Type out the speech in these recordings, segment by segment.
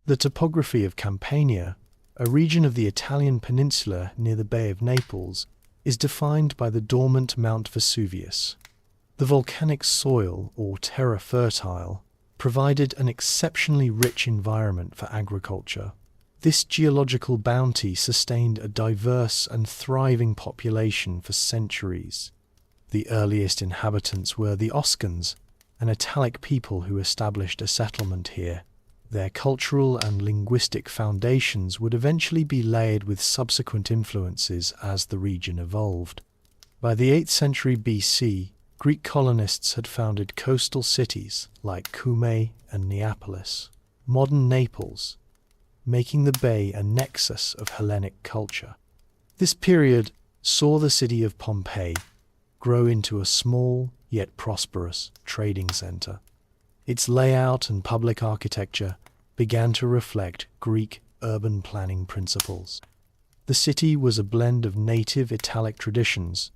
The topography of Campania, a region of the Italian peninsula near the Bay of Naples, is defined by the dormant Mount Vesuvius. The volcanic soil, or terra fertile, provided an exceptionally rich environment for agriculture. This geological bounty sustained a diverse and thriving population for centuries. The earliest inhabitants were the Oscans, an Italic people who established a settlement here. Their cultural and linguistic foundations would eventually be layered with subsequent influences as the region evolved. By the 8th century BC, Greek colonists had founded coastal cities like Cumae and Neapolis, modern Naples, making the bay a nexus of Hellenic culture. This period saw the city of Pompeii grow into a small yet prosperous trading center. Its layout and public architecture began to reflect Greek urban planning principles. The city was a blend of native Italic traditions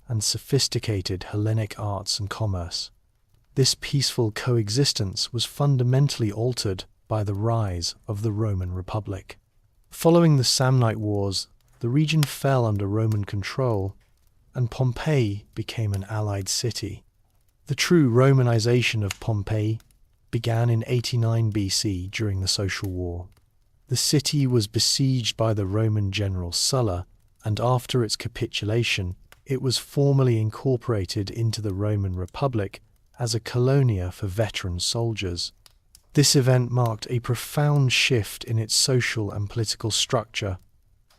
and sophisticated Hellenic arts and commerce. This peaceful coexistence was fundamentally altered by the rise of the Roman Republic. Following the Samnite Wars, the region fell under Roman control, and Pompeii became an allied city. The true Romanization of Pompeii began in 89 BC during the Social War. The city was besieged by the Roman general Sulla, and after its capitulation, it was formally incorporated into the Roman Republic as a colonia for veteran soldiers. This event marked a profound shift in its social and political structure.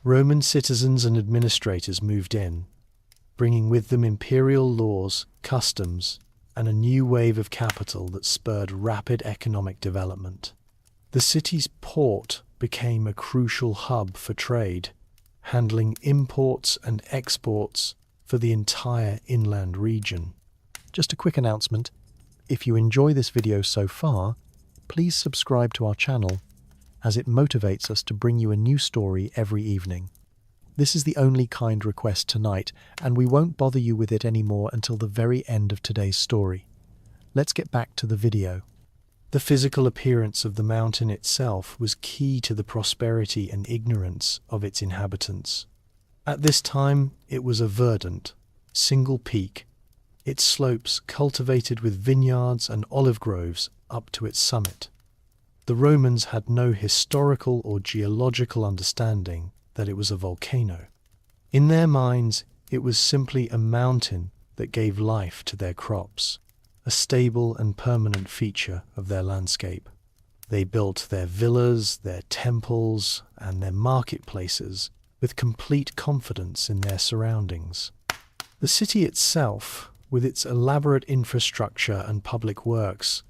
Roman citizens and administrators moved in, bringing with them imperial laws, customs, and a new wave of capital that spurred rapid economic development. The city's port became a crucial hub for trade, handling imports and exports for the entire inland region. Just a quick announcement: if you enjoy this video so far, please subscribe to our channel, as it motivates us to bring you a new story every evening. This is the only kind request tonight, and we won't bother you with it anymore until the very end of today's story. Let's get back to the video. The physical appearance of the mountain itself was key to the prosperity and ignorance of its inhabitants. At this time, it was a verdant, single peak, its slopes cultivated with vineyards and olive groves up to its summit. The Romans had no historical or geological understanding that it was a volcano. In their minds, it was simply a mountain that gave life to their crops, a stable and permanent feature of their landscape. They built their villas, their temples, and their marketplaces with complete confidence in their surroundings. The city itself, with its elaborate infrastructure and public works,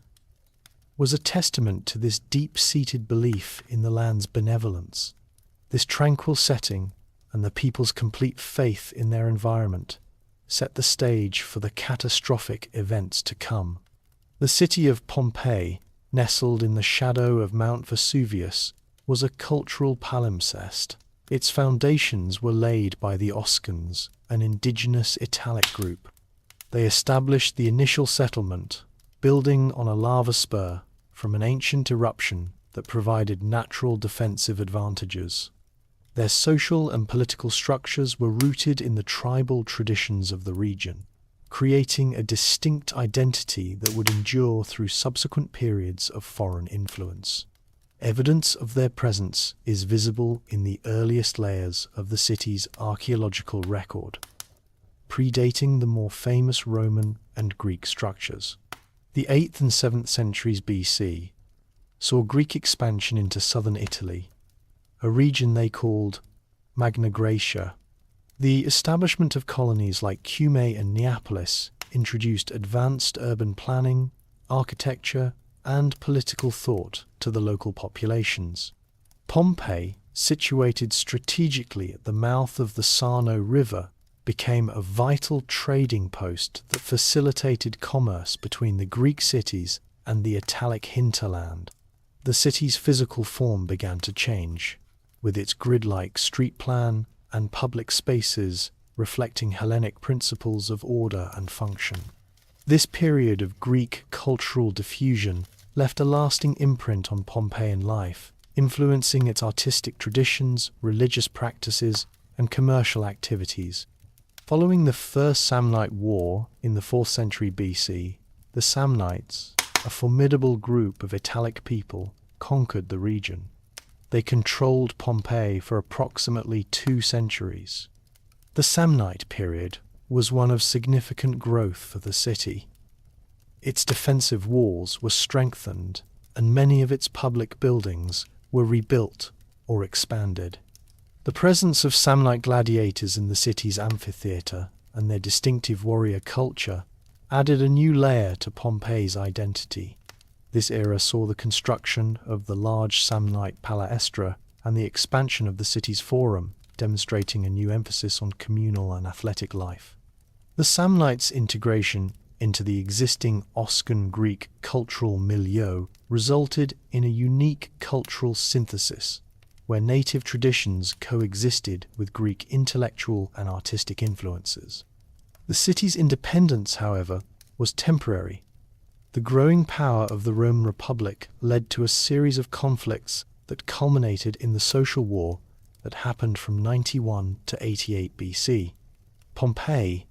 was a testament to this deep-seated belief in the land's benevolence. This tranquil setting and the people's complete faith in their environment set the stage for the catastrophic events to come. The city of Pompeii, nestled in the shadow of Mount Vesuvius, was a cultural palimpsest. Its foundations were laid by the Oscans, an indigenous Italic group. They established the initial settlement, building on a lava spur from an ancient eruption that provided natural defensive advantages. Their social and political structures were rooted in the tribal traditions of the region, creating a distinct identity that would endure through subsequent periods of foreign influence. Evidence of their presence is visible in the earliest layers of the city's archaeological record, predating the more famous Roman and Greek structures. The 8th and 7th centuries BC saw Greek expansion into southern Italy, a region they called Magna Graecia. The establishment of colonies like Cumae and Neapolis introduced advanced urban planning, architecture, and political thought to the local populations. Pompeii, situated strategically at the mouth of the Sarno River, became a vital trading post that facilitated commerce between the Greek cities and the Italic hinterland. The city's physical form began to change, with its grid-like street plan and public spaces reflecting Hellenic principles of order and function. This period of Greek cultural diffusion left a lasting imprint on Pompeian life, influencing its artistic traditions, religious practices, and commercial activities. Following the First Samnite War in the 4th century BC, the Samnites, a formidable group of Italic people, conquered the region. They controlled Pompeii for approximately 2 centuries. The Samnite period was one of significant growth for the city. Its defensive walls were strengthened, and many of its public buildings were rebuilt or expanded. The presence of Samnite gladiators in the city's amphitheatre and their distinctive warrior culture added a new layer to Pompeii's identity. This era saw the construction of the large Samnite palaestra and the expansion of the city's forum, demonstrating a new emphasis on communal and athletic life. The Samnites' integration into the existing Oscan Greek cultural milieu resulted in a unique cultural synthesis, where native traditions coexisted with Greek intellectual and artistic influences. The city's independence, however, was temporary. The growing power of the Roman Republic led to a series of conflicts that culminated in the social war that happened from 91 to 88 BC. Pompeii,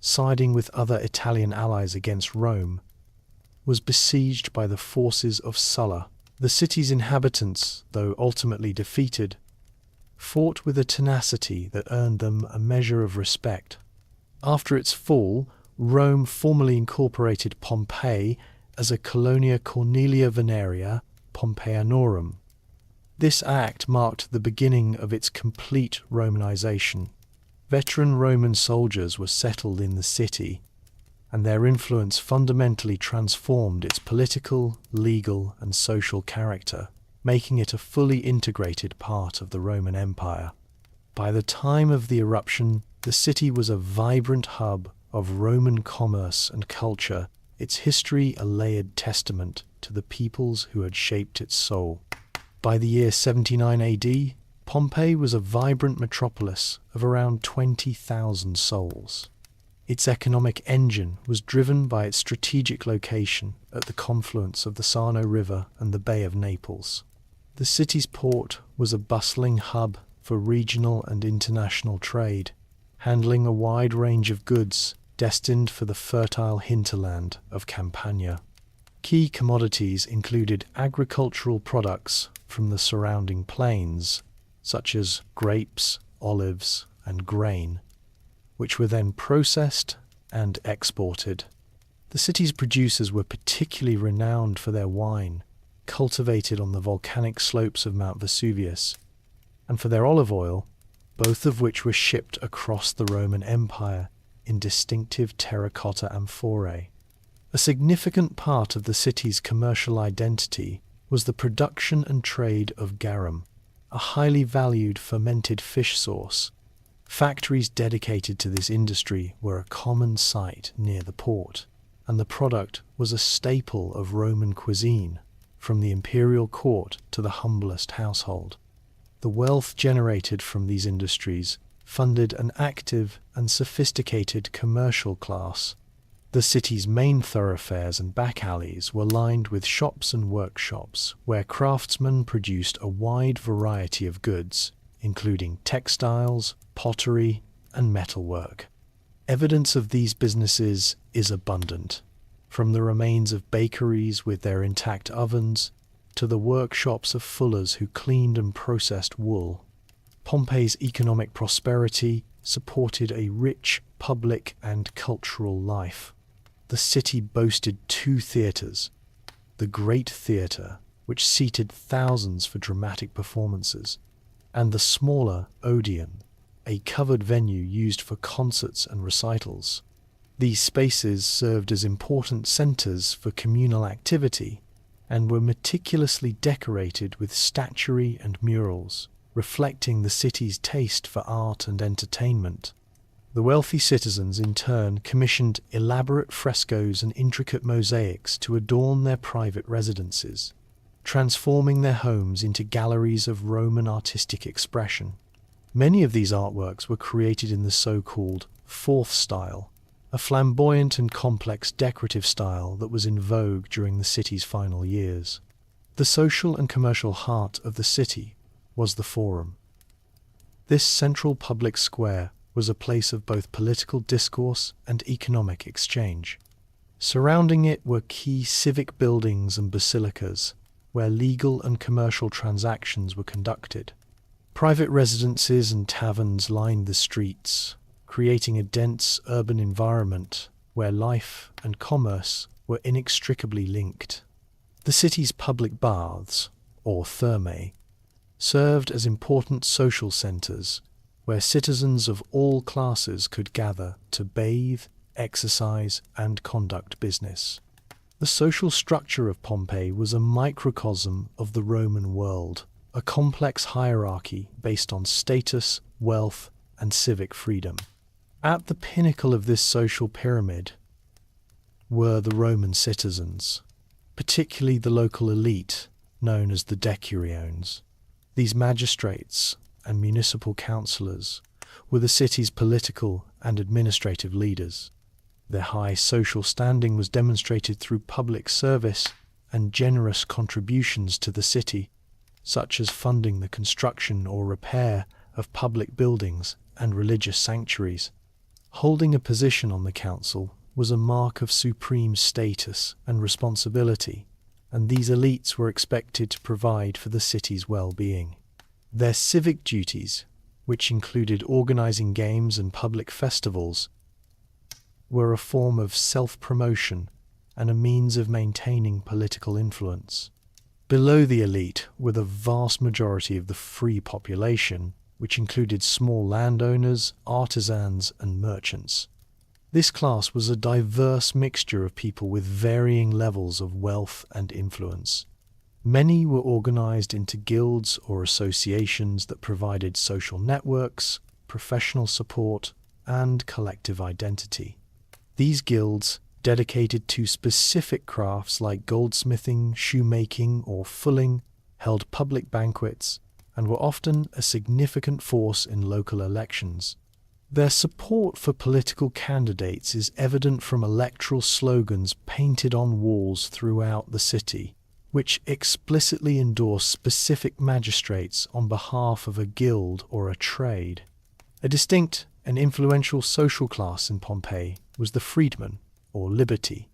siding with other Italian allies against Rome, was besieged by the forces of Sulla. The city's inhabitants, though ultimately defeated, fought with a tenacity that earned them a measure of respect. After its fall, Rome formally incorporated Pompeii as a Colonia Cornelia Veneria Pompeianorum. This act marked the beginning of its complete Romanization. Veteran Roman soldiers were settled in the city, and their influence fundamentally transformed its political, legal, and social character, making it a fully integrated part of the Roman Empire. By the time of the eruption, the city was a vibrant hub of Roman commerce and culture, its history a layered testament to the peoples who had shaped its soul. By the year 79 AD, Pompeii was a vibrant metropolis of around 20,000 souls. Its economic engine was driven by its strategic location at the confluence of the Sarno River and the Bay of Naples. The city's port was a bustling hub for regional and international trade, handling a wide range of goods destined for the fertile hinterland of Campania. Key commodities included agricultural products from the surrounding plains, such as grapes, olives, and grain, which were then processed and exported. The city's producers were particularly renowned for their wine, cultivated on the volcanic slopes of Mount Vesuvius, and for their olive oil, both of which were shipped across the Roman Empire in distinctive terracotta amphorae. A significant part of the city's commercial identity was the production and trade of garum, a highly valued fermented fish sauce. Factories dedicated to this industry were a common sight near the port, and the product was a staple of Roman cuisine, from the imperial court to the humblest household. The wealth generated from these industries funded an active and sophisticated commercial class. The city's main thoroughfares and back alleys were lined with shops and workshops where craftsmen produced a wide variety of goods, including textiles, pottery, and metalwork. Evidence of these businesses is abundant, from the remains of bakeries with their intact ovens to the workshops of fullers who cleaned and processed wool. Pompeii's economic prosperity supported a rich public and cultural life. The city boasted 2 theatres: the Great Theatre, which seated thousands for dramatic performances, and the smaller Odeon, a covered venue used for concerts and recitals. These spaces served as important centres for communal activity and were meticulously decorated with statuary and murals, reflecting the city's taste for art and entertainment. The wealthy citizens in turn commissioned elaborate frescoes and intricate mosaics to adorn their private residences, transforming their homes into galleries of Roman artistic expression. Many of these artworks were created in the so-called Fourth style, a flamboyant and complex decorative style that was in vogue during the city's final years. The social and commercial heart of the city was the Forum. This central public square was a place of both political discourse and economic exchange. Surrounding it were key civic buildings and basilicas, where legal and commercial transactions were conducted. Private residences and taverns lined the streets, creating a dense urban environment where life and commerce were inextricably linked. The city's public baths, or thermae, served as important social centres where citizens of all classes could gather to bathe, exercise, and conduct business. The social structure of Pompeii was a microcosm of the Roman world, a complex hierarchy based on status, wealth, and civic freedom. At the pinnacle of this social pyramid were the Roman citizens, particularly the local elite known as the decuriones. These magistrates and municipal councillors were the city's political and administrative leaders. Their high social standing was demonstrated through public service and generous contributions to the city, such as funding the construction or repair of public buildings and religious sanctuaries. Holding a position on the council was a mark of supreme status and responsibility, and these elites were expected to provide for the city's well-being. Their civic duties, which included organizing games and public festivals, were a form of self-promotion and a means of maintaining political influence. Below the elite were the vast majority of the free population, which included small landowners, artisans, and merchants. This class was a diverse mixture of people with varying levels of wealth and influence. Many were organized into guilds or associations that provided social networks, professional support, and collective identity. These guilds, dedicated to specific crafts like goldsmithing, shoemaking, or fulling, held public banquets and were often a significant force in local elections. Their support for political candidates is evident from electoral slogans painted on walls throughout the city, which explicitly endorse specific magistrates on behalf of a guild or a trade. A distinct and influential social class in Pompeii was the freedmen, or liberti.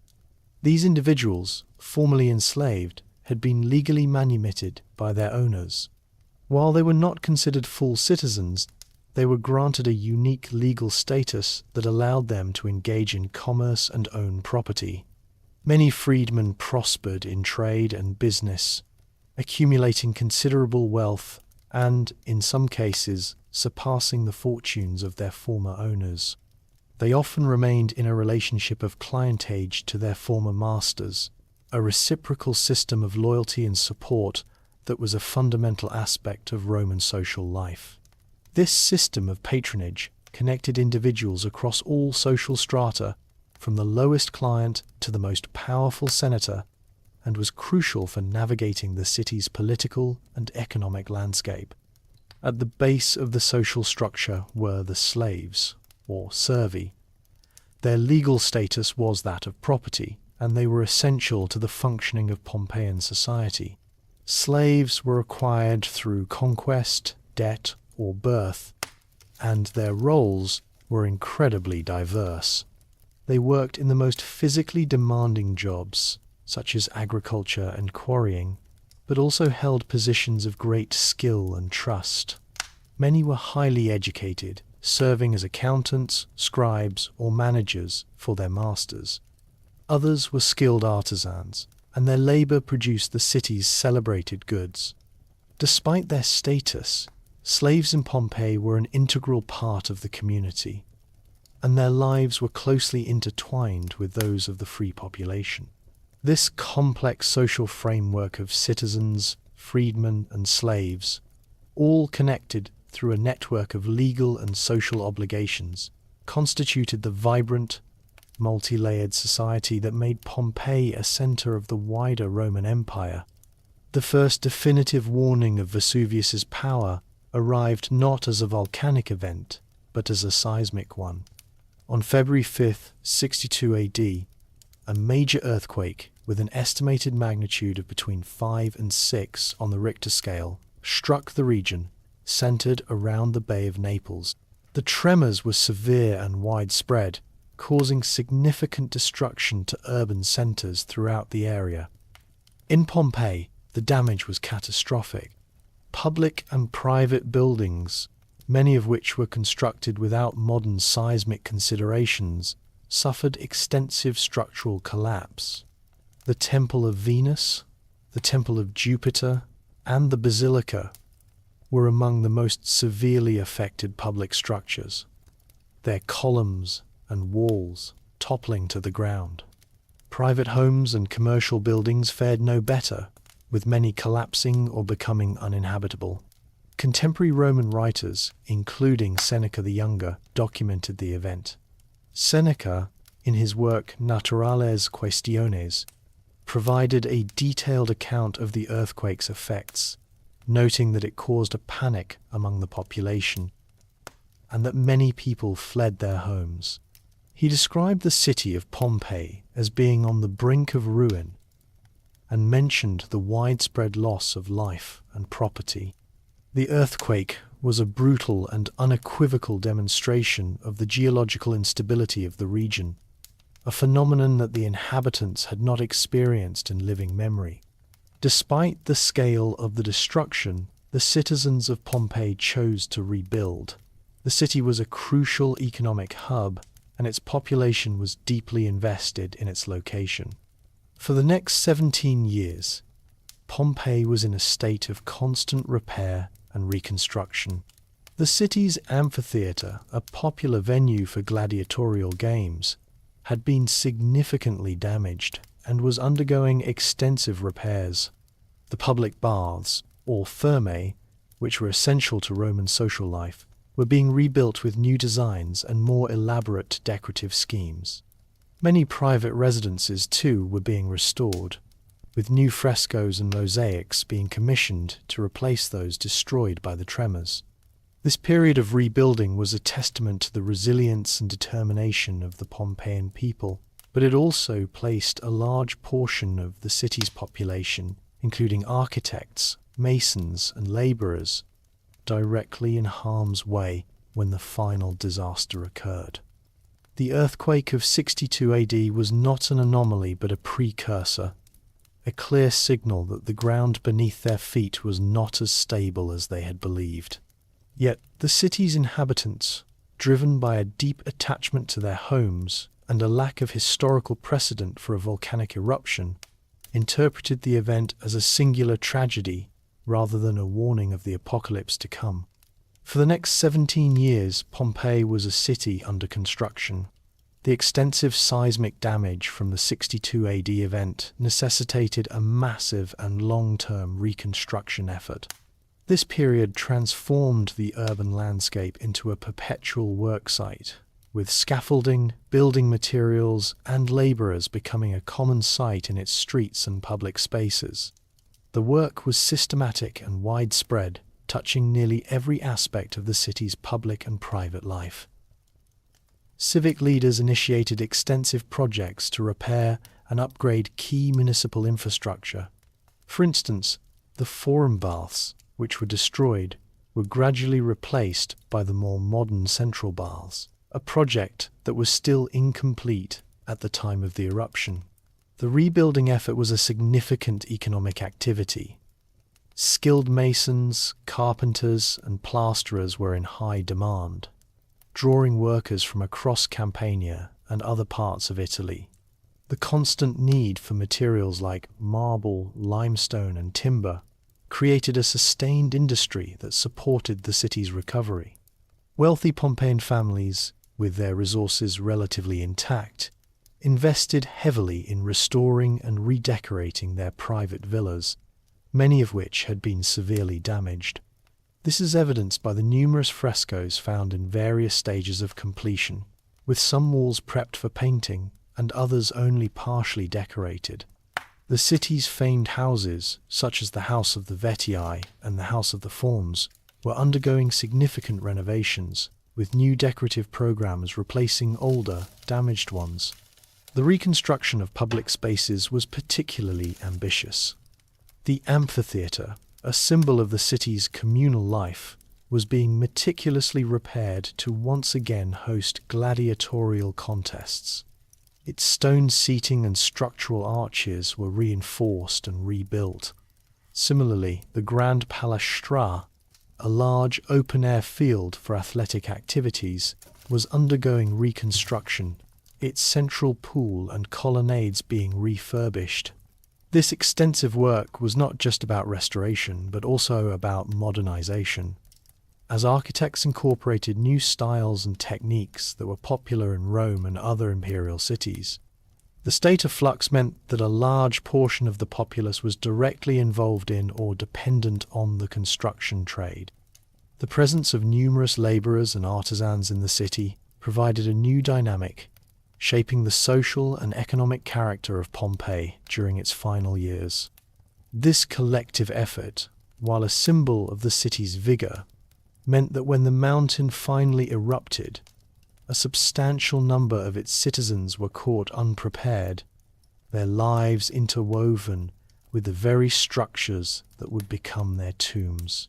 These individuals, formerly enslaved, had been legally manumitted by their owners. While they were not considered full citizens, they were granted a unique legal status that allowed them to engage in commerce and own property. Many freedmen prospered in trade and business, accumulating considerable wealth and, in some cases, surpassing the fortunes of their former owners. They often remained in a relationship of clientage to their former masters, a reciprocal system of loyalty and support that was a fundamental aspect of Roman social life. This system of patronage connected individuals across all social strata, from the lowest client to the most powerful senator, and was crucial for navigating the city's political and economic landscape. At the base of the social structure were the slaves, or servi. Their legal status was that of property, and they were essential to the functioning of Pompeian society. Slaves were acquired through conquest, debt, or birth, and their roles were incredibly diverse. They worked in the most physically demanding jobs, such as agriculture and quarrying, but also held positions of great skill and trust. Many were highly educated, serving as accountants, scribes, or managers for their masters. Others were skilled artisans, and their labor produced the city's celebrated goods. Despite their status, slaves in Pompeii were an integral part of the community, and their lives were closely intertwined with those of the free population. This complex social framework of citizens, freedmen, and slaves, all connected through a network of legal and social obligations, constituted the vibrant, multi-layered society that made Pompeii a center of the wider Roman Empire. The first definitive warning of Vesuvius's power arrived not as a volcanic event, but as a seismic one. On February 5, 62 AD, a major earthquake with an estimated magnitude of between 5 and 6 on the Richter scale, struck the region, centered around the Bay of Naples. The tremors were severe and widespread, causing significant destruction to urban centers throughout the area. In Pompeii, the damage was catastrophic. Public and private buildings, many of which were constructed without modern seismic considerations, suffered extensive structural collapse. The Temple of Venus, the Temple of Jupiter, and the Basilica were among the most severely affected public structures, their columns and walls toppling to the ground. Private homes and commercial buildings fared no better, with many collapsing or becoming uninhabitable. Contemporary Roman writers, including Seneca the Younger, documented the event. Seneca, in his work Naturales Questiones, provided a detailed account of the earthquake's effects, noting that it caused a panic among the population and that many people fled their homes. He described the city of Pompeii as being on the brink of ruin and mentioned the widespread loss of life and property. The earthquake was a brutal and unequivocal demonstration of the geological instability of the region, a phenomenon that the inhabitants had not experienced in living memory. Despite the scale of the destruction, the citizens of Pompeii chose to rebuild. The city was a crucial economic hub, and its population was deeply invested in its location. For the next 17 years, Pompeii was in a state of constant repair and reconstruction. The city's amphitheatre, a popular venue for gladiatorial games, had been significantly damaged and was undergoing extensive repairs. The public baths, or thermae, which were essential to Roman social life, were being rebuilt with new designs and more elaborate decorative schemes. Many private residences, too, were being restored, with new frescoes and mosaics being commissioned to replace those destroyed by the tremors. This period of rebuilding was a testament to the resilience and determination of the Pompeian people, but it also placed a large portion of the city's population, including architects, masons, and laborers, directly in harm's way when the final disaster occurred. The earthquake of 62 AD was not an anomaly but a precursor, a clear signal that the ground beneath their feet was not as stable as they had believed. Yet the city's inhabitants, driven by a deep attachment to their homes and a lack of historical precedent for a volcanic eruption, interpreted the event as a singular tragedy rather than a warning of the apocalypse to come. For the next 17 years, Pompeii was a city under construction. The extensive seismic damage from the 62 AD event necessitated a massive and long-term reconstruction effort. This period transformed the urban landscape into a perpetual worksite, with scaffolding, building materials, and laborers becoming a common sight in its streets and public spaces. The work was systematic and widespread, touching nearly every aspect of the city's public and private life. Civic leaders initiated extensive projects to repair and upgrade key municipal infrastructure. For instance, the forum baths, which were destroyed, were gradually replaced by the more modern central baths, a project that was still incomplete at the time of the eruption. The rebuilding effort was a significant economic activity. Skilled masons, carpenters, and plasterers were in high demand, drawing workers from across Campania and other parts of Italy. The constant need for materials like marble, limestone, and timber created a sustained industry that supported the city's recovery. Wealthy Pompeian families, with their resources relatively intact, invested heavily in restoring and redecorating their private villas, many of which had been severely damaged. This is evidenced by the numerous frescoes found in various stages of completion, with some walls prepped for painting and others only partially decorated. The city's famed houses, such as the House of the Vetii and the House of the Fauns, were undergoing significant renovations, with new decorative programs replacing older, damaged ones. The reconstruction of public spaces was particularly ambitious. The amphitheatre, a symbol of the city's communal life, was being meticulously repaired to once again host gladiatorial contests. Its stone seating and structural arches were reinforced and rebuilt. Similarly, the Grand Palastra, a large open-air field for athletic activities, was undergoing reconstruction, its central pool and colonnades being refurbished. This extensive work was not just about restoration, but also about modernization. As architects incorporated new styles and techniques that were popular in Rome and other imperial cities, the state of flux meant that a large portion of the populace was directly involved in or dependent on the construction trade. The presence of numerous labourers and artisans in the city provided a new dynamic, shaping the social and economic character of Pompeii during its final years. This collective effort, while a symbol of the city's vigour, meant that when the mountain finally erupted, a substantial number of its citizens were caught unprepared, their lives interwoven with the very structures that would become their tombs.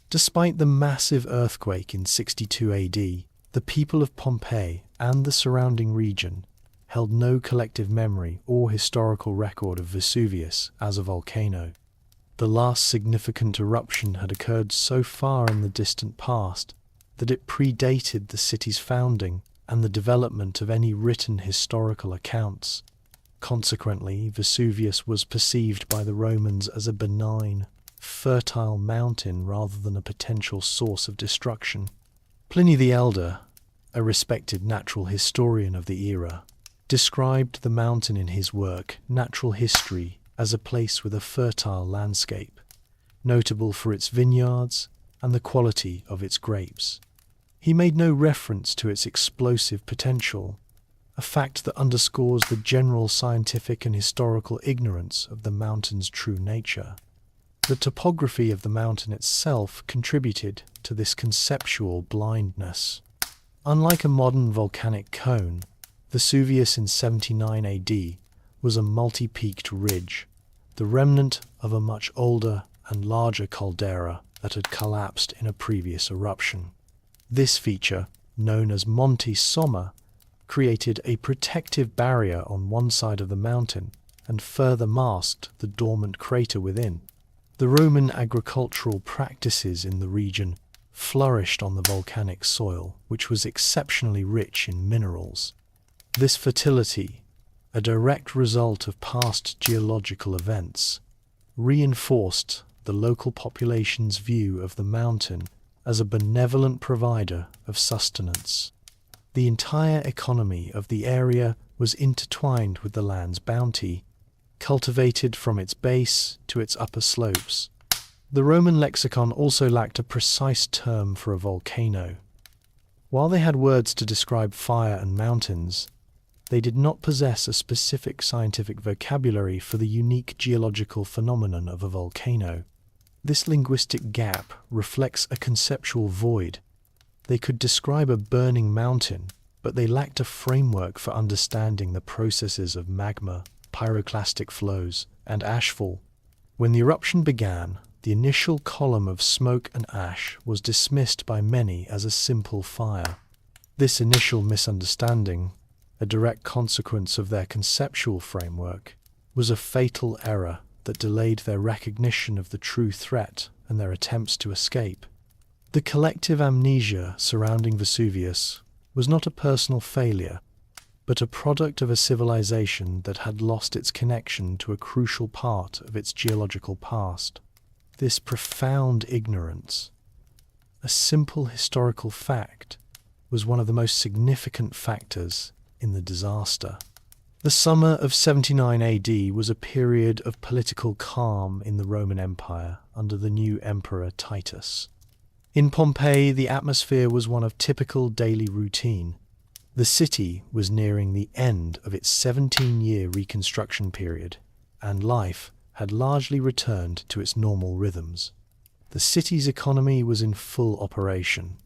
Despite the massive earthquake in 62 AD, the people of Pompeii and the surrounding region held no collective memory or historical record of Vesuvius as a volcano. The last significant eruption had occurred so far in the distant past that it predated the city's founding and the development of any written historical accounts. Consequently, Vesuvius was perceived by the Romans as a benign, fertile mountain rather than a potential source of destruction. Pliny the Elder, a respected natural historian of the era, described the mountain in his work Natural History as a place with a fertile landscape, notable for its vineyards and the quality of its grapes. He made no reference to its explosive potential, a fact that underscores the general scientific and historical ignorance of the mountain's true nature. The topography of the mountain itself contributed to this conceptual blindness. Unlike a modern volcanic cone, Vesuvius in 79 AD was a multi-peaked ridge, the remnant of a much older and larger caldera that had collapsed in a previous eruption. This feature, known as Monte Somma, created a protective barrier on one side of the mountain and further masked the dormant crater within. The Roman agricultural practices in the region flourished on the volcanic soil, which was exceptionally rich in minerals. This fertility, a direct result of past geological events, reinforced the local population's view of the mountain as a benevolent provider of sustenance. The entire economy of the area was intertwined with the land's bounty, cultivated from its base to its upper slopes. The Roman lexicon also lacked a precise term for a volcano. While they had words to describe fire and mountains, they did not possess a specific scientific vocabulary for the unique geological phenomenon of a volcano. This linguistic gap reflects a conceptual void. They could describe a burning mountain, but they lacked a framework for understanding the processes of magma, pyroclastic flows, and ashfall. When the eruption began, the initial column of smoke and ash was dismissed by many as a simple fire. This initial misunderstanding, a direct consequence of their conceptual framework, was a fatal error that delayed their recognition of the true threat and their attempts to escape. The collective amnesia surrounding Vesuvius was not a personal failure, but a product of a civilization that had lost its connection to a crucial part of its geological past. This profound ignorance, a simple historical fact, was one of the most significant factors in the disaster. The summer of 79 AD was a period of political calm in the Roman Empire under the new emperor Titus. In Pompeii, the atmosphere was one of typical daily routine. The city was nearing the end of its 17-year reconstruction period, and life had largely returned to its normal rhythms. The city's economy was in full operation.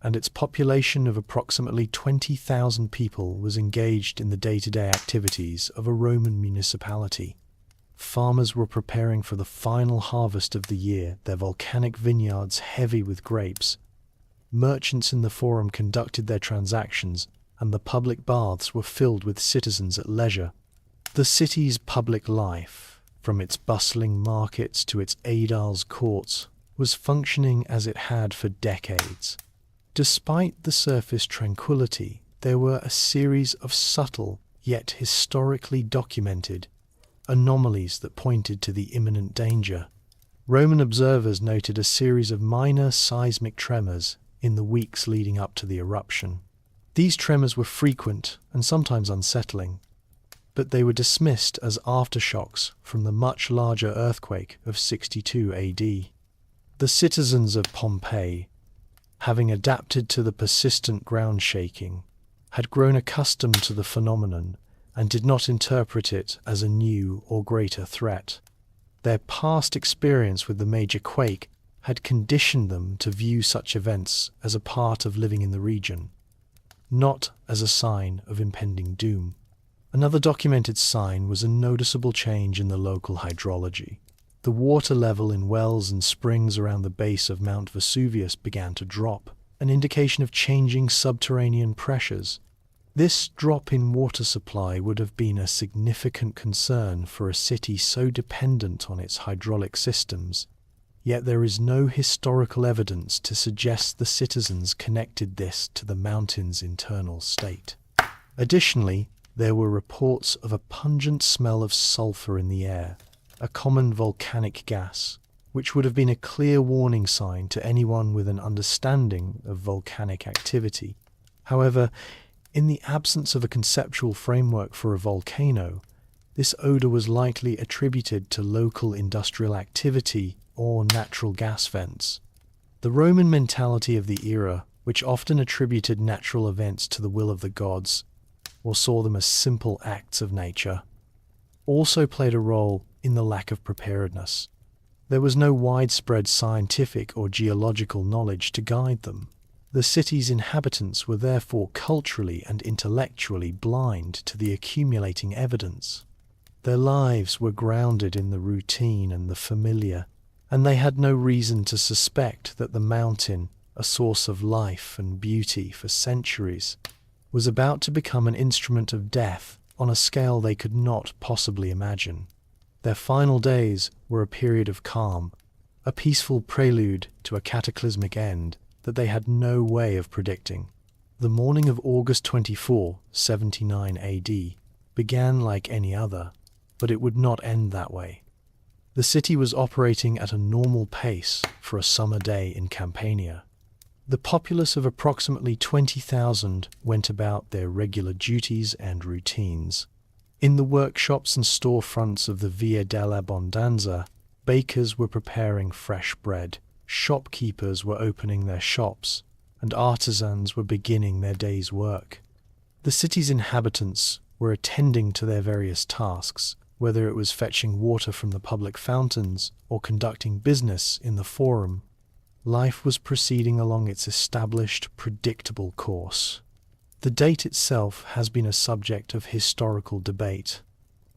and its population of approximately 20,000 people was engaged in the day-to-day activities of a Roman municipality. Farmers were preparing for the final harvest of the year, their volcanic vineyards heavy with grapes. Merchants in the forum conducted their transactions, and the public baths were filled with citizens at leisure. The city's public life, from its bustling markets to its aediles courts, was functioning as it had for decades. Despite the surface tranquility, there were a series of subtle, yet historically documented, anomalies that pointed to the imminent danger. Roman observers noted a series of minor seismic tremors in the weeks leading up to the eruption. These tremors were frequent and sometimes unsettling, but they were dismissed as aftershocks from the much larger earthquake of 62 AD. The citizens of Pompeii, having adapted to the persistent ground shaking, had grown accustomed to the phenomenon and did not interpret it as a new or greater threat. Their past experience with the major quake had conditioned them to view such events as a part of living in the region, not as a sign of impending doom. Another documented sign was a noticeable change in the local hydrology. The water level in wells and springs around the base of Mount Vesuvius began to drop, an indication of changing subterranean pressures. This drop in water supply would have been a significant concern for a city so dependent on its hydraulic systems, yet there is no historical evidence to suggest the citizens connected this to the mountain's internal state. Additionally, there were reports of a pungent smell of sulfur in the air, a common volcanic gas, which would have been a clear warning sign to anyone with an understanding of volcanic activity. However, in the absence of a conceptual framework for a volcano, this odor was likely attributed to local industrial activity or natural gas vents. The Roman mentality of the era, which often attributed natural events to the will of the gods, or saw them as simple acts of nature, also played a role in the lack of preparedness. There was no widespread scientific or geological knowledge to guide them. The city's inhabitants were therefore culturally and intellectually blind to the accumulating evidence. Their lives were grounded in the routine and the familiar, and they had no reason to suspect that the mountain, a source of life and beauty for centuries, was about to become an instrument of death on a scale they could not possibly imagine. Their final days were a period of calm, a peaceful prelude to a cataclysmic end that they had no way of predicting. The morning of August 24, 79 AD, began like any other, but it would not end that way. The city was operating at a normal pace for a summer day in Campania. The populace of approximately 20,000 went about their regular duties and routines. In the workshops and storefronts of the Via dell'Abbondanza, bakers were preparing fresh bread, shopkeepers were opening their shops, and artisans were beginning their day's work. The city's inhabitants were attending to their various tasks, whether it was fetching water from the public fountains or conducting business in the forum. Life was proceeding along its established, predictable course. The date itself has been a subject of historical debate.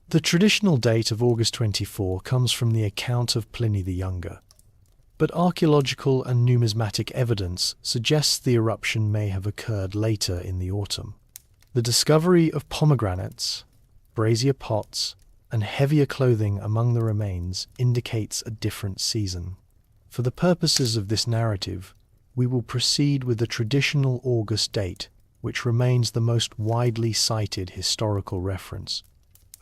The traditional date of August 24 comes from the account of Pliny the Younger, but archaeological and numismatic evidence suggests the eruption may have occurred later in the autumn. The discovery of pomegranates, brazier pots, and heavier clothing among the remains indicates a different season. For the purposes of this narrative, we will proceed with the traditional August date, which remains the most widely cited historical reference.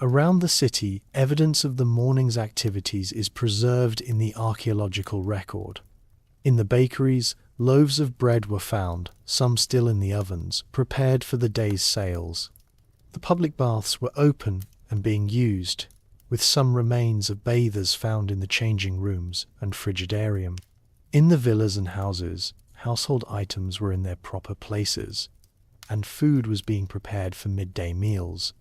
Around the city, evidence of the morning's activities is preserved in the archaeological record. In the bakeries, loaves of bread were found, some still in the ovens, prepared for the day's sales. The public baths were open and being used, with some remains of bathers found in the changing rooms and frigidarium. In the villas and houses, household items were in their proper places, and food was being prepared for midday meals,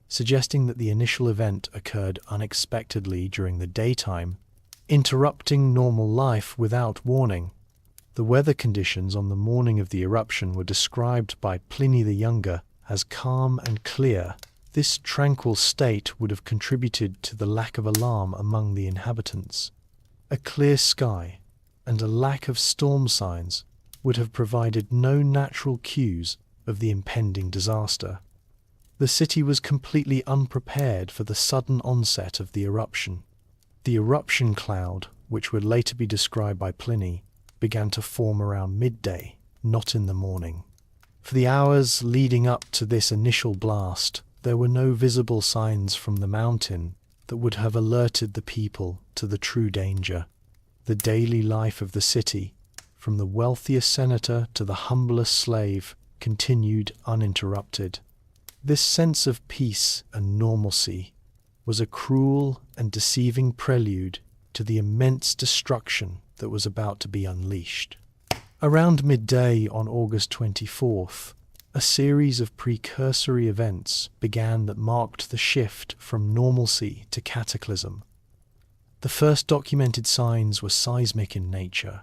suggesting that the initial event occurred unexpectedly during the daytime, interrupting normal life without warning. The weather conditions on the morning of the eruption were described by Pliny the Younger as calm and clear. This tranquil state would have contributed to the lack of alarm among the inhabitants. A clear sky and a lack of storm signs would have provided no natural cues of the impending disaster. The city was completely unprepared for the sudden onset of the eruption. The eruption cloud, which would later be described by Pliny, began to form around midday, not in the morning. For the hours leading up to this initial blast, there were no visible signs from the mountain that would have alerted the people to the true danger. The daily life of the city, from the wealthiest senator to the humblest slave, continued uninterrupted. This sense of peace and normalcy was a cruel and deceiving prelude to the immense destruction that was about to be unleashed. Around midday on August 24th, a series of precursory events began that marked the shift from normalcy to cataclysm. The first documented signs were seismic in nature.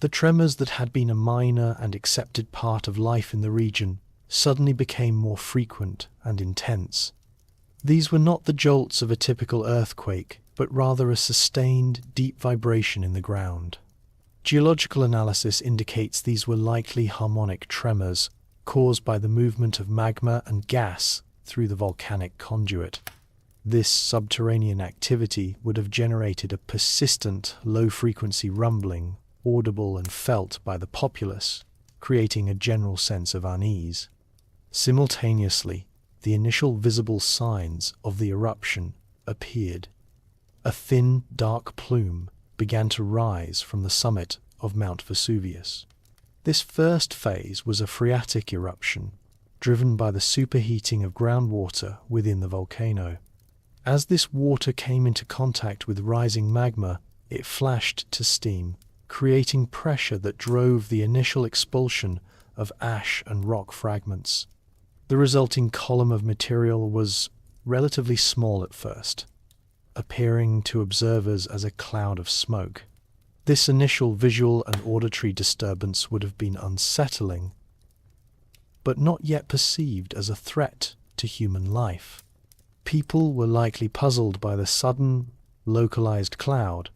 The tremors that had been a minor and accepted part of life in the region suddenly became more frequent and intense. These were not the jolts of a typical earthquake, but rather a sustained, deep vibration in the ground. Geological analysis indicates these were likely harmonic tremors caused by the movement of magma and gas through the volcanic conduit. This subterranean activity would have generated a persistent, low-frequency rumbling, audible and felt by the populace, creating a general sense of unease. Simultaneously, the initial visible signs of the eruption appeared. A thin, dark plume began to rise from the summit of Mount Vesuvius. This first phase was a phreatic eruption, driven by the superheating of groundwater within the volcano. As this water came into contact with rising magma, it flashed to steam, creating pressure that drove the initial expulsion of ash and rock fragments. The resulting column of material was relatively small at first, appearing to observers as a cloud of smoke. This initial visual and auditory disturbance would have been unsettling, but not yet perceived as a threat to human life. People were likely puzzled by the sudden, localized cloud,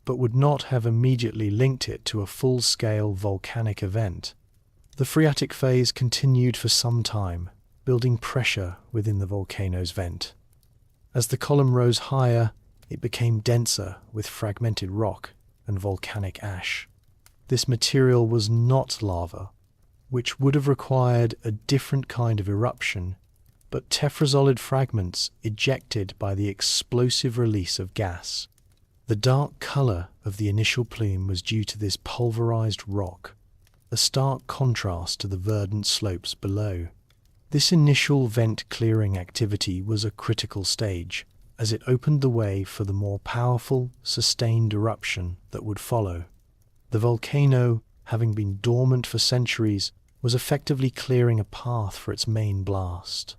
but would not have immediately linked it to a full-scale volcanic event. The phreatic phase continued for some time, building pressure within the volcano's vent. As the column rose higher, it became denser with fragmented rock and volcanic ash. This material was not lava, which would have required a different kind of eruption, but tephrosolid fragments ejected by the explosive release of gas. The dark color of the initial plume was due to this pulverized rock, a stark contrast to the verdant slopes below. This initial vent-clearing activity was a critical stage, as it opened the way for the more powerful, sustained eruption that would follow. The volcano, having been dormant for centuries, was effectively clearing a path for its main blast.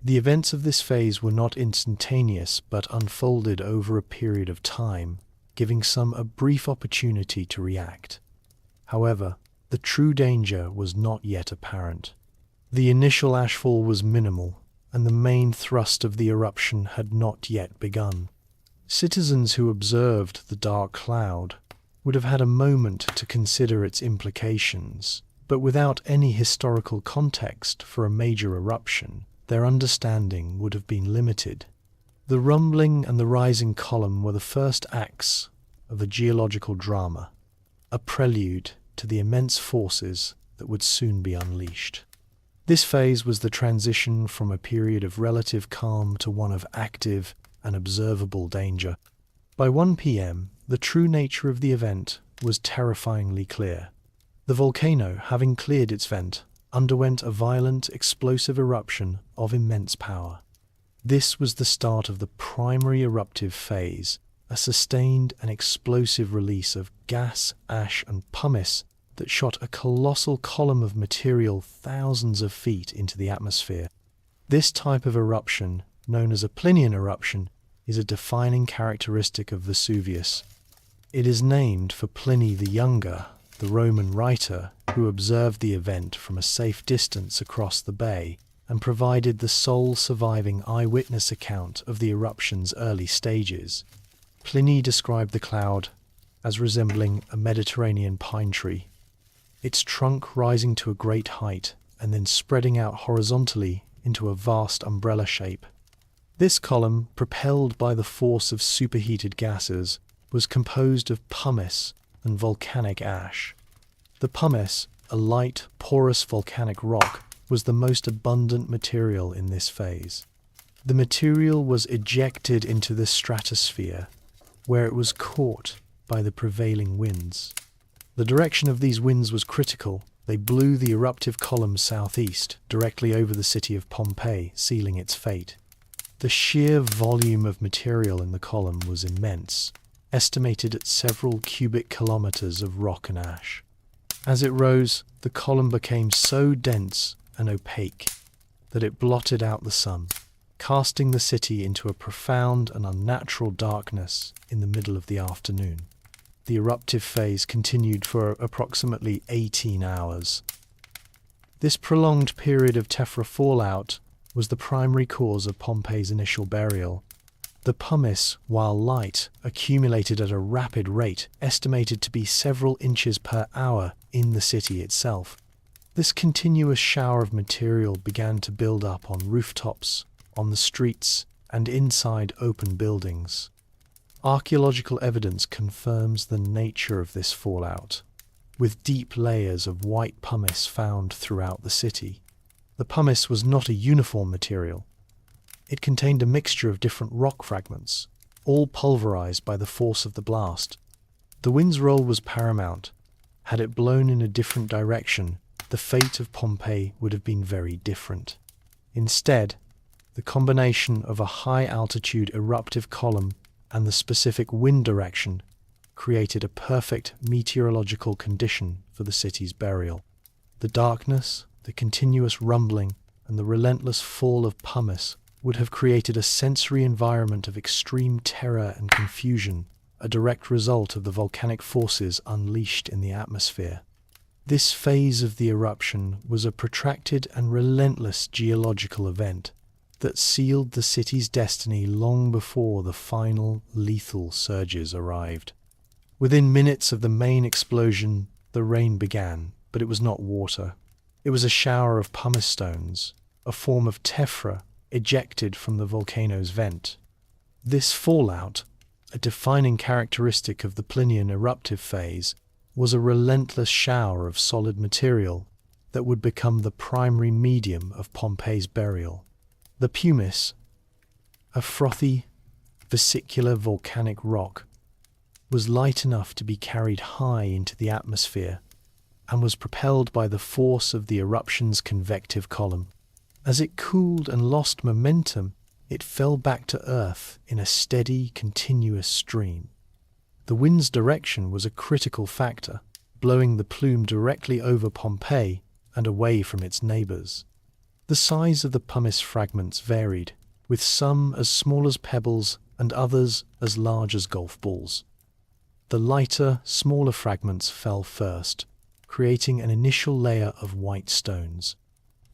The events of this phase were not instantaneous, but unfolded over a period of time, giving some a brief opportunity to react. However, the true danger was not yet apparent. The initial ashfall was minimal, and the main thrust of the eruption had not yet begun. Citizens who observed the dark cloud would have had a moment to consider its implications, but without any historical context for a major eruption, their understanding would have been limited. The rumbling and the rising column were the first acts of a geological drama, a prelude to the immense forces that would soon be unleashed. This phase was the transition from a period of relative calm to one of active and observable danger. By 1 p.m., the true nature of the event was terrifyingly clear. The volcano, having cleared its vent, underwent a violent, explosive eruption of immense power. This was the start of the primary eruptive phase, a sustained and explosive release of gas, ash, and pumice that shot a colossal column of material thousands of feet into the atmosphere. This type of eruption, known as a Plinian eruption, is a defining characteristic of Vesuvius. It is named for Pliny the Younger, the Roman writer who observed the event from a safe distance across the bay and provided the sole surviving eyewitness account of the eruption's early stages. Pliny described the cloud as resembling a Mediterranean pine tree, its trunk rising to a great height and then spreading out horizontally into a vast umbrella shape. This column, propelled by the force of superheated gases, was composed of pumice and volcanic ash. The pumice, a light, porous volcanic rock, was the most abundant material in this phase. The material was ejected into the stratosphere, where it was caught by the prevailing winds. The direction of these winds was critical. They blew the eruptive column southeast, directly over the city of Pompeii, sealing its fate. The sheer volume of material in the column was immense, estimated at several cubic kilometers of rock and ash. As it rose, the column became so dense and opaque that it blotted out the sun, casting the city into a profound and unnatural darkness in the middle of the afternoon. The eruptive phase continued for approximately 18 hours. This prolonged period of tephra fallout was the primary cause of Pompeii's initial burial. The pumice, while light, accumulated at a rapid rate, estimated to be several inches per hour in the city itself. This continuous shower of material began to build up on rooftops, on the streets, and inside open buildings. Archaeological evidence confirms the nature of this fallout, with deep layers of white pumice found throughout the city. The pumice was not a uniform material. It contained a mixture of different rock fragments, all pulverized by the force of the blast. The wind's role was paramount. Had it blown in a different direction, the fate of Pompeii would have been very different. Instead, the combination of a high-altitude eruptive column and the specific wind direction created a perfect meteorological condition for the city's burial. The darkness, the continuous rumbling, and the relentless fall of pumice would have created a sensory environment of extreme terror and confusion, a direct result of the volcanic forces unleashed in the atmosphere. This phase of the eruption was a protracted and relentless geological event that sealed the city's destiny long before the final lethal surges arrived. Within minutes of the main explosion, the rain began, but it was not water. It was a shower of pumice stones, a form of tephra ejected from the volcano's vent. This fallout, a defining characteristic of the Plinian eruptive phase, was a relentless shower of solid material that would become the primary medium of Pompeii's burial. The pumice, a frothy, vesicular volcanic rock, was light enough to be carried high into the atmosphere and was propelled by the force of the eruption's convective column. As it cooled and lost momentum, it fell back to Earth in a steady, continuous stream. The wind's direction was a critical factor, blowing the plume directly over Pompeii and away from its neighbors. The size of the pumice fragments varied, with some as small as pebbles and others as large as golf balls. The lighter, smaller fragments fell first, creating an initial layer of white stones.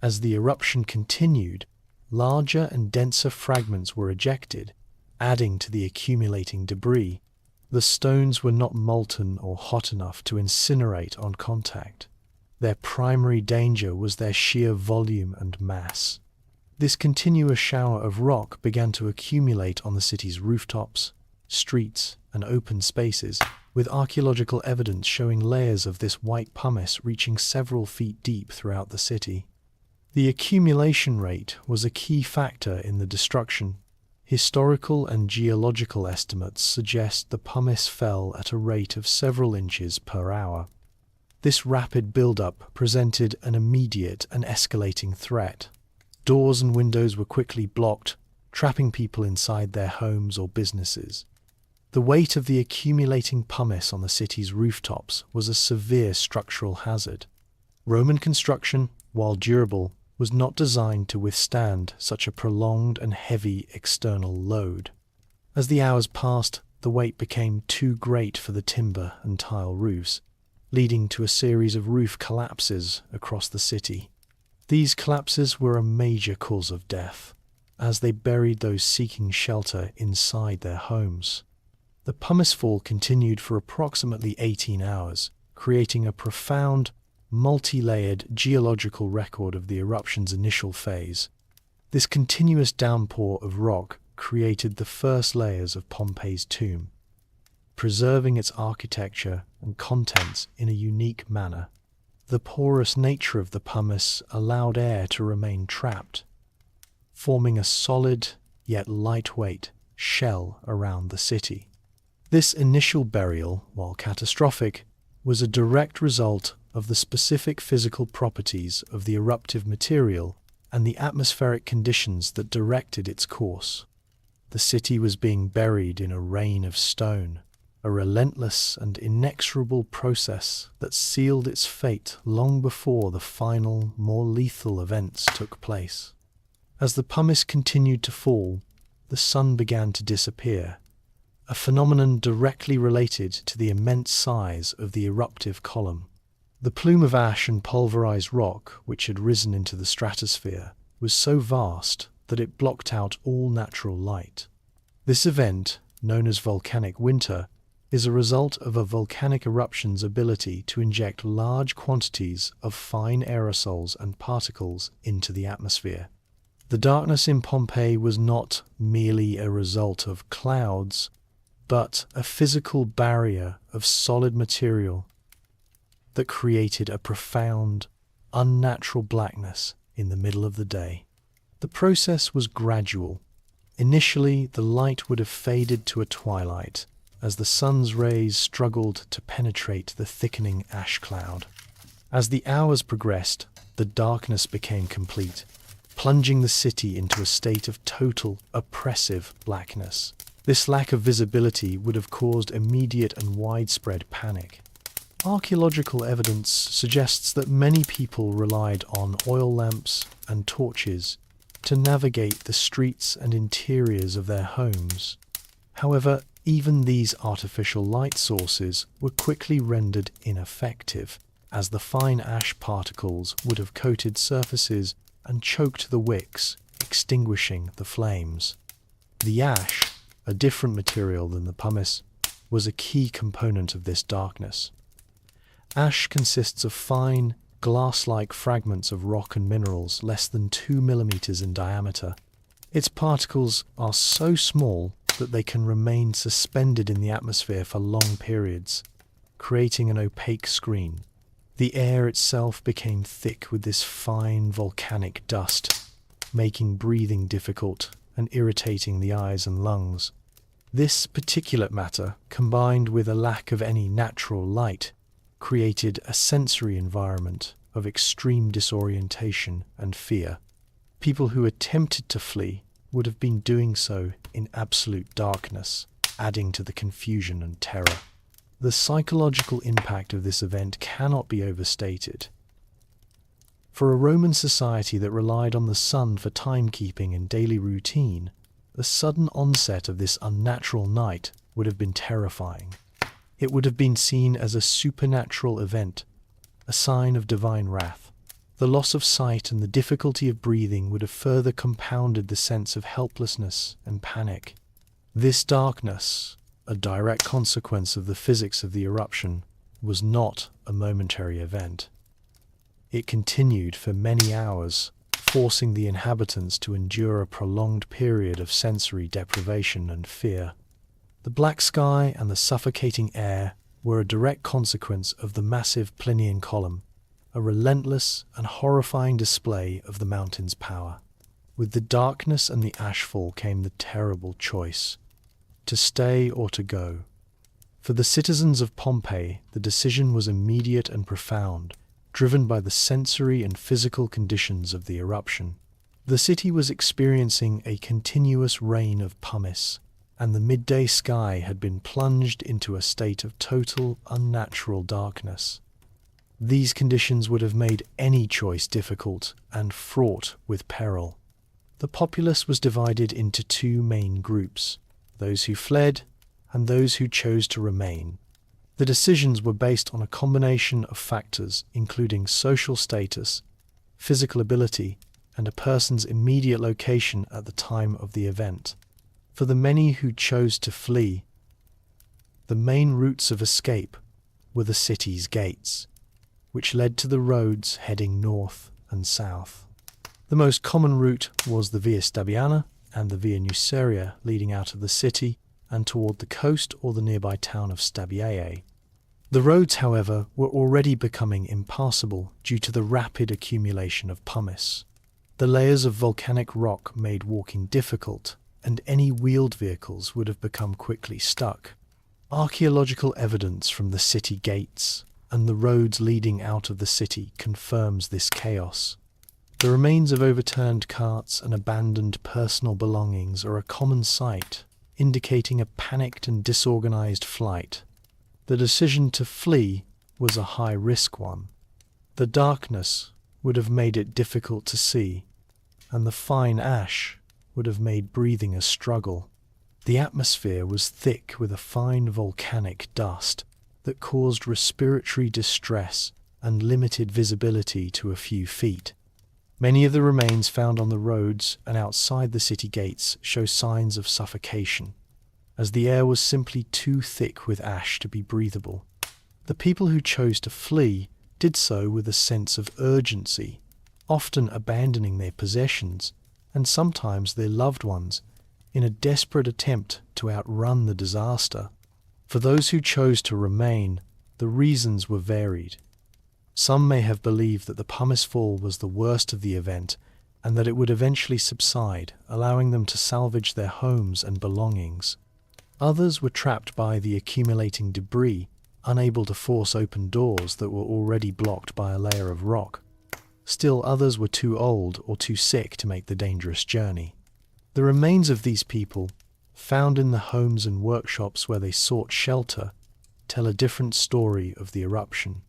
As the eruption continued, larger and denser fragments were ejected, adding to the accumulating debris. The stones were not molten or hot enough to incinerate on contact. Their primary danger was their sheer volume and mass. This continuous shower of rock began to accumulate on the city's rooftops, streets, and open spaces, with archaeological evidence showing layers of this white pumice reaching several feet deep throughout the city. The accumulation rate was a key factor in the destruction. Historical and geological estimates suggest the pumice fell at a rate of several inches per hour. This rapid build-up presented an immediate and escalating threat. Doors and windows were quickly blocked, trapping people inside their homes or businesses. The weight of the accumulating pumice on the city's rooftops was a severe structural hazard. Roman construction, while durable, was not designed to withstand such a prolonged and heavy external load. As the hours passed, the weight became too great for the timber and tile roofs. leading to a series of roof collapses across the city. These collapses were a major cause of death, as they buried those seeking shelter inside their homes. The pumicefall continued for approximately 18 hours, creating a profound, multi-layered geological record of the eruption's initial phase. This continuous downpour of rock created the first layers of Pompeii's tomb, preserving its architecture and contents in a unique manner. The porous nature of the pumice allowed air to remain trapped, forming a solid yet lightweight shell around the city. This initial burial, while catastrophic, was a direct result of the specific physical properties of the eruptive material and the atmospheric conditions that directed its course. The city was being buried in a rain of stone, a relentless and inexorable process that sealed its fate long before the final, more lethal events took place. As the pumice continued to fall, the sun began to disappear, a phenomenon directly related to the immense size of the eruptive column. The plume of ash and pulverized rock which had risen into the stratosphere was so vast that it blocked out all natural light. This event, known as volcanic winter, is a result of a volcanic eruption's ability to inject large quantities of fine aerosols and particles into the atmosphere. The darkness in Pompeii was not merely a result of clouds, but a physical barrier of solid material that created a profound, unnatural blackness in the middle of the day. The process was gradual. Initially, the light would have faded to a twilight as the sun's rays struggled to penetrate the thickening ash cloud. As the hours progressed, the darkness became complete, plunging the city into a state of total, oppressive blackness. This lack of visibility would have caused immediate and widespread panic. Archaeological evidence suggests that many people relied on oil lamps and torches to navigate the streets and interiors of their homes. However, even these artificial light sources were quickly rendered ineffective, as the fine ash particles would have coated surfaces and choked the wicks, extinguishing the flames. The ash, a different material than the pumice, was a key component of this darkness. Ash consists of fine, glass-like fragments of rock and minerals less than 2 millimeters in diameter. Its particles are so small that they can remain suspended in the atmosphere for long periods, creating an opaque screen. The air itself became thick with this fine volcanic dust, making breathing difficult and irritating the eyes and lungs. This particulate matter, combined with a lack of any natural light, created a sensory environment of extreme disorientation and fear. People who attempted to flee would have been doing so in absolute darkness, adding to the confusion and terror. The psychological impact of this event cannot be overstated. For a Roman society that relied on the sun for timekeeping and daily routine, the sudden onset of this unnatural night would have been terrifying. It would have been seen as a supernatural event, a sign of divine wrath. The loss of sight and the difficulty of breathing would have further compounded the sense of helplessness and panic. This darkness, a direct consequence of the physics of the eruption, was not a momentary event. It continued for many hours, forcing the inhabitants to endure a prolonged period of sensory deprivation and fear. The black sky and the suffocating air were a direct consequence of the massive Plinian column, a relentless and horrifying display of the mountain's power. With the darkness and the ashfall came the terrible choice: to stay or to go. For the citizens of Pompeii, the decision was immediate and profound, driven by the sensory and physical conditions of the eruption. The city was experiencing a continuous rain of pumice, and the midday sky had been plunged into a state of total, unnatural darkness. These conditions would have made any choice difficult and fraught with peril. The populace was divided into two main groups: those who fled and those who chose to remain. The decisions were based on a combination of factors including social status, physical ability, and a person's immediate location at the time of the event. For the many who chose to flee, the main routes of escape were the city's gates, which led to the roads heading north and south. The most common route was the Via Stabiana and the Via Nuceria, leading out of the city and toward the coast or the nearby town of Stabiae. The roads, however, were already becoming impassable due to the rapid accumulation of pumice. The layers of volcanic rock made walking difficult, and any wheeled vehicles would have become quickly stuck. Archaeological evidence from the city gates and the roads leading out of the city confirms this chaos. The remains of overturned carts and abandoned personal belongings are a common sight, indicating a panicked and disorganized flight. The decision to flee was a high-risk one. The darkness would have made it difficult to see, and the fine ash would have made breathing a struggle. The atmosphere was thick with a fine volcanic dust that caused respiratory distress and limited visibility to a few feet. Many of the remains found on the roads and outside the city gates show signs of suffocation, as the air was simply too thick with ash to be breathable. The people who chose to flee did so with a sense of urgency, often abandoning their possessions and sometimes their loved ones in a desperate attempt to outrun the disaster. For those who chose to remain, the reasons were varied. Some may have believed that the pumicefall was the worst of the event and that it would eventually subside, allowing them to salvage their homes and belongings. Others were trapped by the accumulating debris, unable to force open doors that were already blocked by a layer of rock. Still others were too old or too sick to make the dangerous journey. The remains of these people, found in the homes and workshops where they sought shelter, tell a different story of the eruption.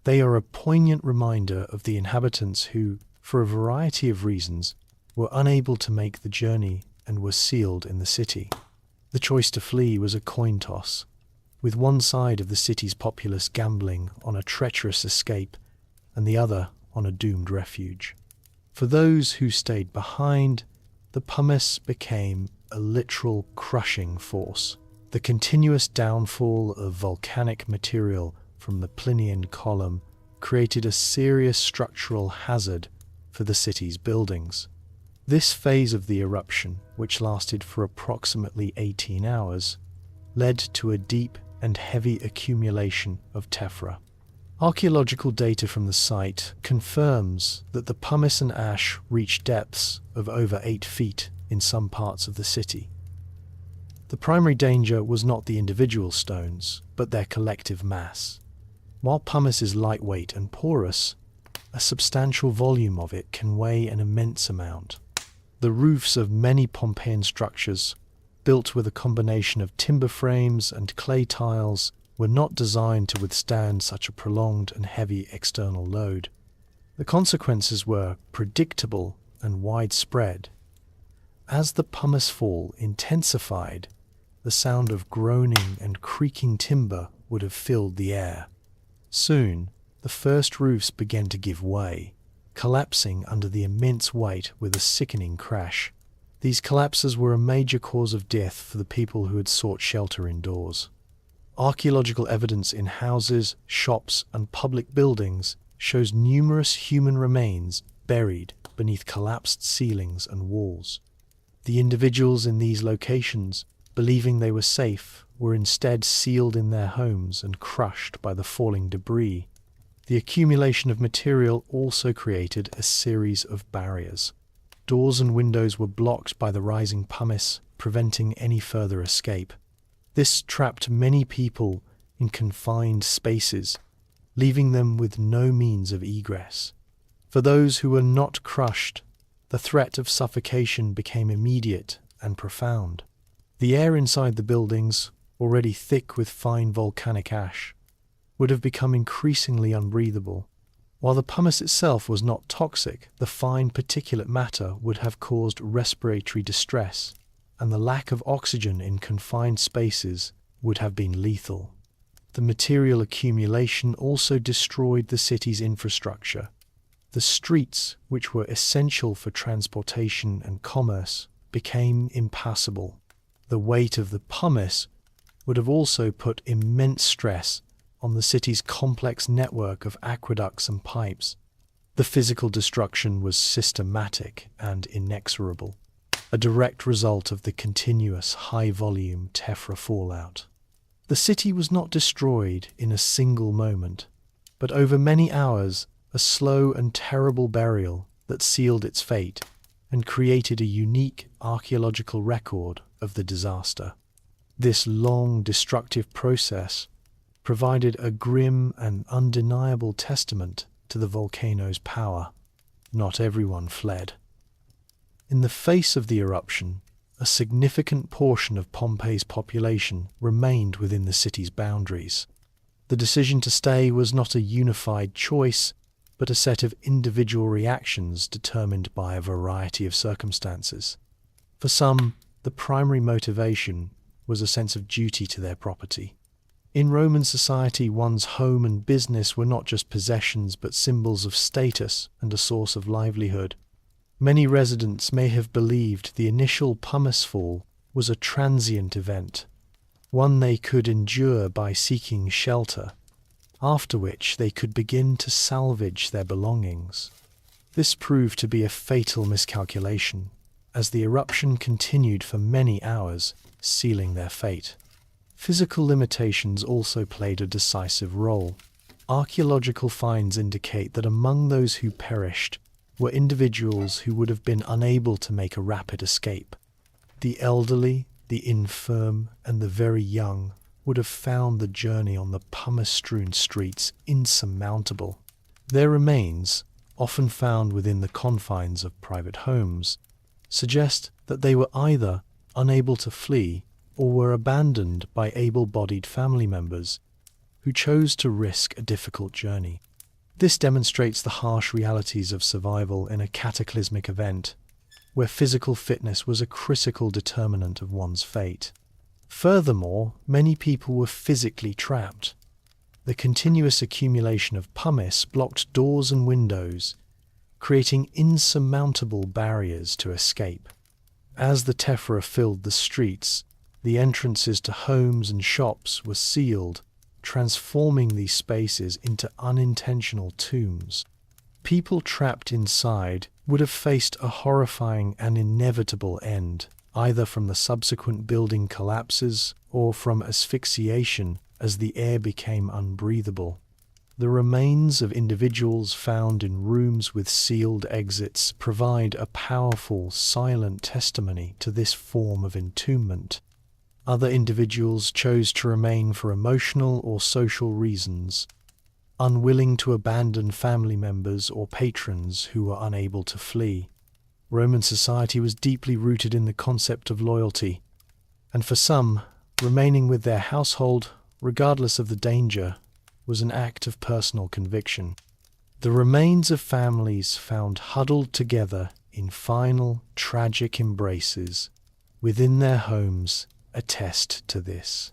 They are a poignant reminder of the inhabitants who, for a variety of reasons, were unable to make the journey and were sealed in the city. The choice to flee was a coin toss, with one side of the city's populace gambling on a treacherous escape and the other on a doomed refuge. For those who stayed behind, the pumice became a literal crushing force. The continuous downfall of volcanic material from the Plinian column created a serious structural hazard for the city's buildings. This phase of the eruption, which lasted for approximately 18 hours, led to a deep and heavy accumulation of tephra. Archaeological data from the site confirms that the pumice and ash reached depths of over 8 feet in some parts of the city. The primary danger was not the individual stones, but their collective mass. While pumice is lightweight and porous, a substantial volume of it can weigh an immense amount. The roofs of many Pompeian structures, built with a combination of timber frames and clay tiles, were not designed to withstand such a prolonged and heavy external load. The consequences were predictable and widespread. As the pumicefall intensified, the sound of groaning and creaking timber would have filled the air. Soon, the first roofs began to give way, collapsing under the immense weight with a sickening crash. These collapses were a major cause of death for the people who had sought shelter indoors. Archaeological evidence in houses, shops, and public buildings shows numerous human remains buried beneath collapsed ceilings and walls. The individuals in these locations, believing they were safe, were instead sealed in their homes and crushed by the falling debris. The accumulation of material also created a series of barriers. Doors and windows were blocked by the rising pumice, preventing any further escape. This trapped many people in confined spaces, leaving them with no means of egress. For those who were not crushed, the threat of suffocation became immediate and profound. The air inside the buildings, already thick with fine volcanic ash, would have become increasingly unbreathable. While the pumice itself was not toxic, the fine particulate matter would have caused respiratory distress, and the lack of oxygen in confined spaces would have been lethal. the material accumulation also destroyed the city's infrastructure. The streets, which were essential for transportation and commerce, became impassable. The weight of the pumice would have also put immense stress on the city's complex network of aqueducts and pipes. The physical destruction was systematic and inexorable, a direct result of the continuous high-volume tephra fallout. The city was not destroyed in a single moment, but over many hours, a slow and terrible burial that sealed its fate and created a unique archaeological record of the disaster. This long, destructive process provided a grim and undeniable testament to the volcano's power. Not everyone fled. In the face of the eruption, a significant portion of Pompeii's population remained within the city's boundaries. The decision to stay was not a unified choice, but a set of individual reactions determined by a variety of circumstances. For some, the primary motivation was a sense of duty to their property. In Roman society, one's home and business were not just possessions but symbols of status and a source of livelihood. Many residents may have believed the initial pumicefall was a transient event, one they could endure by seeking shelter, after which they could begin to salvage their belongings. This proved to be a fatal miscalculation, as the eruption continued for many hours, sealing their fate. Physical limitations also played a decisive role. Archaeological finds indicate that among those who perished were individuals who would have been unable to make a rapid escape. The elderly, the infirm, and the very young would have found the journey on the pumice-strewn streets insurmountable. Their remains, often found within the confines of private homes, suggest that they were either unable to flee or were abandoned by able-bodied family members who chose to risk a difficult journey. This demonstrates the harsh realities of survival in a cataclysmic event, where physical fitness was a critical determinant of one's fate. Furthermore, many people were physically trapped. The continuous accumulation of pumice blocked doors and windows, creating insurmountable barriers to escape. As the tephra filled the streets, the entrances to homes and shops were sealed, transforming these spaces into unintentional tombs. People trapped inside would have faced a horrifying and inevitable end, either from the subsequent building collapses or from asphyxiation as the air became unbreathable. The remains of individuals found in rooms with sealed exits provide a powerful, silent testimony to this form of entombment. Other individuals chose to remain for emotional or social reasons, unwilling to abandon family members or patrons who were unable to flee. Roman society was deeply rooted in the concept of loyalty, and for some, remaining with their household, regardless of the danger, was an act of personal conviction. The remains of families found huddled together in final, tragic embraces within their homes attest to this.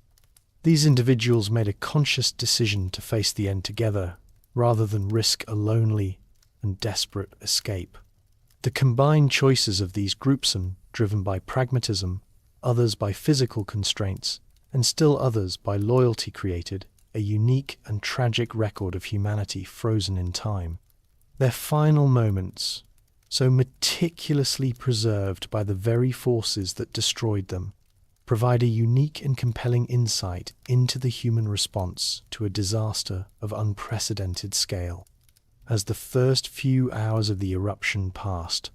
These individuals made a conscious decision to face the end together, rather than risk a lonely and desperate escape. The combined choices of these groups, some driven by pragmatism, others by physical constraints, and still others by loyalty, created a unique and tragic record of humanity frozen in time. Their final moments, so meticulously preserved by the very forces that destroyed them, provide a unique and compelling insight into the human response to a disaster of unprecedented scale. As the first few hours of the eruption passed,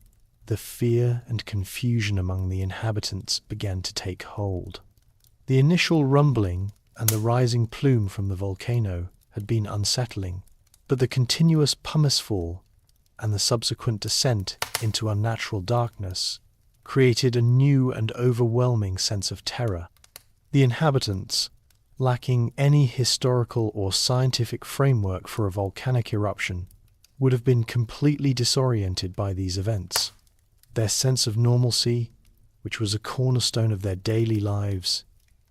the fear and confusion among the inhabitants began to take hold. The initial rumbling and the rising plume from the volcano had been unsettling, but the continuous pumicefall and the subsequent descent into unnatural darkness created a new and overwhelming sense of terror. The inhabitants, lacking any historical or scientific framework for a volcanic eruption, would have been completely disoriented by these events. Their sense of normalcy, which was a cornerstone of their daily lives,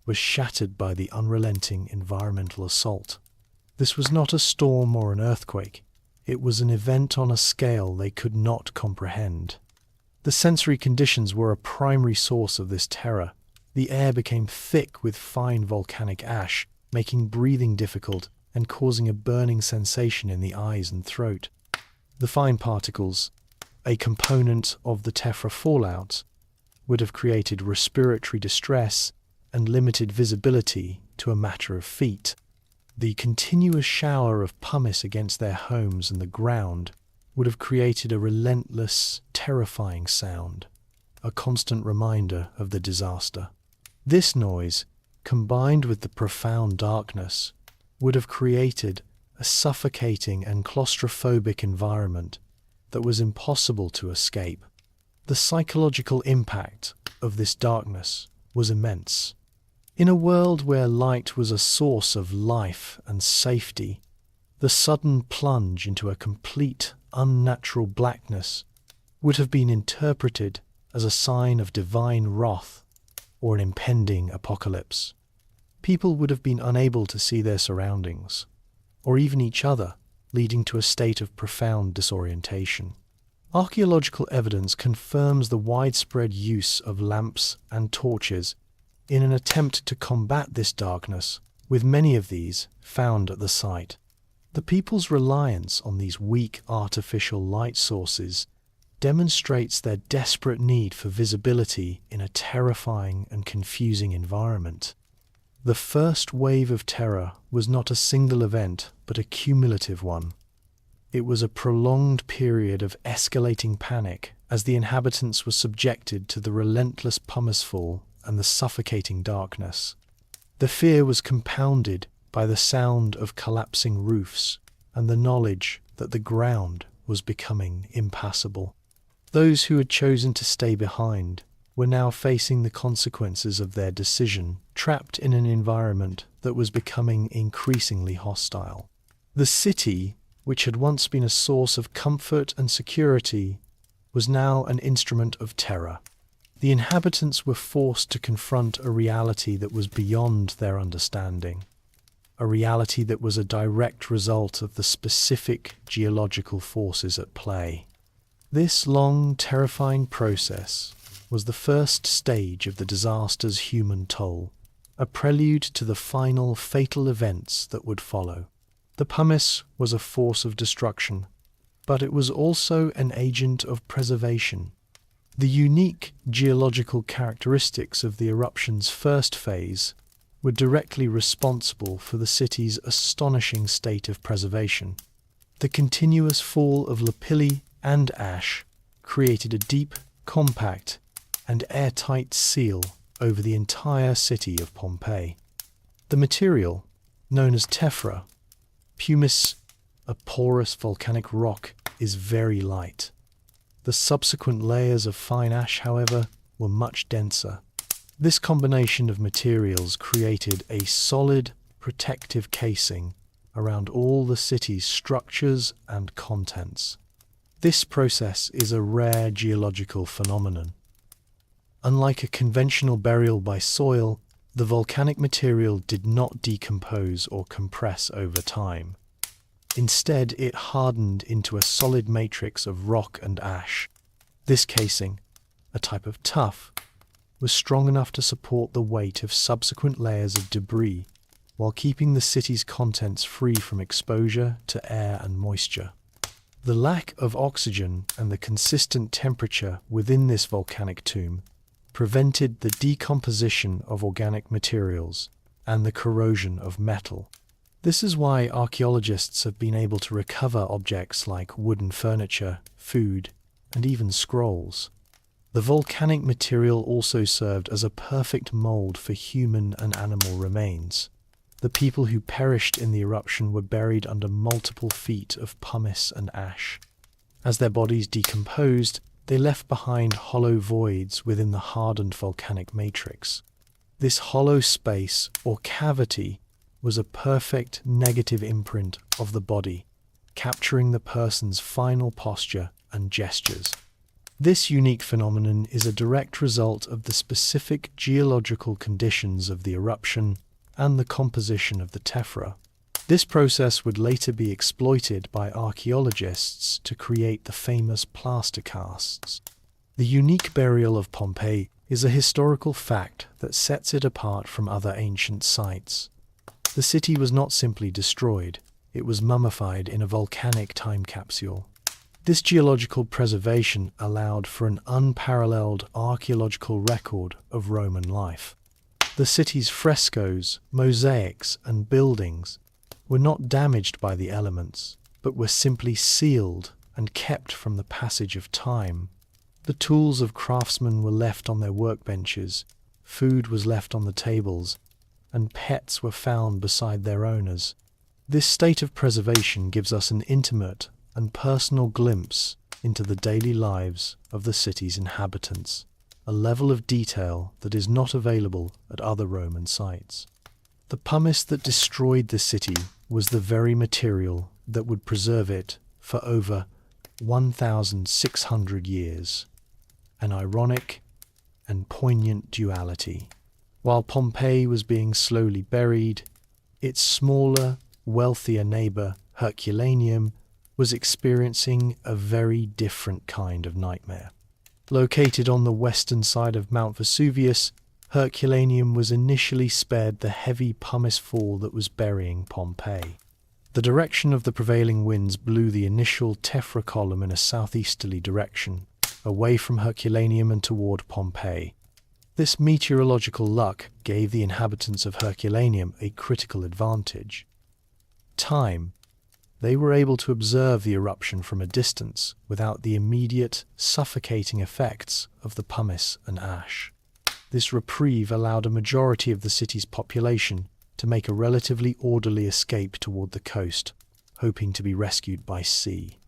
was shattered by the unrelenting environmental assault. This was not a storm or an earthquake. It was an event on a scale they could not comprehend. The sensory conditions were a primary source of this terror. The air became thick with fine volcanic ash, making breathing difficult and causing a burning sensation in the eyes and throat. The fine particles, a component of the tephra fallout, would have created respiratory distress and limited visibility to a matter of feet. The continuous shower of pumice against their homes and the ground would have created a relentless, terrifying sound, a constant reminder of the disaster. This noise, combined with the profound darkness, would have created a suffocating and claustrophobic environment that was impossible to escape. The psychological impact of this darkness was immense. In a world where light was a source of life and safety, the sudden plunge into a complete, unnatural blackness would have been interpreted as a sign of divine wrath or an impending apocalypse. People would have been unable to see their surroundings, or even each other, leading to a state of profound disorientation. Archaeological evidence confirms the widespread use of lamps and torches in an attempt to combat this darkness, with many of these found at the site. The people's reliance on these weak artificial light sources demonstrates their desperate need for visibility in a terrifying and confusing environment. The first wave of terror was not a single event, but a cumulative one. It was a prolonged period of escalating panic as the inhabitants were subjected to the relentless pumicefall and the suffocating darkness. The fear was compounded by the sound of collapsing roofs and the knowledge that the ground was becoming impassable. Those who had chosen to stay behind were now facing the consequences of their decision, trapped in an environment that was becoming increasingly hostile. The city, which had once been a source of comfort and security, was now an instrument of terror. The inhabitants were forced to confront a reality that was beyond their understanding, a reality that was a direct result of the specific geological forces at play. This long, terrifying process was the first stage of the disaster's human toll, a prelude to the final fatal events that would follow. The pumice was a force of destruction, but it was also an agent of preservation. The unique geological characteristics of the eruption's first phase were directly responsible for the city's astonishing state of preservation. The continuous fall of lapilli and ash created a deep, compact, and airtight seal over the entire city of Pompeii. The material, known as tephra, pumice, a porous volcanic rock, is very light. The subsequent layers of fine ash, however, were much denser. This combination of materials created a solid, protective casing around all the city's structures and contents. This process is a rare geological phenomenon. Unlike a conventional burial by soil, the volcanic material did not decompose or compress over time. Instead, it hardened into a solid matrix of rock and ash. This casing, a type of tuff, was strong enough to support the weight of subsequent layers of debris, while keeping the city's contents free from exposure to air and moisture. The lack of oxygen and the consistent temperature within this volcanic tomb prevented the decomposition of organic materials and the corrosion of metal. This is why archaeologists have been able to recover objects like wooden furniture, food, and even scrolls. The volcanic material also served as a perfect mold for human and animal remains. The people who perished in the eruption were buried under multiple feet of pumice and ash. As their bodies decomposed, they left behind hollow voids within the hardened volcanic matrix. This hollow space, or cavity, was a perfect negative imprint of the body, capturing the person's final posture and gestures. This unique phenomenon is a direct result of the specific geological conditions of the eruption and the composition of the tephra. This process would later be exploited by archaeologists to create the famous plaster casts. The unique burial of Pompeii is a historical fact that sets it apart from other ancient sites. The city was not simply destroyed, it was mummified in a volcanic time capsule. This geological preservation allowed for an unparalleled archaeological record of Roman life. The city's frescoes, mosaics, and buildings were not damaged by the elements, but were simply sealed and kept from the passage of time. The tools of craftsmen were left on their workbenches, food was left on the tables, and pets were found beside their owners. This state of preservation gives us an intimate and personal glimpse into the daily lives of the city's inhabitants, a level of detail that is not available at other Roman sites. The pumice that destroyed the city was the very material that would preserve it for over 1,600 years. An ironic and poignant duality. While Pompeii was being slowly buried, its smaller, wealthier neighbor, Herculaneum, was experiencing a very different kind of nightmare. Located on the western side of Mount Vesuvius, Herculaneum was initially spared the heavy pumice fall that was burying Pompeii. The direction of the prevailing winds blew the initial tephra column in a southeasterly direction, away from Herculaneum and toward Pompeii. This meteorological luck gave the inhabitants of Herculaneum a critical advantage. Time. They were able to observe the eruption from a distance without the immediate, suffocating effects of the pumice and ash. This reprieve allowed a majority of the city's population to make a relatively orderly escape toward the coast, hoping to be rescued by sea.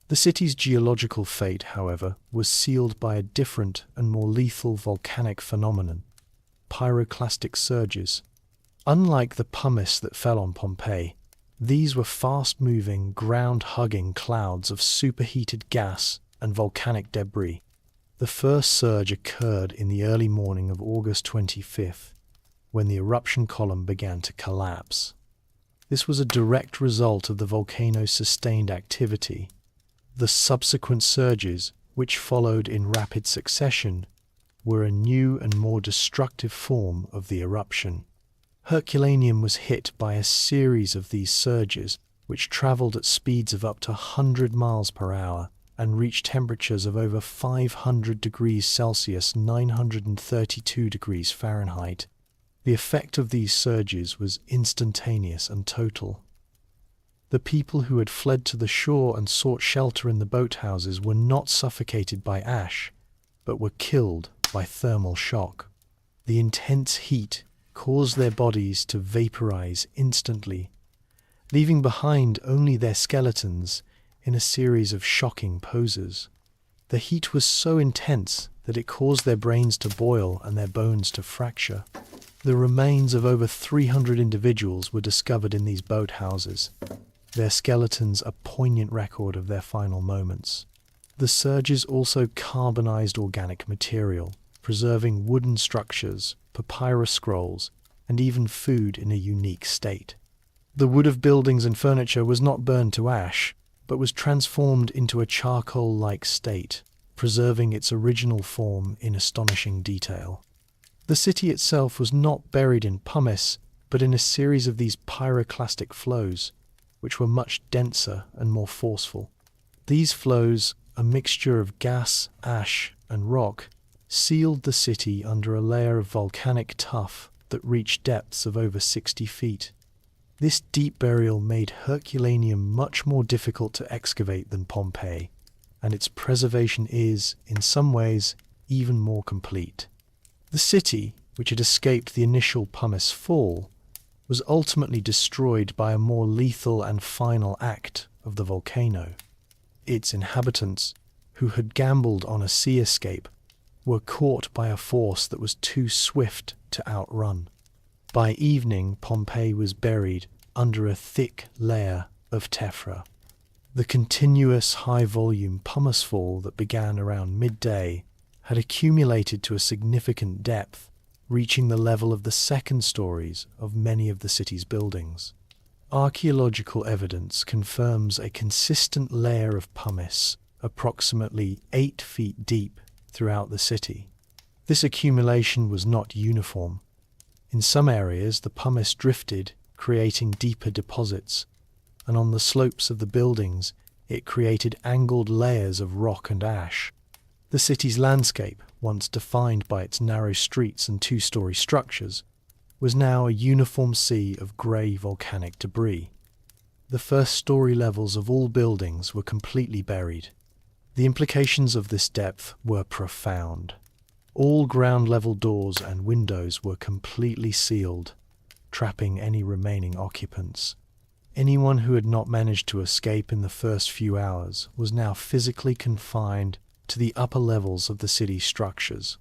The city's geological fate, however, was sealed by a different and more lethal volcanic phenomenon: pyroclastic surges. Unlike the pumice that fell on Pompeii, these were fast-moving, ground-hugging clouds of superheated gas and volcanic debris. The first surge occurred in the early morning of August 25th, when the eruption column began to collapse. This was a direct result of the volcano's sustained activity. The subsequent surges, which followed in rapid succession, were a new and more destructive form of the eruption. Herculaneum was hit by a series of these surges, which travelled at speeds of up to 100 miles per hour and reached temperatures of over 500 degrees Celsius, 932 degrees Fahrenheit. The effect of these surges was instantaneous and total. The people who had fled to the shore and sought shelter in the boathouses were not suffocated by ash, but were killed by thermal shock. The intense heat caused their bodies to vaporize instantly, leaving behind only their skeletons in a series of shocking poses. The heat was so intense that it caused their brains to boil and their bones to fracture. The remains of over 300 individuals were discovered in these boathouses, their skeletons a poignant record of their final moments. The surges also carbonized organic material, preserving wooden structures, papyrus scrolls, and even food in a unique state. The wood of buildings and furniture was not burned to ash, but was transformed into a charcoal-like state, preserving its original form in astonishing detail. The city itself was not buried in pumice, but in a series of these pyroclastic flows, which were much denser and more forceful. These flows, a mixture of gas, ash, and rock, sealed the city under a layer of volcanic tuff that reached depths of over 60 feet. This deep burial made Herculaneum much more difficult to excavate than Pompeii, and its preservation is, in some ways, even more complete. The city, which had escaped the initial pumice fall, was ultimately destroyed by a more lethal and final act of the volcano. Its inhabitants, who had gambled on a sea escape, were caught by a force that was too swift to outrun. By evening, Pompeii was buried under a thick layer of tephra. The continuous high-volume pumicefall that began around midday had accumulated to a significant depth, reaching the level of the second stories of many of the city's buildings. Archaeological evidence confirms a consistent layer of pumice approximately 8 feet deep throughout the city. This accumulation was not uniform. In some areas, the pumice drifted, creating deeper deposits, and on the slopes of the buildings, it created angled layers of rock and ash. The city's landscape, once defined by its narrow streets and two-story structures, was now a uniform sea of grey volcanic debris. The first-story levels of all buildings were completely buried. The implications of this depth were profound. All ground-level doors and windows were completely sealed, trapping any remaining occupants. Anyone who had not managed to escape in the first few hours was now physically confined to the upper levels of the city's structures.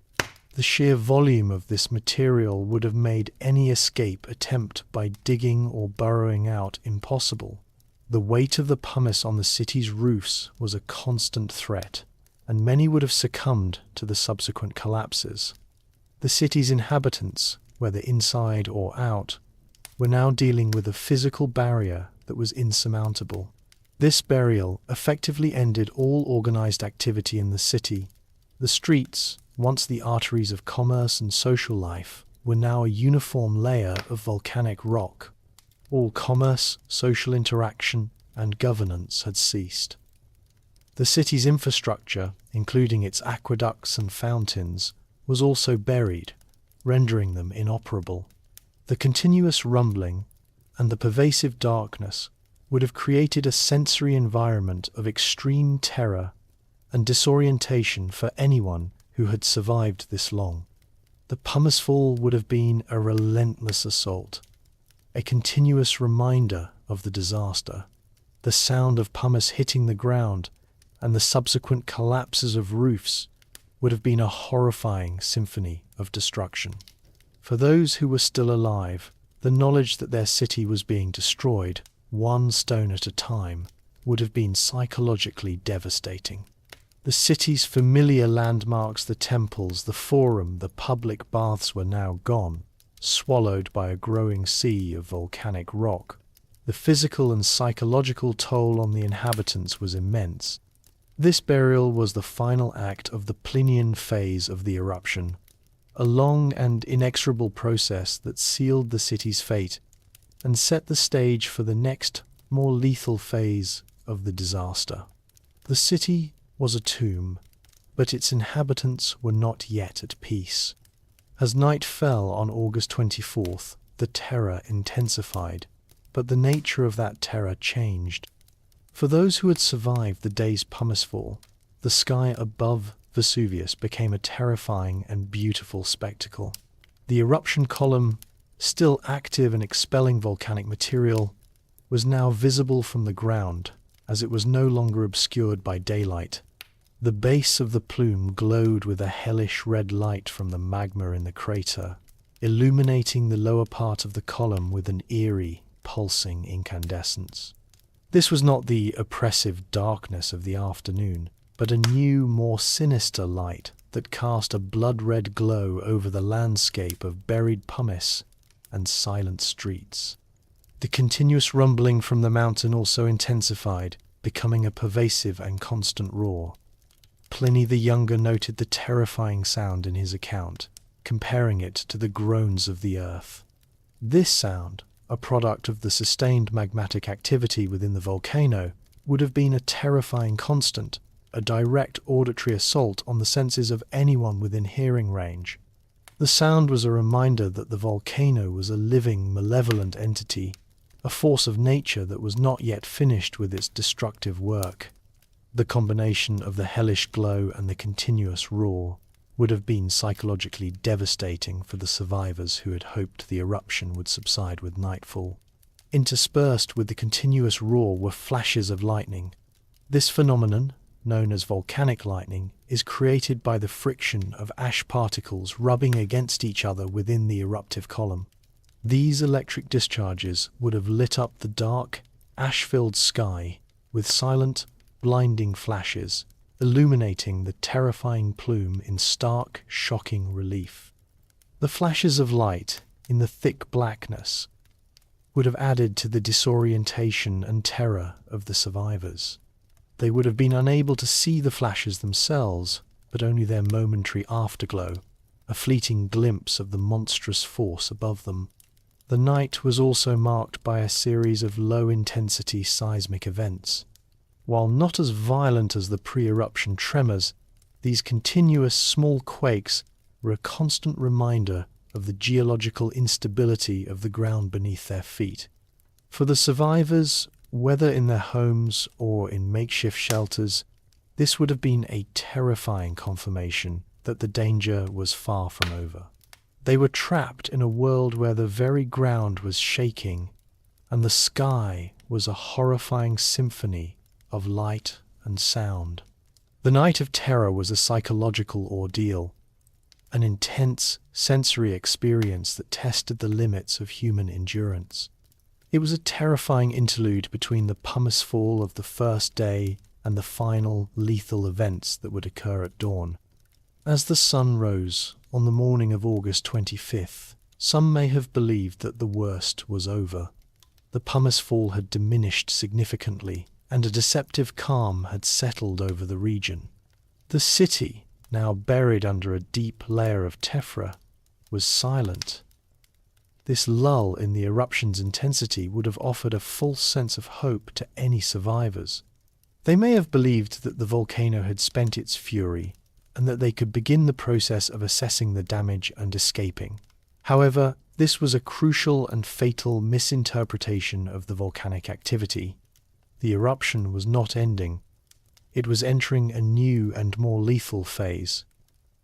The sheer volume of this material would have made any escape attempt by digging or burrowing out impossible. The weight of the pumice on the city's roofs was a constant threat, and many would have succumbed to the subsequent collapses. The city's inhabitants, whether inside or out, were now dealing with a physical barrier that was insurmountable. This burial effectively ended all organized activity in the city. The streets, once the arteries of commerce and social life, were now a uniform layer of volcanic rock. All commerce, social interaction, and governance had ceased. The city's infrastructure, including its aqueducts and fountains, was also buried, rendering them inoperable. The continuous rumbling and the pervasive darkness would have created a sensory environment of extreme terror and disorientation for anyone who had survived this long. The pumicefall would have been a relentless assault, a continuous reminder of the disaster. The sound of pumice hitting the ground and the subsequent collapses of roofs would have been a horrifying symphony of destruction. For those who were still alive, the knowledge that their city was being destroyed, one stone at a time, would have been psychologically devastating. The city's familiar landmarks, the temples, the forum, the public baths were now gone, swallowed by a growing sea of volcanic rock. The physical and psychological toll on the inhabitants was immense. This burial was the final act of the Plinian phase of the eruption, a long and inexorable process that sealed the city's fate and set the stage for the next, more lethal phase of the disaster. The city was a tomb, but its inhabitants were not yet at peace. As night fell on August 24th, the terror intensified, but the nature of that terror changed. For those who had survived the day's pumicefall, the sky above Vesuvius became a terrifying and beautiful spectacle. The eruption column, still active and expelling volcanic material, was now visible from the ground, as it was no longer obscured by daylight. The base of the plume glowed with a hellish red light from the magma in the crater, illuminating the lower part of the column with an eerie, pulsing incandescence. This was not the oppressive darkness of the afternoon, but a new, more sinister light that cast a blood-red glow over the landscape of buried pumice and silent streets. The continuous rumbling from the mountain also intensified, becoming a pervasive and constant roar. Pliny the Younger noted the terrifying sound in his account, comparing it to the groans of the earth. This sound, a product of the sustained magmatic activity within the volcano, would have been a terrifying constant, a direct auditory assault on the senses of anyone within hearing range. The sound was a reminder that the volcano was a living, malevolent entity, a force of nature that was not yet finished with its destructive work. The combination of the hellish glow and the continuous roar would have been psychologically devastating for the survivors who had hoped the eruption would subside with nightfall. Interspersed with the continuous roar were flashes of lightning. This phenomenon, known as volcanic lightning, is created by the friction of ash particles rubbing against each other within the eruptive column. These electric discharges would have lit up the dark, ash-filled sky, with silent, blinding flashes, illuminating the terrifying plume in stark, shocking relief. The flashes of light, in the thick blackness, would have added to the disorientation and terror of the survivors. They would have been unable to see the flashes themselves, but only their momentary afterglow, a fleeting glimpse of the monstrous force above them. The night was also marked by a series of low-intensity seismic events. While not as violent as the pre-eruption tremors, these continuous small quakes were a constant reminder of the geological instability of the ground beneath their feet. For the survivors, whether in their homes or in makeshift shelters, this would have been a terrifying confirmation that the danger was far from over. They were trapped in a world where the very ground was shaking, and the sky was a horrifying symphony of light and sound. The night of terror was a psychological ordeal, an intense sensory experience that tested the limits of human endurance. It was a terrifying interlude between the pumicefall of the first day and the final lethal events that would occur at dawn. As the sun rose on the morning of August 25th, some may have believed that the worst was over. The pumicefall had diminished significantly, and a deceptive calm had settled over the region. The city, now buried under a deep layer of tephra, was silent. This lull in the eruption's intensity would have offered a false sense of hope to any survivors. They may have believed that the volcano had spent its fury, and that they could begin the process of assessing the damage and escaping. However, this was a crucial and fatal misinterpretation of the volcanic activity. The eruption was not ending. It was entering a new and more lethal phase.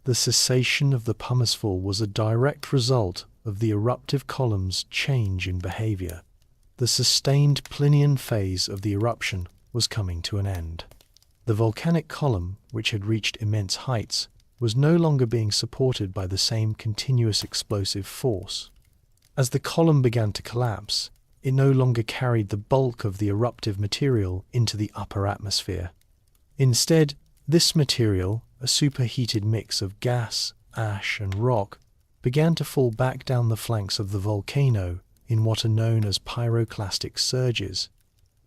The cessation of the pumicefall was a direct result of the eruptive column's change in behavior. The sustained Plinian phase of the eruption was coming to an end. The volcanic column, which had reached immense heights, was no longer being supported by the same continuous explosive force. As the column began to collapse, it no longer carried the bulk of the eruptive material into the upper atmosphere. Instead, this material, a superheated mix of gas, ash, and rock, began to fall back down the flanks of the volcano in what are known as pyroclastic surges.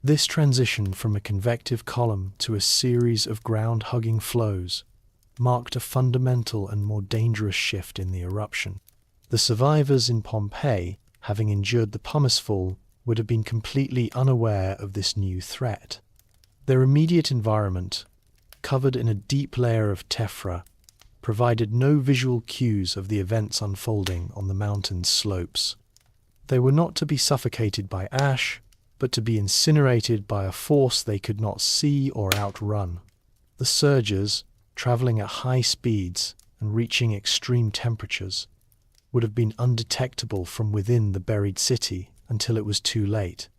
This transition from a convective column to a series of ground-hugging flows marked a fundamental and more dangerous shift in the eruption. The survivors in Pompeii, having endured the pumicefall, would have been completely unaware of this new threat. Their immediate environment, covered in a deep layer of tephra, provided no visual cues of the events unfolding on the mountain's slopes. They were not to be suffocated by ash, but to be incinerated by a force they could not see or outrun. The surges, travelling at high speeds and reaching extreme temperatures, would have been undetectable from within the buried city until it was too late.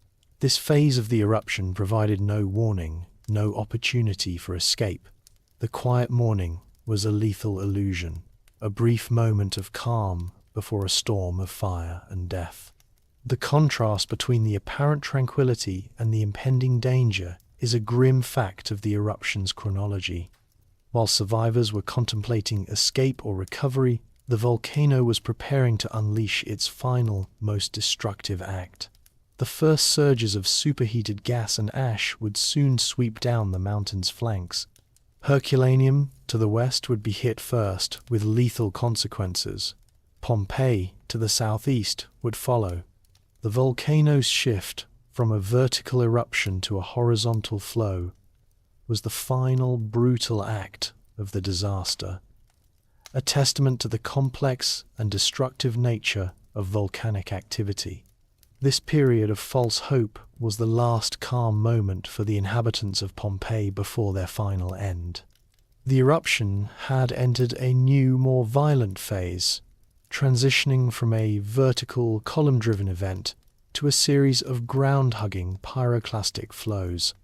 This phase of the eruption provided no warning, no opportunity for escape. The quiet morning was a lethal illusion, a brief moment of calm before a storm of fire and death. The contrast between the apparent tranquility and the impending danger is a grim fact of the eruption's chronology. While survivors were contemplating escape or recovery, the volcano was preparing to unleash its final, most destructive act. The first surges of superheated gas and ash would soon sweep down the mountain's flanks. Herculaneum, to the west, would be hit first, with lethal consequences. Pompeii, to the southeast, would follow. The volcano's shift from a vertical eruption to a horizontal flow was the final brutal act of the disaster, a testament to the complex and destructive nature of volcanic activity. This period of false hope was the last calm moment for the inhabitants of Pompeii before their final end. The eruption had entered a new, more violent phase, transitioning from a vertical, column-driven event to a series of ground-hugging pyroclastic flows.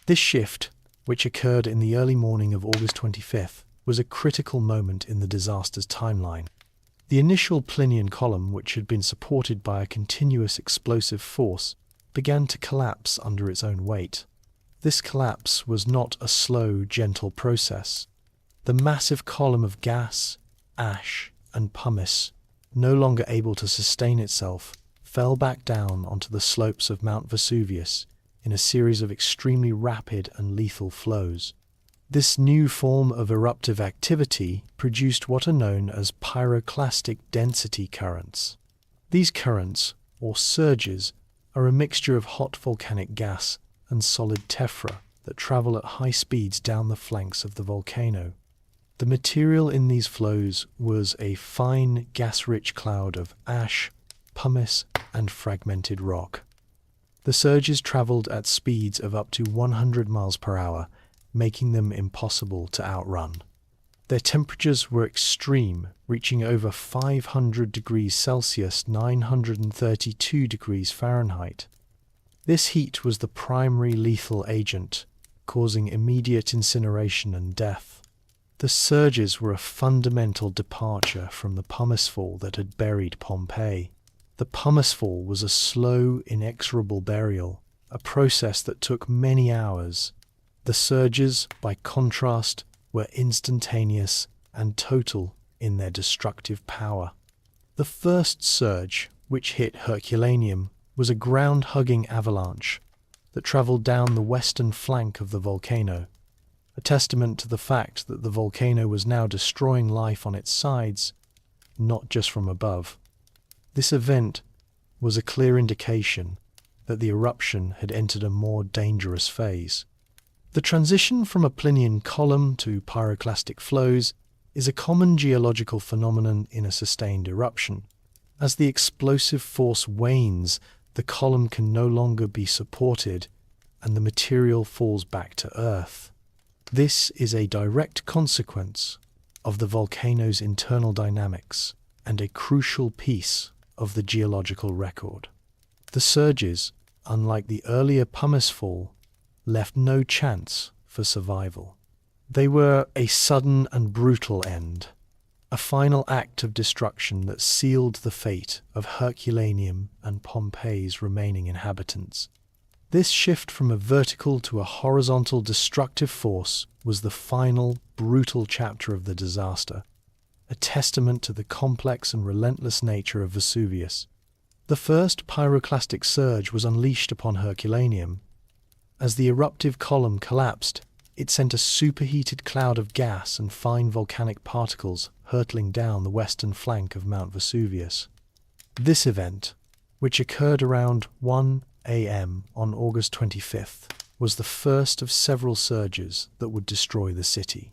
This shift, which occurred in the early morning of August 25th, was a critical moment in the disaster's timeline. The initial Plinian column, which had been supported by a continuous explosive force, began to collapse under its own weight. This collapse was not a slow, gentle process. The massive column of gas, ash, and pumice, no longer able to sustain itself, fell back down onto the slopes of Mount Vesuvius in a series of extremely rapid and lethal flows. This new form of eruptive activity produced what are known as pyroclastic density currents. These currents, or surges, are a mixture of hot volcanic gas and solid tephra that travel at high speeds down the flanks of the volcano. The material in these flows was a fine gas-rich cloud of ash, pumice, and fragmented rock. The surges traveled at speeds of up to 100 miles per hour, making them impossible to outrun. Their temperatures were extreme, reaching over 500 degrees Celsius, 932 degrees Fahrenheit. This heat was the primary lethal agent, causing immediate incineration and death. The surges were a fundamental departure from the pumicefall that had buried Pompeii. The pumicefall was a slow, inexorable burial, a process that took many hours. The surges, by contrast, were instantaneous and total in their destructive power. The first surge, which hit Herculaneum, was a ground-hugging avalanche that travelled down the western flank of the volcano, a testament to the fact that the volcano was now destroying life on its sides, not just from above. This event was a clear indication that the eruption had entered a more dangerous phase. The transition from a Plinian column to pyroclastic flows is a common geological phenomenon in a sustained eruption. As the explosive force wanes, the column can no longer be supported and the material falls back to Earth. This is a direct consequence of the volcano's internal dynamics and a crucial piece of the geological record. The surges, unlike the earlier pumicefall, left no chance for survival. They were a sudden and brutal end, a final act of destruction that sealed the fate of Herculaneum and Pompeii's remaining inhabitants. This shift from a vertical to a horizontal destructive force was the final, brutal chapter of the disaster, a testament to the complex and relentless nature of Vesuvius. The first pyroclastic surge was unleashed upon Herculaneum. As the eruptive column collapsed, it sent a superheated cloud of gas and fine volcanic particles hurtling down the western flank of Mount Vesuvius. This event, which occurred around 1 a.m. on August 25th, was the first of several surges that would destroy the city.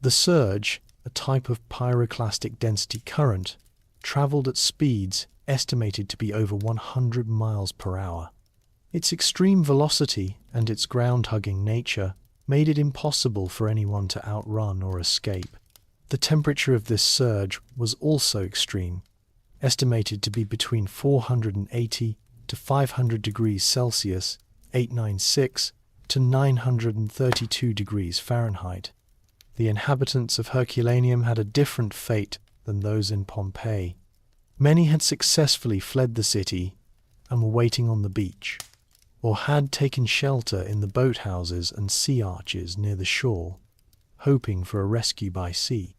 The surge, a type of pyroclastic density current, travelled at speeds estimated to be over 100 miles per hour. Its extreme velocity and its ground-hugging nature made it impossible for anyone to outrun or escape. The temperature of this surge was also extreme, estimated to be between 480 to 500 degrees Celsius, 896 to 932 degrees Fahrenheit. The inhabitants of Herculaneum had a different fate than those in Pompeii. Many had successfully fled the city and were waiting on the beach, or had taken shelter in the boathouses and sea arches near the shore, hoping for a rescue by sea.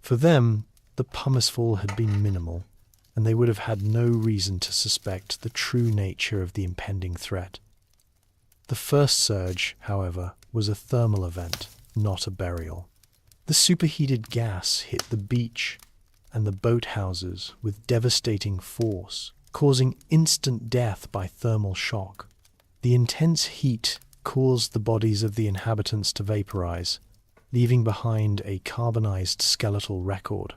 For them, the pumicefall had been minimal, and they would have had no reason to suspect the true nature of the impending threat. The first surge, however, was a thermal event, not a burial. The superheated gas hit the beach and the boathouses with devastating force, causing instant death by thermal shock. The intense heat caused the bodies of the inhabitants to vaporize, leaving behind a carbonized skeletal record.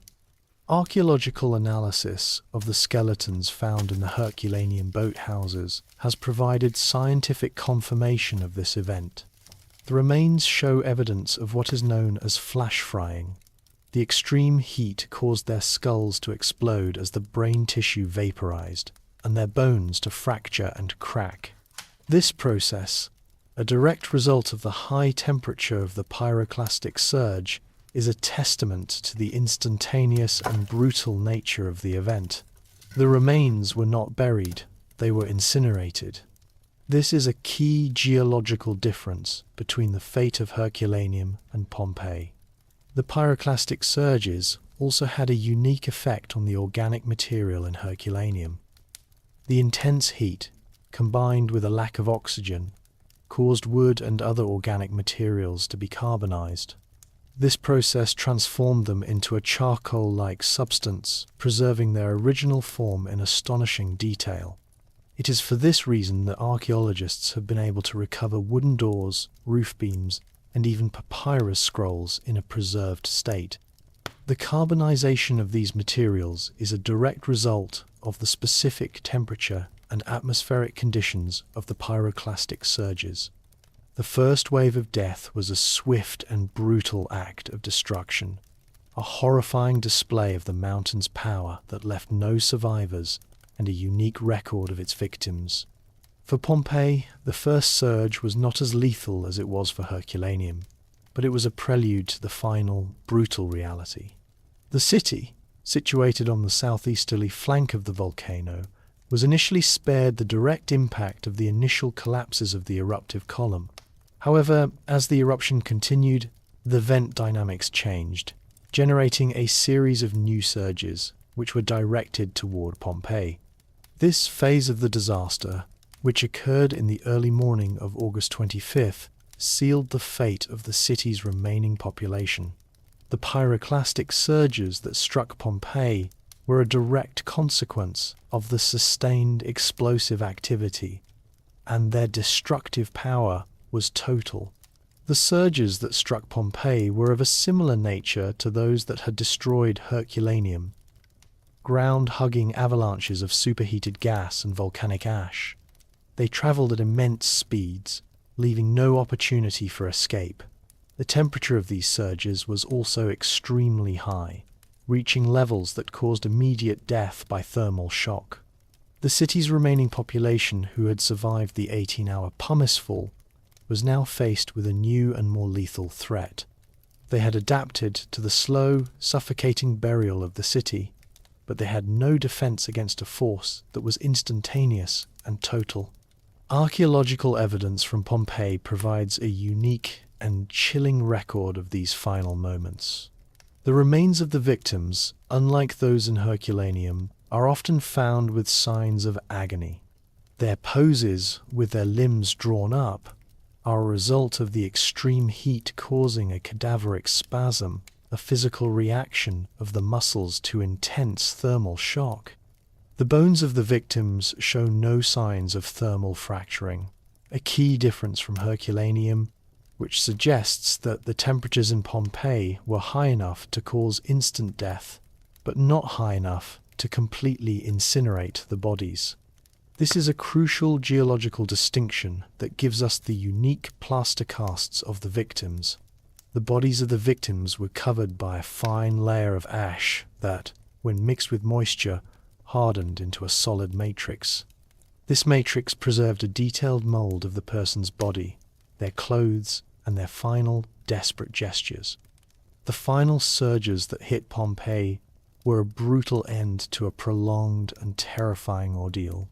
Archaeological analysis of the skeletons found in the Herculaneum boathouses has provided scientific confirmation of this event. The remains show evidence of what is known as flash frying. The extreme heat caused their skulls to explode as the brain tissue vaporized, and their bones to fracture and crack. This process, a direct result of the high temperature of the pyroclastic surge, is a testament to the instantaneous and brutal nature of the event. The remains were not buried, they were incinerated. This is a key geological difference between the fate of Herculaneum and Pompeii. The pyroclastic surges also had a unique effect on the organic material in Herculaneum. The intense heat, combined with a lack of oxygen, caused wood and other organic materials to be carbonized. This process transformed them into a charcoal-like substance, preserving their original form in astonishing detail. It is for this reason that archaeologists have been able to recover wooden doors, roof beams, and even papyrus scrolls in a preserved state. The carbonization of these materials is a direct result of the specific temperature and atmospheric conditions of the pyroclastic surges. The first wave of death was a swift and brutal act of destruction, a horrifying display of the mountain's power that left no survivors and a unique record of its victims. For Pompeii, the first surge was not as lethal as it was for Herculaneum, but it was a prelude to the final, brutal reality. The city, situated on the southeasterly flank of the volcano, was initially spared the direct impact of the initial collapses of the eruptive column. However, as the eruption continued, the vent dynamics changed, generating a series of new surges, which were directed toward Pompeii. This phase of the disaster, which occurred in the early morning of August 25th, sealed the fate of the city's remaining population. The pyroclastic surges that struck Pompeii were a direct consequence of the sustained explosive activity, and their destructive power was total. The surges that struck Pompeii were of a similar nature to those that had destroyed Herculaneum, ground-hugging avalanches of superheated gas and volcanic ash. They travelled at immense speeds, leaving no opportunity for escape. The temperature of these surges was also extremely high, reaching levels that caused immediate death by thermal shock. The city's remaining population, who had survived the 18-hour pumicefall, was now faced with a new and more lethal threat. They had adapted to the slow, suffocating burial of the city, but they had no defense against a force that was instantaneous and total. Archaeological evidence from Pompeii provides a unique and chilling record of these final moments. The remains of the victims, unlike those in Herculaneum, are often found with signs of agony. Their poses, with their limbs drawn up, are a result of the extreme heat causing a cadaveric spasm, a physical reaction of the muscles to intense thermal shock. The bones of the victims show no signs of thermal fracturing, a key difference from Herculaneum, which suggests that the temperatures in Pompeii were high enough to cause instant death, but not high enough to completely incinerate the bodies. This is a crucial geological distinction that gives us the unique plaster casts of the victims. The bodies of the victims were covered by a fine layer of ash that, when mixed with moisture, hardened into a solid matrix. This matrix preserved a detailed mold of the person's body, their clothes, and their final, desperate gestures. The final surges that hit Pompeii were a brutal end to a prolonged and terrifying ordeal.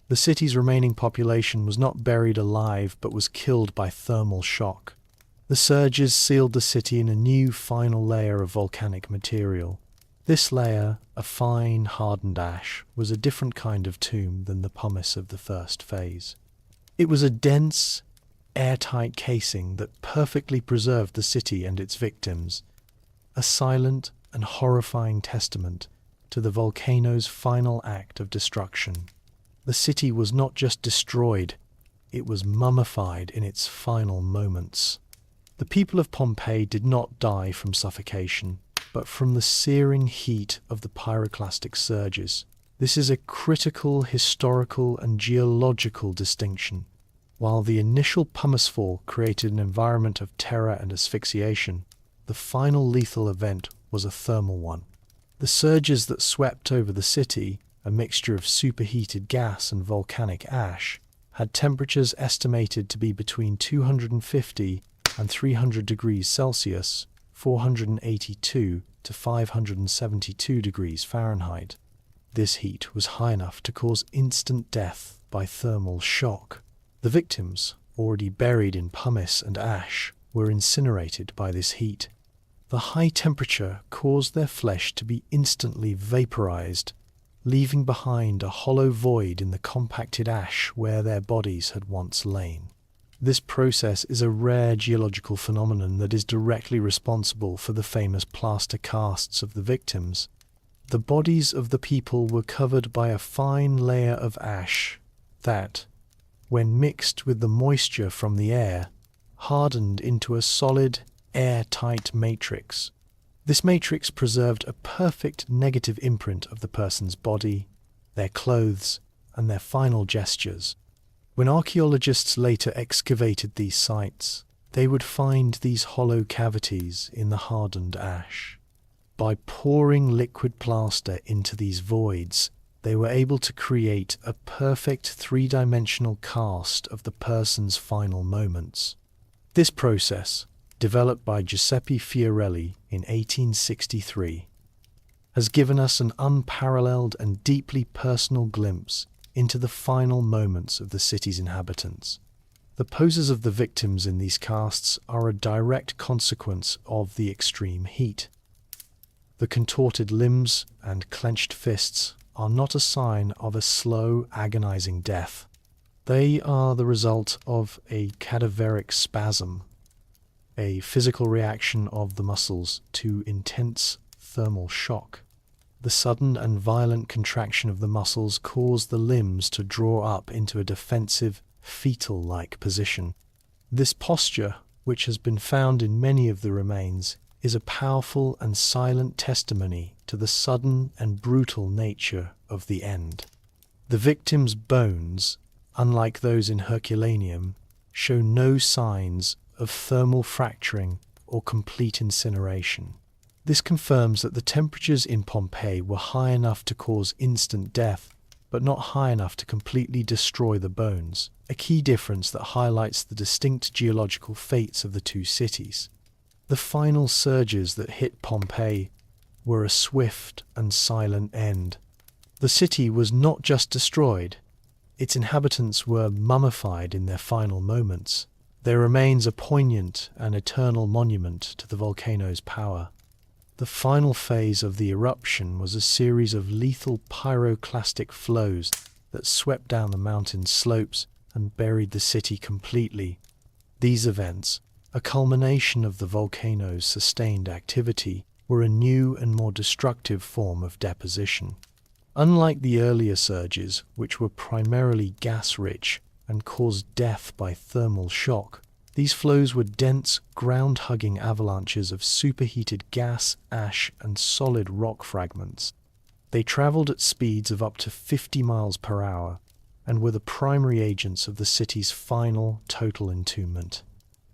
The city's remaining population was not buried alive but was killed by thermal shock. The surges sealed the city in a new final layer of volcanic material. This layer, a fine, hardened ash, was a different kind of tomb than the pumice of the first phase. It was a dense, airtight casing that perfectly preserved the city and its victims, a silent and horrifying testament to the volcano's final act of destruction. The city was not just destroyed, it was mummified in its final moments. The people of Pompeii did not die from suffocation, but from the searing heat of the pyroclastic surges. This is a critical historical and geological distinction. While the initial pumicefall created an environment of terror and asphyxiation, the final lethal event was a thermal one. The surges that swept over the city, a mixture of superheated gas and volcanic ash, had temperatures estimated to be between 250 and 300 degrees Celsius, 482 to 572 degrees Fahrenheit. This heat was high enough to cause instant death by thermal shock. The victims, already buried in pumice and ash, were incinerated by this heat. The high temperature caused their flesh to be instantly vaporized, leaving behind a hollow void in the compacted ash where their bodies had once lain. This process is a rare geological phenomenon that is directly responsible for the famous plaster casts of the victims. The bodies of the people were covered by a fine layer of ash that, when mixed with the moisture from the air, hardened into a solid, airtight matrix. This matrix preserved a perfect negative imprint of the person's body, their clothes, and their final gestures. When archaeologists later excavated these sites, they would find these hollow cavities in the hardened ash. By pouring liquid plaster into these voids, they were able to create a perfect three-dimensional cast of the person's final moments. This process, developed by Giuseppe Fiorelli in 1863, has given us an unparalleled and deeply personal glimpse into the final moments of the city's inhabitants. The poses of the victims in these casts are a direct consequence of the extreme heat. The contorted limbs and clenched fists are not a sign of a slow, agonizing death. They are the result of a cadaveric spasm, a physical reaction of the muscles to intense thermal shock. The sudden and violent contraction of the muscles caused the limbs to draw up into a defensive, fetal-like position. This posture, which has been found in many of the remains, is a powerful and silent testimony to the sudden and brutal nature of the end. The victims' bones, unlike those in Herculaneum, show no signs of thermal fracturing or complete incineration. This confirms that the temperatures in Pompeii were high enough to cause instant death, but not high enough to completely destroy the bones, a key difference that highlights the distinct geological fates of the two cities. The final surges that hit Pompeii were a swift and silent end. The city was not just destroyed, its inhabitants were mummified in their final moments. Their remains a poignant and eternal monument to the volcano's power. The final phase of the eruption was a series of lethal pyroclastic flows that swept down the mountain slopes and buried the city completely. These events, a culmination of the volcano's sustained activity, were a new and more destructive form of deposition. Unlike the earlier surges, which were primarily gas-rich and caused death by thermal shock, these flows were dense, ground-hugging avalanches of superheated gas, ash, and solid rock fragments. They traveled at speeds of up to 50 miles per hour and were the primary agents of the city's final total entombment.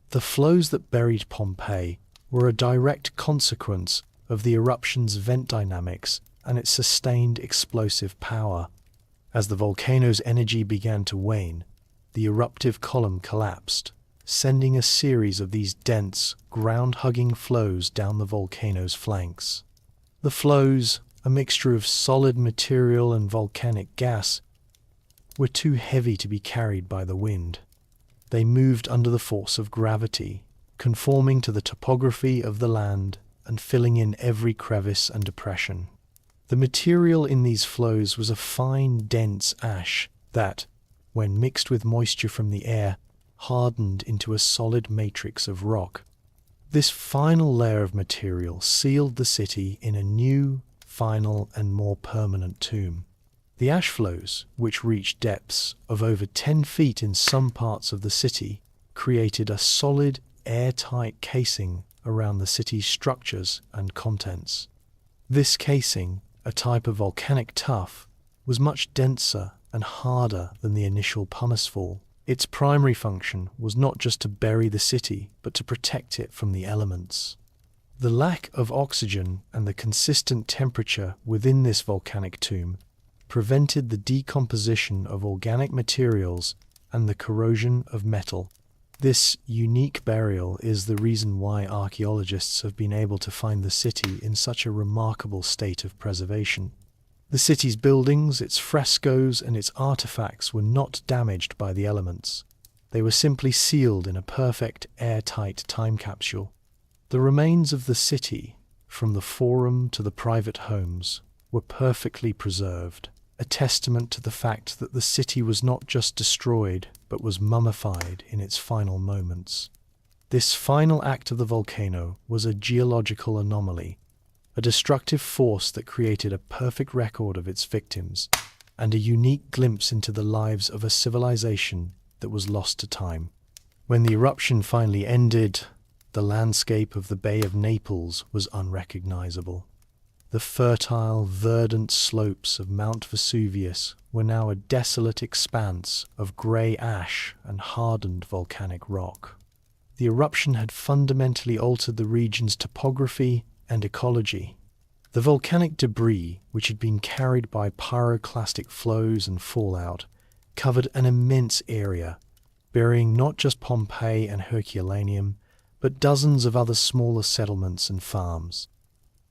The flows that buried Pompeii were a direct consequence of the eruption's vent dynamics and its sustained explosive power. As the volcano's energy began to wane, the eruptive column collapsed, sending a series of these dense, ground-hugging flows down the volcano's flanks. The flows, a mixture of solid material and volcanic gas, were too heavy to be carried by the wind. They moved under the force of gravity, conforming to the topography of the land and filling in every crevice and depression. The material in these flows was a fine, dense ash that, when mixed with moisture from the air, hardened into a solid matrix of rock. This final layer of material sealed the city in a new, final, and more permanent tomb. The ash flows, which reached depths of over 10 feet in some parts of the city, created a solid, airtight casing around the city's structures and contents. This casing, a type of volcanic tuff, was much denser and harder than the initial pumicefall. Its primary function was not just to bury the city, but to protect it from the elements. The lack of oxygen and the consistent temperature within this volcanic tomb prevented the decomposition of organic materials and the corrosion of metal. This unique burial is the reason why archaeologists have been able to find the city in such a remarkable state of preservation. The city's buildings, its frescoes, and its artifacts were not damaged by the elements. They were simply sealed in a perfect, airtight time capsule. The remains of the city, from the forum to the private homes, were perfectly preserved, a testament to the fact that the city was not just destroyed, but was mummified in its final moments. This final act of the volcano was a geological anomaly, a destructive force that created a perfect record of its victims, and a unique glimpse into the lives of a civilization that was lost to time. When the eruption finally ended, the landscape of the Bay of Naples was unrecognizable. The fertile, verdant slopes of Mount Vesuvius were now a desolate expanse of grey ash and hardened volcanic rock. The eruption had fundamentally altered the region's topography and ecology. The volcanic debris, which had been carried by pyroclastic flows and fallout, covered an immense area, burying not just Pompeii and Herculaneum, but dozens of other smaller settlements and farms.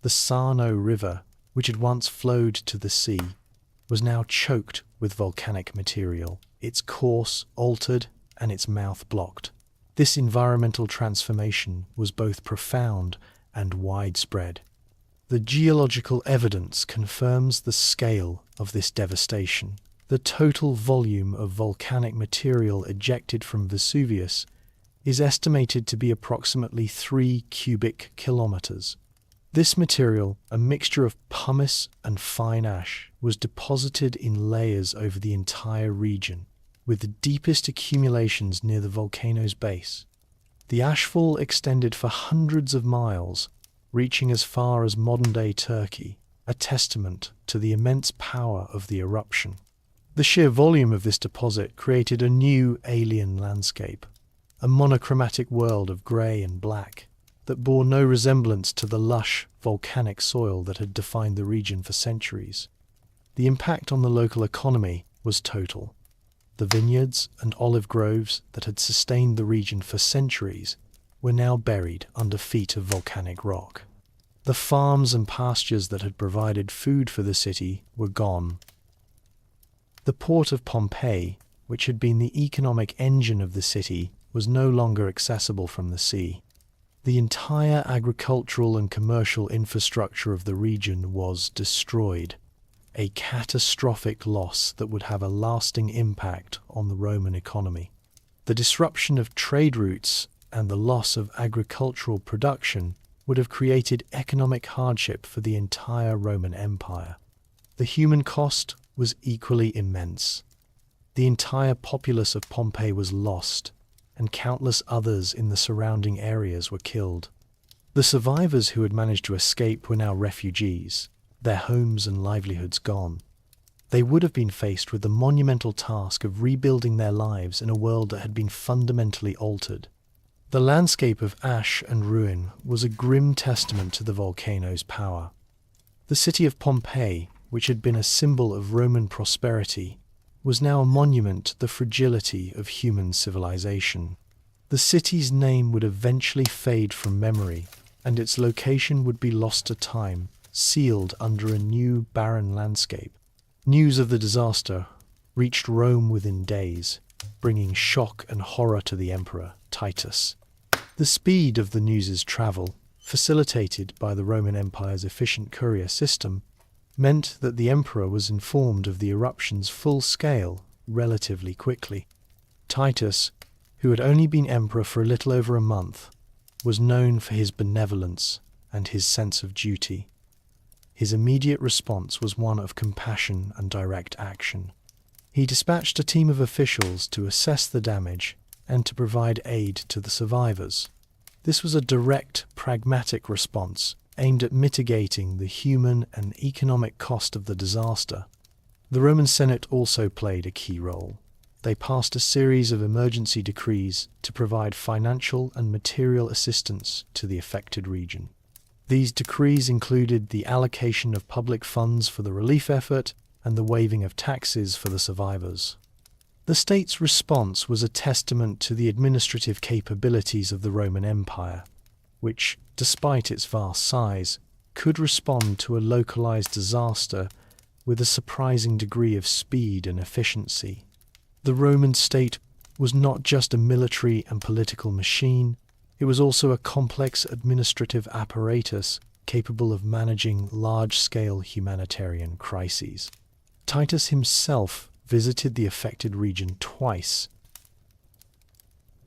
The Sarno River, which had once flowed to the sea, was now choked with volcanic material, its course altered and its mouth blocked. This environmental transformation was both profound and widespread. The geological evidence confirms the scale of this devastation. The total volume of volcanic material ejected from Vesuvius is estimated to be approximately 3 cubic kilometers. This material, a mixture of pumice and fine ash, was deposited in layers over the entire region, with the deepest accumulations near the volcano's base. The ashfall extended for hundreds of miles, reaching as far as modern-day Turkey, a testament to the immense power of the eruption. The sheer volume of this deposit created a new alien landscape, a monochromatic world of grey and black that bore no resemblance to the lush, volcanic soil that had defined the region for centuries. The impact on the local economy was total. The vineyards and olive groves that had sustained the region for centuries were now buried under feet of volcanic rock. The farms and pastures that had provided food for the city were gone. The port of Pompeii, which had been the economic engine of the city, was no longer accessible from the sea. The entire agricultural and commercial infrastructure of the region was destroyed, a catastrophic loss that would have a lasting impact on the Roman economy. The disruption of trade routes and the loss of agricultural production would have created economic hardship for the entire Roman Empire. The human cost was equally immense. The entire populace of Pompeii was lost, and countless others in the surrounding areas were killed. The survivors who had managed to escape were now refugees, their homes and livelihoods gone. They would have been faced with the monumental task of rebuilding their lives in a world that had been fundamentally altered. The landscape of ash and ruin was a grim testament to the volcano's power. The city of Pompeii, which had been a symbol of Roman prosperity, was now a monument to the fragility of human civilization. The city's name would eventually fade from memory, and its location would be lost to time, sealed under a new barren landscape. News of the disaster reached Rome within days, bringing shock and horror to the emperor, Titus. The speed of the news's travel, facilitated by the Roman Empire's efficient courier system, meant that the emperor was informed of the eruption's full scale relatively quickly. Titus, who had only been emperor for a little over a month, was known for his benevolence and his sense of duty. His immediate response was one of compassion and direct action. He dispatched a team of officials to assess the damage and to provide aid to the survivors. This was a direct, pragmatic response aimed at mitigating the human and economic cost of the disaster. The Roman Senate also played a key role. They passed a series of emergency decrees to provide financial and material assistance to the affected region. These decrees included the allocation of public funds for the relief effort and the waiving of taxes for the survivors. The state's response was a testament to the administrative capabilities of the Roman Empire, which, despite its vast size, could respond to a localized disaster with a surprising degree of speed and efficiency. The Roman state was not just a military and political machine, it was also a complex administrative apparatus capable of managing large-scale humanitarian crises. Titus himself visited the affected region twice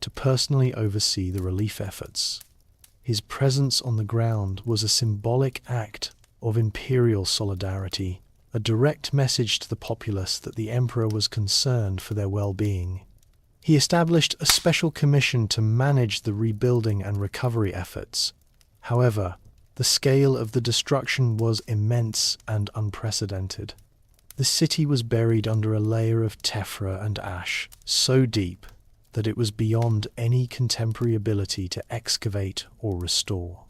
to personally oversee the relief efforts. His presence on the ground was a symbolic act of imperial solidarity, a direct message to the populace that the emperor was concerned for their well-being. He established a special commission to manage the rebuilding and recovery efforts. However, the scale of the destruction was immense and unprecedented. The city was buried under a layer of tephra and ash so deep that it was beyond any contemporary ability to excavate or restore.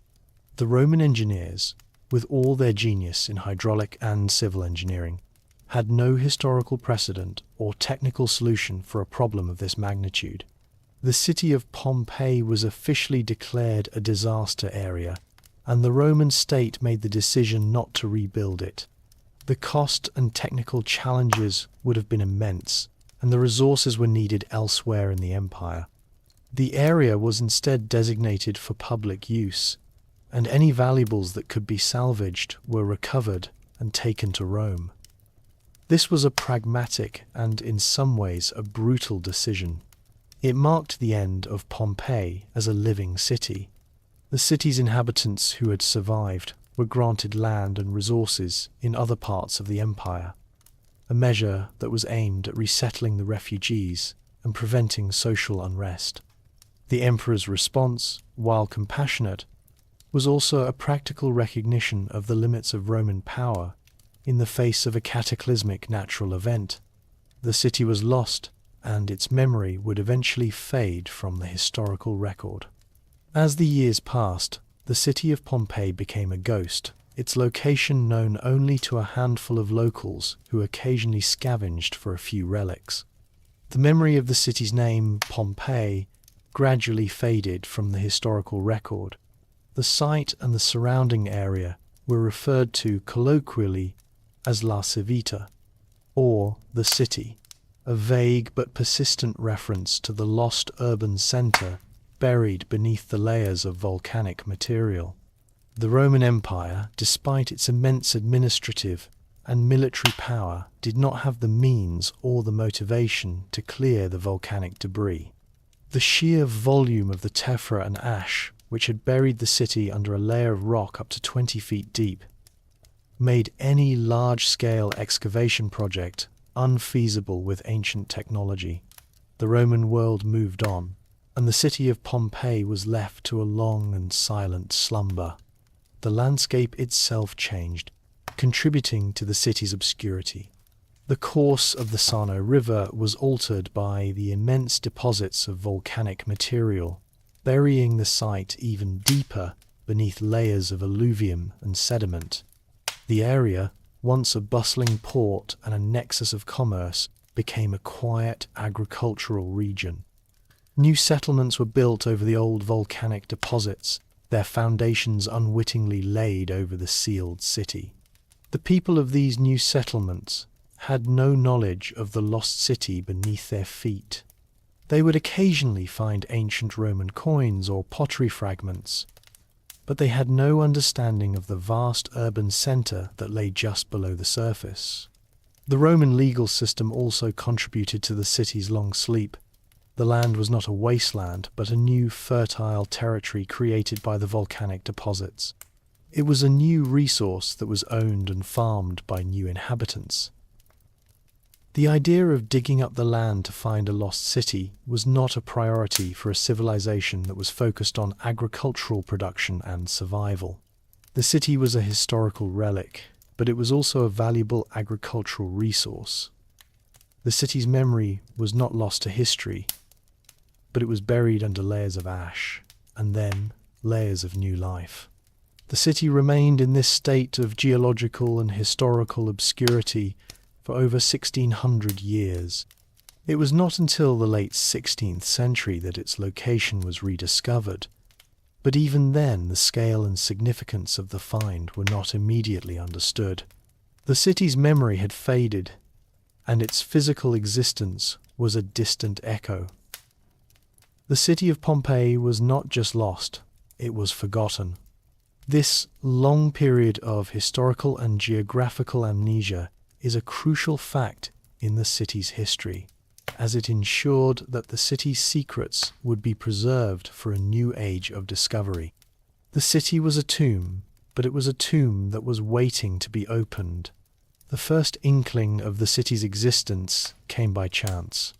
The Roman engineers, with all their genius in hydraulic and civil engineering, had no historical precedent or technical solution for a problem of this magnitude. The city of Pompeii was officially declared a disaster area, and the Roman state made the decision not to rebuild it. The cost and technical challenges would have been immense, and the resources were needed elsewhere in the empire. The area was instead designated for public use, and any valuables that could be salvaged were recovered and taken to Rome. This was a pragmatic and, in some ways, a brutal decision. It marked the end of Pompeii as a living city. The city's inhabitants who had survived were granted land and resources in other parts of the empire, a measure that was aimed at resettling the refugees and preventing social unrest. The emperor's response, while compassionate, was also a practical recognition of the limits of Roman power in the face of a cataclysmic natural event. The city was lost, and its memory would eventually fade from the historical record. As the years passed, the city of Pompeii became a ghost, its location known only to a handful of locals who occasionally scavenged for a few relics. The memory of the city's name, Pompeii, gradually faded from the historical record. The site and the surrounding area were referred to colloquially as La Civita, or the city, a vague but persistent reference to the lost urban centre buried beneath the layers of volcanic material. The Roman Empire, despite its immense administrative and military power, did not have the means or the motivation to clear the volcanic debris. The sheer volume of the tephra and ash, which had buried the city under a layer of rock up to 20 feet deep, made any large-scale excavation project unfeasible with ancient technology. The Roman world moved on, and the city of Pompeii was left to a long and silent slumber. The landscape itself changed, contributing to the city's obscurity. The course of the Sano River was altered by the immense deposits of volcanic material, burying the site even deeper beneath layers of alluvium and sediment. The area, once a bustling port and a nexus of commerce, became a quiet agricultural region. New settlements were built over the old volcanic deposits, their foundations unwittingly laid over the sealed city. The people of these new settlements had no knowledge of the lost city beneath their feet. They would occasionally find ancient Roman coins or pottery fragments, but they had no understanding of the vast urban centre that lay just below the surface. The Roman legal system also contributed to the city's long sleep. The land was not a wasteland, but a new fertile territory created by the volcanic deposits. It was a new resource that was owned and farmed by new inhabitants. The idea of digging up the land to find a lost city was not a priority for a civilization that was focused on agricultural production and survival. The city was a historical relic, but it was also a valuable agricultural resource. The city's memory was not lost to history, but it was buried under layers of ash, and then layers of new life. The city remained in this state of geological and historical obscurity for over 1600 years. It was not until the late 16th century that its location was rediscovered, but even then the scale and significance of the find were not immediately understood. The city's memory had faded, and its physical existence was a distant echo. The city of Pompeii was not just lost, it was forgotten. This long period of historical and geographical amnesia is a crucial fact in the city's history, as it ensured that the city's secrets would be preserved for a new age of discovery. The city was a tomb, but it was a tomb that was waiting to be opened. The first inkling of the city's existence came by chance.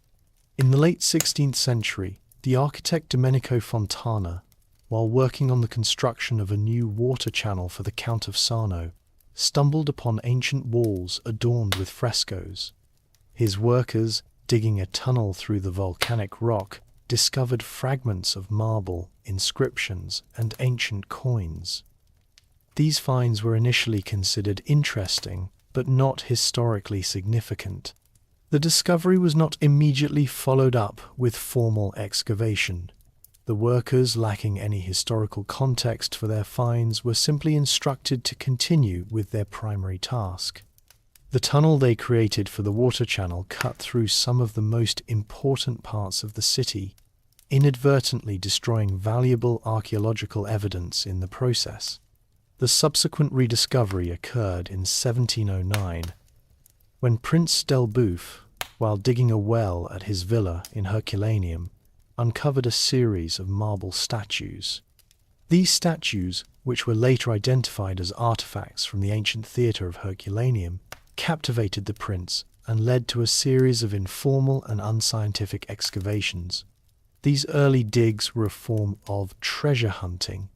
In the late 16th century, the architect Domenico Fontana, while working on the construction of a new water channel for the Count of Sarno, stumbled upon ancient walls adorned with frescoes. His workers, digging a tunnel through the volcanic rock, discovered fragments of marble, inscriptions, and ancient coins. These finds were initially considered interesting, but not historically significant. The discovery was not immediately followed up with formal excavation. The workers, lacking any historical context for their finds, were simply instructed to continue with their primary task. The tunnel they created for the water channel cut through some of the most important parts of the city, inadvertently destroying valuable archaeological evidence in the process. The subsequent rediscovery occurred in 1709, when Prince d'Elbeuf, while digging a well at his villa in Herculaneum, uncovered a series of marble statues. These statues, which were later identified as artifacts from the ancient theatre of Herculaneum, captivated the prince and led to a series of informal and unscientific excavations. These early digs were a form of treasure hunting,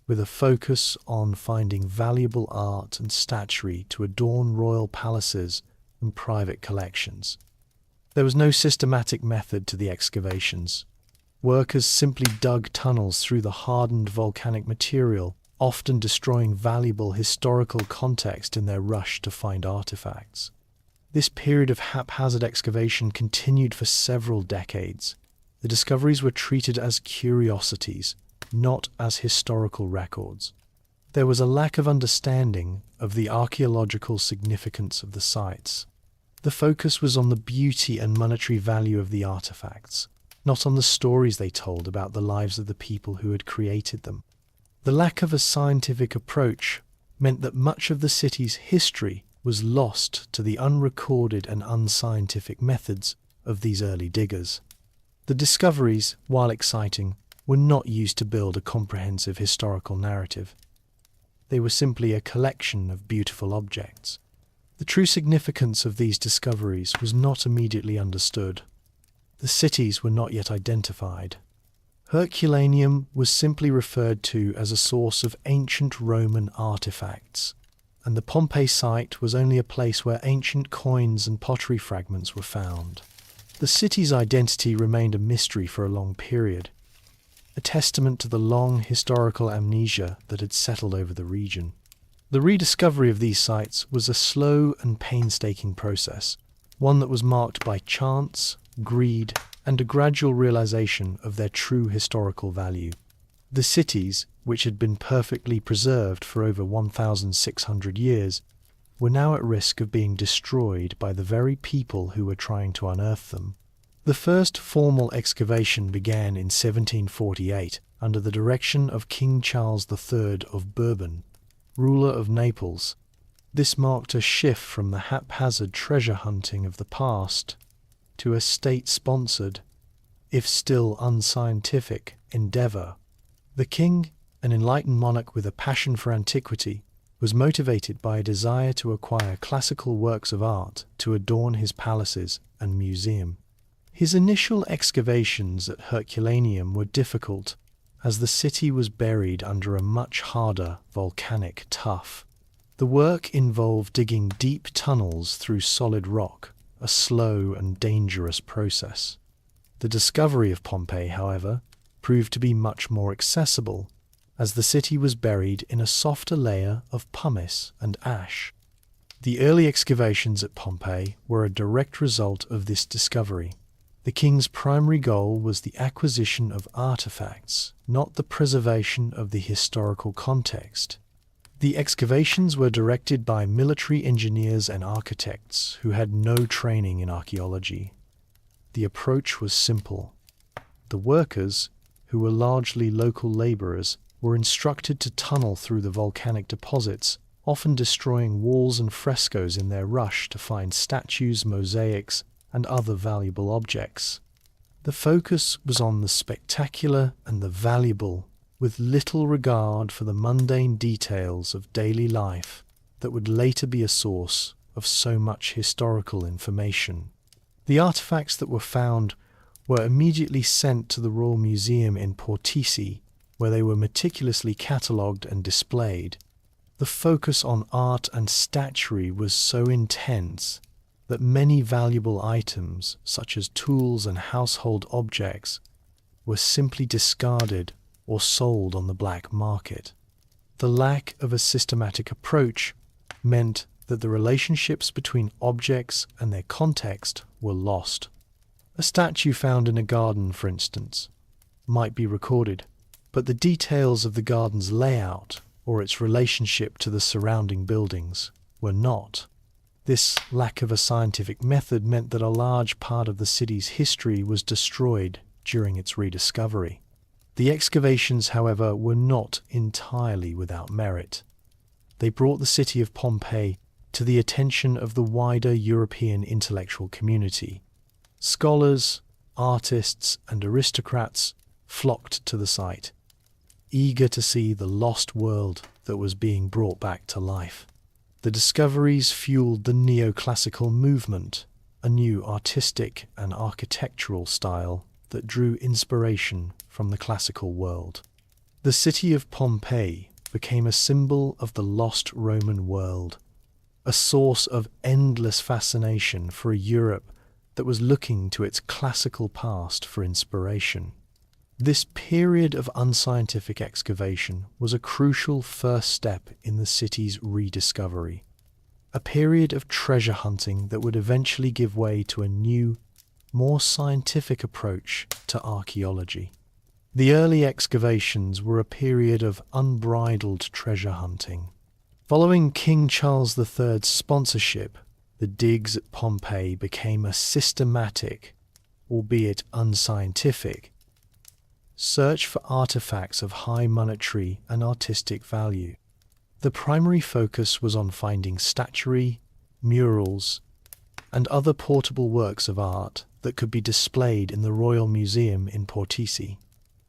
with a focus on finding valuable art and statuary to adorn royal palaces and private collections. There was no systematic method to the excavations. Workers simply dug tunnels through the hardened volcanic material, often destroying valuable historical context in their rush to find artifacts. This period of haphazard excavation continued for several decades. The discoveries were treated as curiosities, not as historical records. There was a lack of understanding of the archaeological significance of the sites. The focus was on the beauty and monetary value of the artifacts, not on the stories they told about the lives of the people who had created them. The lack of a scientific approach meant that much of the city's history was lost to the unrecorded and unscientific methods of these early diggers. The discoveries, while exciting, were not used to build a comprehensive historical narrative. They were simply a collection of beautiful objects. The true significance of these discoveries was not immediately understood. The cities were not yet identified. Herculaneum was simply referred to as a source of ancient Roman artifacts, and the Pompeii site was only a place where ancient coins and pottery fragments were found. The city's identity remained a mystery for a long period, a testament to the long historical amnesia that had settled over the region. The rediscovery of these sites was a slow and painstaking process, one that was marked by chance, greed, and a gradual realization of their true historical value. The cities, which had been perfectly preserved for over 1,600 years, were now at risk of being destroyed by the very people who were trying to unearth them. The first formal excavation began in 1748 under the direction of King Charles III of Bourbon, ruler of Naples. This marked a shift from the haphazard treasure hunting of the past to a state-sponsored, if still unscientific, endeavour. The king, an enlightened monarch with a passion for antiquity, was motivated by a desire to acquire classical works of art to adorn his palaces and museum. His initial excavations at Herculaneum were difficult, as the city was buried under a much harder volcanic tuff. The work involved digging deep tunnels through solid rock, a slow and dangerous process. The discovery of Pompeii, however, proved to be much more accessible, as the city was buried in a softer layer of pumice and ash. The early excavations at Pompeii were a direct result of this discovery. The king's primary goal was the acquisition of artifacts, not the preservation of the historical context. The excavations were directed by military engineers and architects who had no training in archaeology. The approach was simple: The workers, who were largely local laborers, were instructed to tunnel through the volcanic deposits, often destroying walls and frescoes in their rush to find statues, mosaics, and other valuable objects. The focus was on the spectacular and the valuable, with little regard for the mundane details of daily life that would later be a source of so much historical information. The artifacts that were found were immediately sent to the Royal Museum in Pompeii, where they were meticulously catalogued and displayed. The focus on art and statuary was so intense that many valuable items, such as tools and household objects, were simply discarded or sold on the black market. The lack of a systematic approach meant that the relationships between objects and their context were lost. A statue found in a garden, for instance, might be recorded, but the details of the garden's layout or its relationship to the surrounding buildings were not. This lack of a scientific method meant that a large part of the city's history was destroyed during its rediscovery. The excavations, however, were not entirely without merit. They brought the city of Pompeii to the attention of the wider European intellectual community. Scholars, artists, and aristocrats flocked to the site, eager to see the lost world that was being brought back to life. The discoveries fueled the neoclassical movement, a new artistic and architectural style that drew inspiration from the classical world. The city of Pompeii became a symbol of the lost Roman world, a source of endless fascination for a Europe that was looking to its classical past for inspiration. This period of unscientific excavation was a crucial first step in the city's rediscovery, a period of treasure hunting that would eventually give way to a new, more scientific approach to archaeology. The early excavations were a period of unbridled treasure hunting. Following King Charles III's sponsorship, the digs at Pompeii became a systematic, albeit unscientific, search for artifacts of high monetary and artistic value. The primary focus was on finding statuary, murals, and other portable works of art that could be displayed in the Royal Museum in Pompeii.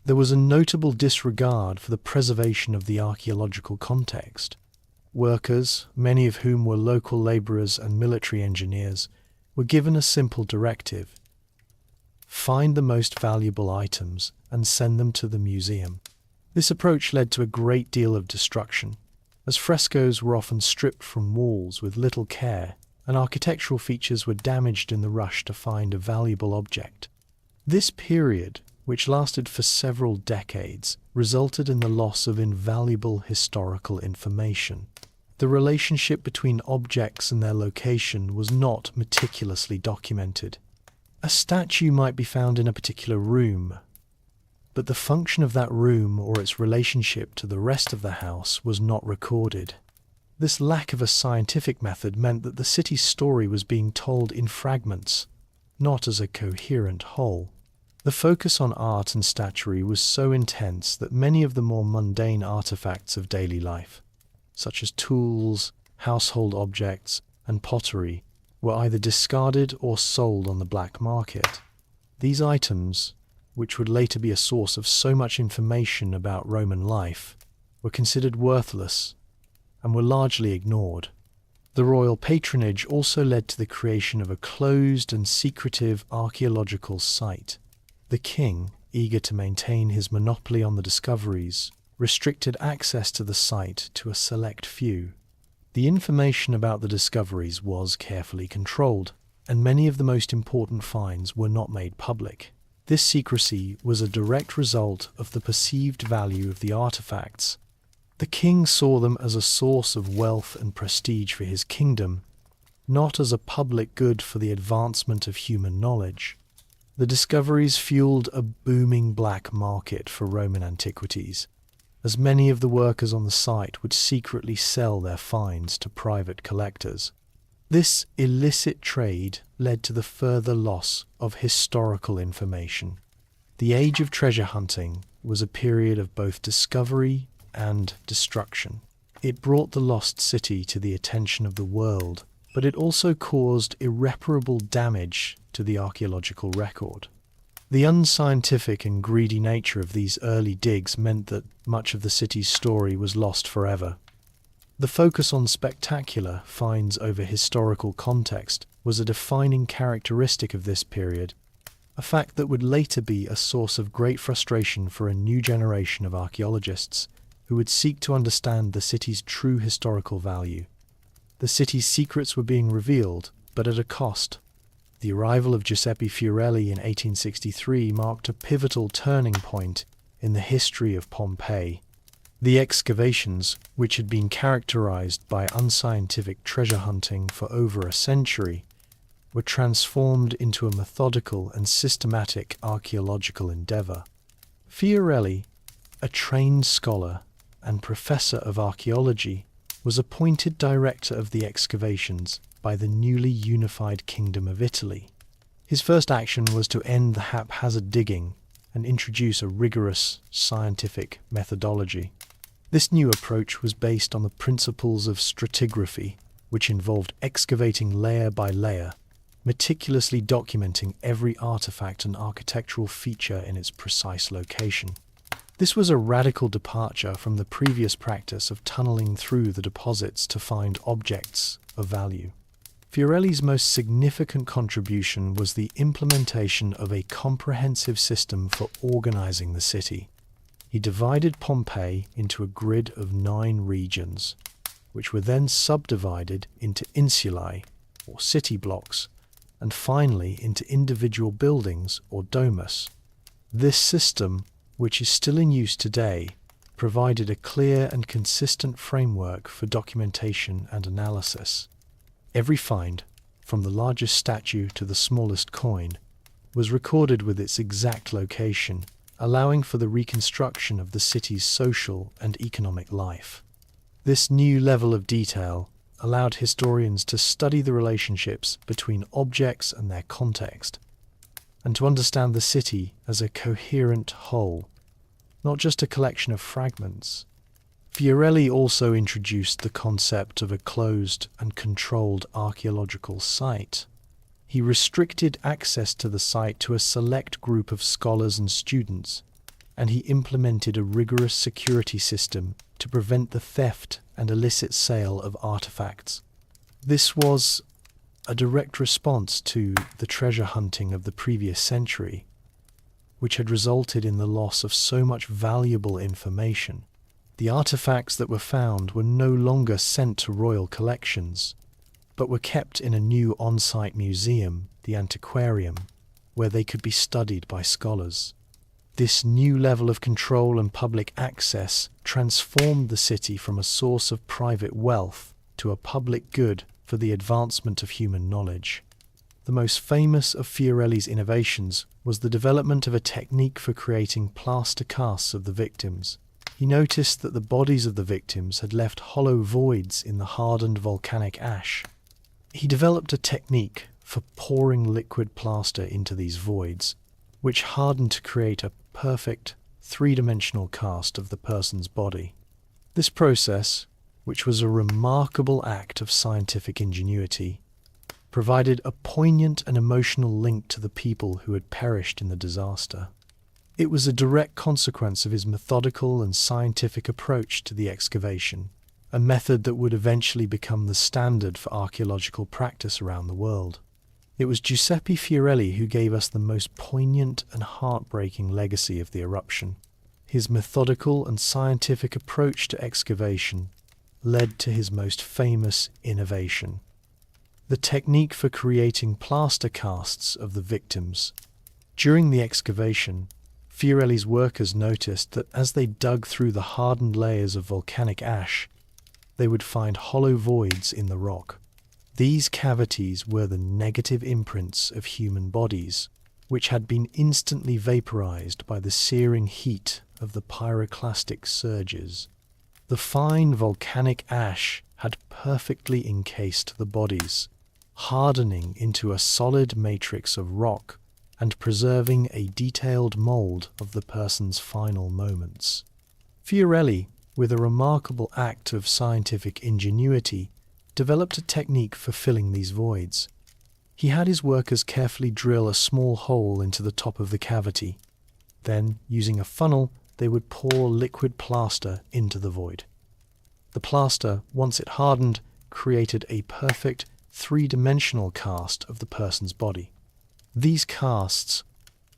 There was a notable disregard for the preservation of the archaeological context. Workers, many of whom were local labourers and military engineers, were given a simple directive: find the most valuable items and send them to the museum. This approach led to a great deal of destruction, as frescoes were often stripped from walls with little care, and architectural features were damaged in the rush to find a valuable object. This period, which lasted for several decades, resulted in the loss of invaluable historical information. The relationship between objects and their location was not meticulously documented. A statue might be found in a particular room, but the function of that room or its relationship to the rest of the house was not recorded. This lack of a scientific method meant that the city's story was being told in fragments, not as a coherent whole. The focus on art and statuary was so intense that many of the more mundane artifacts of daily life, such as tools, household objects, and pottery, were either discarded or sold on the black market. These items, which would later be a source of so much information about Roman life, were considered worthless and were largely ignored. The royal patronage also led to the creation of a closed and secretive archaeological site. The king, eager to maintain his monopoly on the discoveries, restricted access to the site to a select few. The information about the discoveries was carefully controlled, and many of the most important finds were not made public. This secrecy was a direct result of the perceived value of the artifacts. The king saw them as a source of wealth and prestige for his kingdom, not as a public good for the advancement of human knowledge. The discoveries fueled a booming black market for Roman antiquities, as many of the workers on the site would secretly sell their finds to private collectors. This illicit trade led to the further loss of historical information. The age of treasure hunting was a period of both discovery and destruction. It brought the lost city to the attention of the world, but it also caused irreparable damage to the archaeological record. The unscientific and greedy nature of these early digs meant that much of the city's story was lost forever. The focus on spectacular finds over historical context was a defining characteristic of this period, a fact that would later be a source of great frustration for a new generation of archaeologists who would seek to understand the city's true historical value. The city's secrets were being revealed, but at a cost. The arrival of Giuseppe Fiorelli in 1863 marked a pivotal turning point in the history of Pompeii. The excavations, which had been characterized by unscientific treasure hunting for over a century, were transformed into a methodical and systematic archaeological endeavor. Fiorelli, a trained scholar and professor of archaeology, was appointed director of the excavations by the newly unified Kingdom of Italy. His first action was to end the haphazard digging and introduce a rigorous scientific methodology. This new approach was based on the principles of stratigraphy, which involved excavating layer by layer, meticulously documenting every artifact and architectural feature in its precise location. This was a radical departure from the previous practice of tunneling through the deposits to find objects of value. Fiorelli's most significant contribution was the implementation of a comprehensive system for organizing the city. He divided Pompeii into a grid of 9 regions, which were then subdivided into insulae, or city blocks, and finally into individual buildings, or domus. This system, which is still in use today, provided a clear and consistent framework for documentation and analysis. Every find, from the largest statue to the smallest coin, was recorded with its exact location, allowing for the reconstruction of the city's social and economic life. This new level of detail allowed historians to study the relationships between objects and their context, and to understand the city as a coherent whole, not just a collection of fragments. Fiorelli also introduced the concept of a closed and controlled archaeological site. He restricted access to the site to a select group of scholars and students, and he implemented a rigorous security system to prevent the theft and illicit sale of artifacts. This was a direct response to the treasure hunting of the previous century, which had resulted in the loss of so much valuable information. The artifacts that were found were no longer sent to royal collections, but were kept in a new on-site museum, the antiquarium, where they could be studied by scholars. This new level of control and public access transformed the city from a source of private wealth to a public good for the advancement of human knowledge. The most famous of Fiorelli's innovations was the development of a technique for creating plaster casts of the victims. He noticed that the bodies of the victims had left hollow voids in the hardened volcanic ash. He developed a technique for pouring liquid plaster into these voids, which hardened to create a perfect, three-dimensional cast of the person's body. This process, which was a remarkable act of scientific ingenuity, provided a poignant and emotional link to the people who had perished in the disaster. It was a direct consequence of his methodical and scientific approach to the excavation, a method that would eventually become the standard for archaeological practice around the world. It was Giuseppe Fiorelli who gave us the most poignant and heartbreaking legacy of the eruption. His methodical and scientific approach to excavation led to his most famous innovation: the technique for creating plaster casts of the victims. During the excavation, Fiorelli's workers noticed that as they dug through the hardened layers of volcanic ash, they would find hollow voids in the rock. These cavities were the negative imprints of human bodies, which had been instantly vaporized by the searing heat of the pyroclastic surges. The fine volcanic ash had perfectly encased the bodies, hardening into a solid matrix of rock and preserving a detailed mould of the person's final moments. Fiorelli, with a remarkable act of scientific ingenuity, developed a technique for filling these voids. He had his workers carefully drill a small hole into the top of the cavity. Then, using a funnel, they would pour liquid plaster into the void. The plaster, once it hardened, created a perfect three-dimensional cast of the person's body. These casts,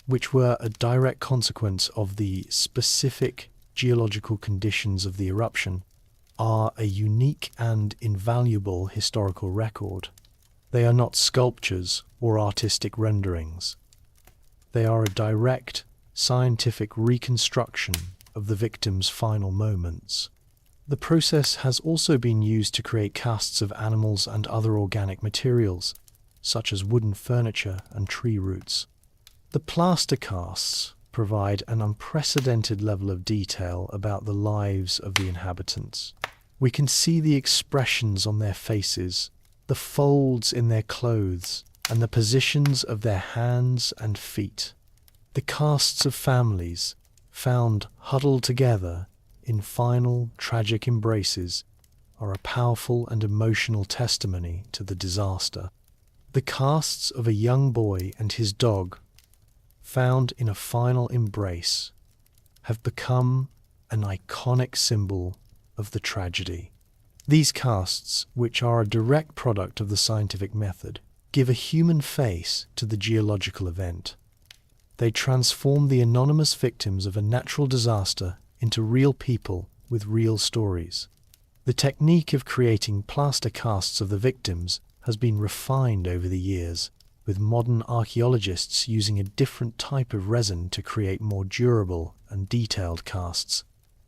which were a direct consequence of the specific geological conditions of the eruption, are a unique and invaluable historical record. They are not sculptures or artistic renderings. They are a direct, scientific reconstruction of the victim's final moments. The process has also been used to create casts of animals and other organic materials, such as wooden furniture and tree roots. The plaster casts provide an unprecedented level of detail about the lives of the inhabitants. We can see the expressions on their faces, the folds in their clothes, and the positions of their hands and feet. The casts of families, found huddled together in final tragic embraces, are a powerful and emotional testimony to the disaster. The casts of a young boy and his dog, found in a final embrace, have become an iconic symbol of the tragedy. These casts, which are a direct product of the scientific method, give a human face to the geological event. They transform the anonymous victims of a natural disaster into real people with real stories. The technique of creating plaster casts of the victims has been refined over the years, with modern archaeologists using a different type of resin to create more durable and detailed casts.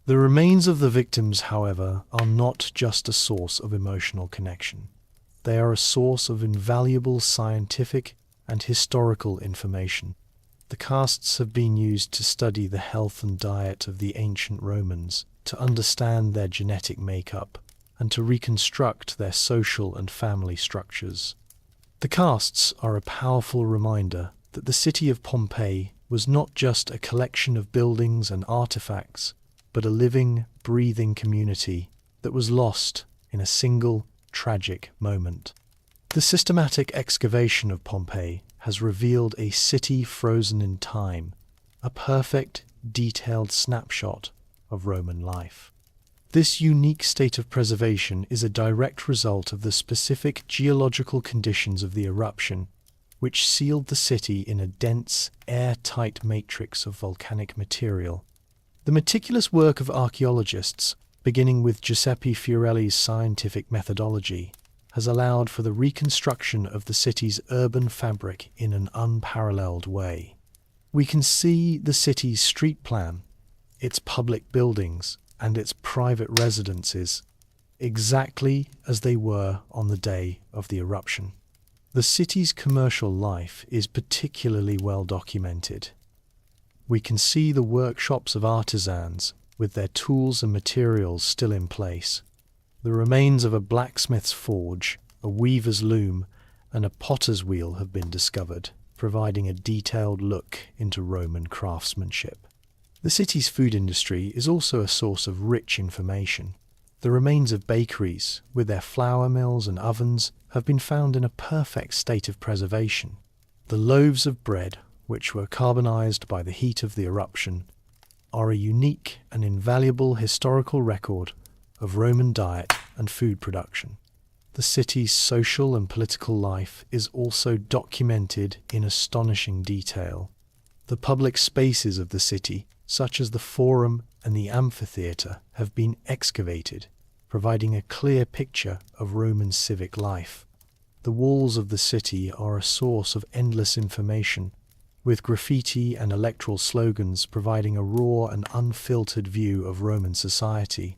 The remains of the victims, however, are not just a source of emotional connection. They are a source of invaluable scientific and historical information. The casts have been used to study the health and diet of the ancient Romans, to understand their genetic makeup, and to reconstruct their social and family structures. The casts are a powerful reminder that the city of Pompeii was not just a collection of buildings and artifacts, but a living, breathing community that was lost in a single, tragic moment. The systematic excavation of Pompeii has revealed a city frozen in time, a perfect, detailed snapshot of Roman life. This unique state of preservation is a direct result of the specific geological conditions of the eruption, which sealed the city in a dense, airtight matrix of volcanic material. The meticulous work of archaeologists, beginning with Giuseppe Fiorelli's scientific methodology, has allowed for the reconstruction of the city's urban fabric in an unparalleled way. We can see the city's street plan, its public buildings, and its private residences exactly as they were on the day of the eruption. The city's commercial life is particularly well documented. We can see the workshops of artisans with their tools and materials still in place. The remains of a blacksmith's forge, a weaver's loom, and a potter's wheel have been discovered, providing a detailed look into Roman craftsmanship. The city's food industry is also a source of rich information. The remains of bakeries, with their flour mills and ovens, have been found in a perfect state of preservation. The loaves of bread, which were carbonized by the heat of the eruption, are a unique and invaluable historical record of Roman diet and food production. The city's social and political life is also documented in astonishing detail. The public spaces of the city, such as the Forum and the amphitheatre, have been excavated, providing a clear picture of Roman civic life. The walls of the city are a source of endless information, with graffiti and electoral slogans providing a raw and unfiltered view of Roman society.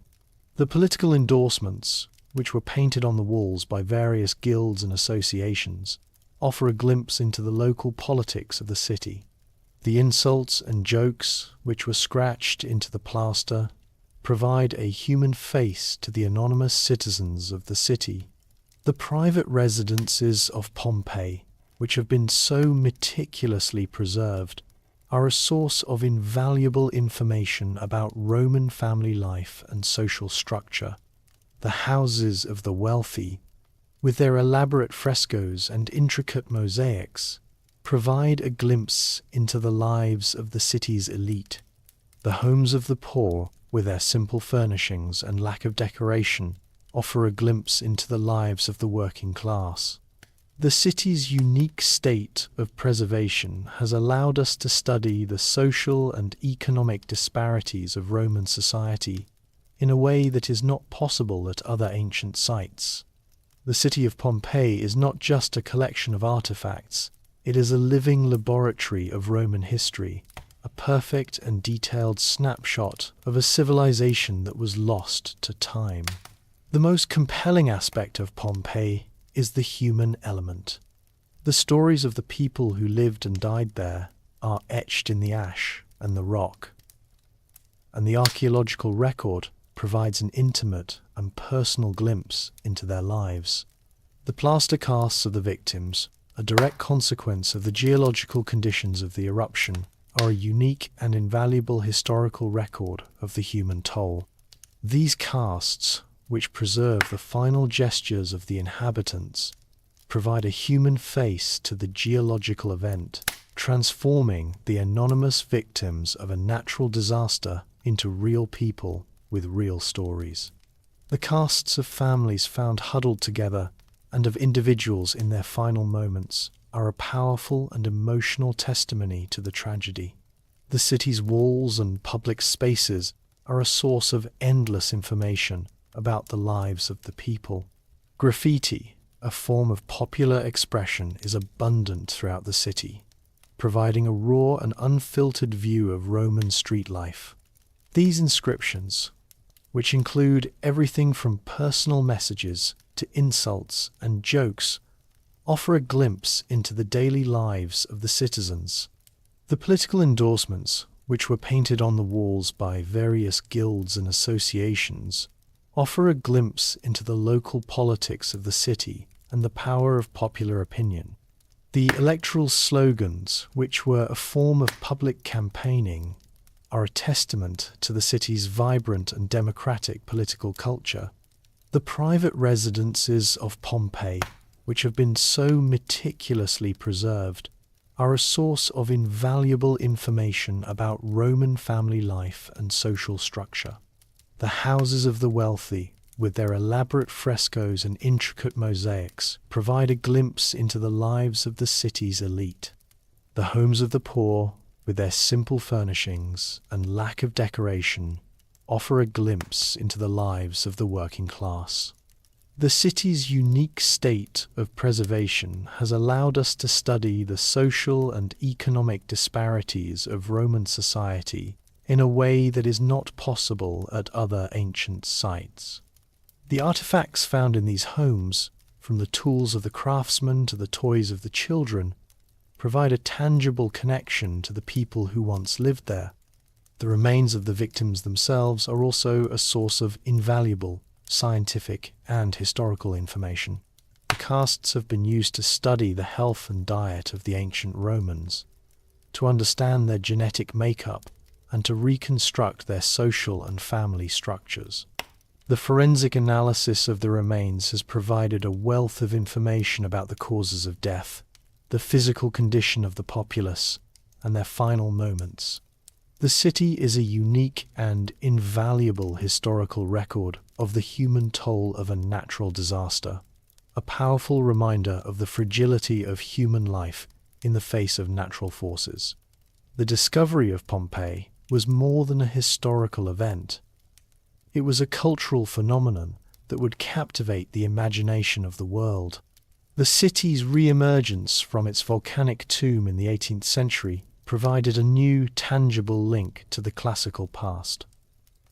The political endorsements, which were painted on the walls by various guilds and associations, offer a glimpse into the local politics of the city. The insults and jokes, which were scratched into the plaster, provide a human face to the anonymous citizens of the city. The private residences of Pompeii, which have been so meticulously preserved, are a source of invaluable information about Roman family life and social structure. The houses of the wealthy, with their elaborate frescoes and intricate mosaics, provide a glimpse into the lives of the city's elite. The homes of the poor, with their simple furnishings and lack of decoration, offer a glimpse into the lives of the working class. The city's unique state of preservation has allowed us to study the social and economic disparities of Roman society in a way that is not possible at other ancient sites. The city of Pompeii is not just a collection of artifacts, it is a living laboratory of Roman history, a perfect and detailed snapshot of a civilization that was lost to time. The most compelling aspect of Pompeii is the human element. The stories of the people who lived and died there are etched in the ash and the rock, and the archaeological record provides an intimate and personal glimpse into their lives. The plaster casts of the victims, a direct consequence of the geological conditions of the eruption, are a unique and invaluable historical record of the human toll. These casts, which preserve the final gestures of the inhabitants, provide a human face to the geological event, transforming the anonymous victims of a natural disaster into real people with real stories. The casts of families found huddled together and of individuals in their final moments are a powerful and emotional testimony to the tragedy. The city's walls and public spaces are a source of endless information about the lives of the people. Graffiti, a form of popular expression, is abundant throughout the city, providing a raw and unfiltered view of Roman street life. These inscriptions, which include everything from personal messages to insults and jokes, offer a glimpse into the daily lives of the citizens. The political endorsements, which were painted on the walls by various guilds and associations, offer a glimpse into the local politics of the city and the power of popular opinion. The electoral slogans, which were a form of public campaigning, are a testament to the city's vibrant and democratic political culture. The private residences of Pompeii, which have been so meticulously preserved, are a source of invaluable information about Roman family life and social structure. The houses of the wealthy, with their elaborate frescoes and intricate mosaics, provide a glimpse into the lives of the city's elite. The homes of the poor, with their simple furnishings and lack of decoration, offer a glimpse into the lives of the working class. The city's unique state of preservation has allowed us to study the social and economic disparities of Roman society in a way that is not possible at other ancient sites. The artifacts found in these homes, from the tools of the craftsmen to the toys of the children, provide a tangible connection to the people who once lived there. The remains of the victims themselves are also a source of invaluable scientific and historical information. The casts have been used to study the health and diet of the ancient Romans, to understand their genetic makeup, and to reconstruct their social and family structures. The forensic analysis of the remains has provided a wealth of information about the causes of death, the physical condition of the populace, and their final moments. The city is a unique and invaluable historical record of the human toll of a natural disaster, a powerful reminder of the fragility of human life in the face of natural forces. The discovery of Pompeii was more than a historical event. It was a cultural phenomenon that would captivate the imagination of the world. The city's re-emergence from its volcanic tomb in the 18th century provided a new, tangible link to the classical past,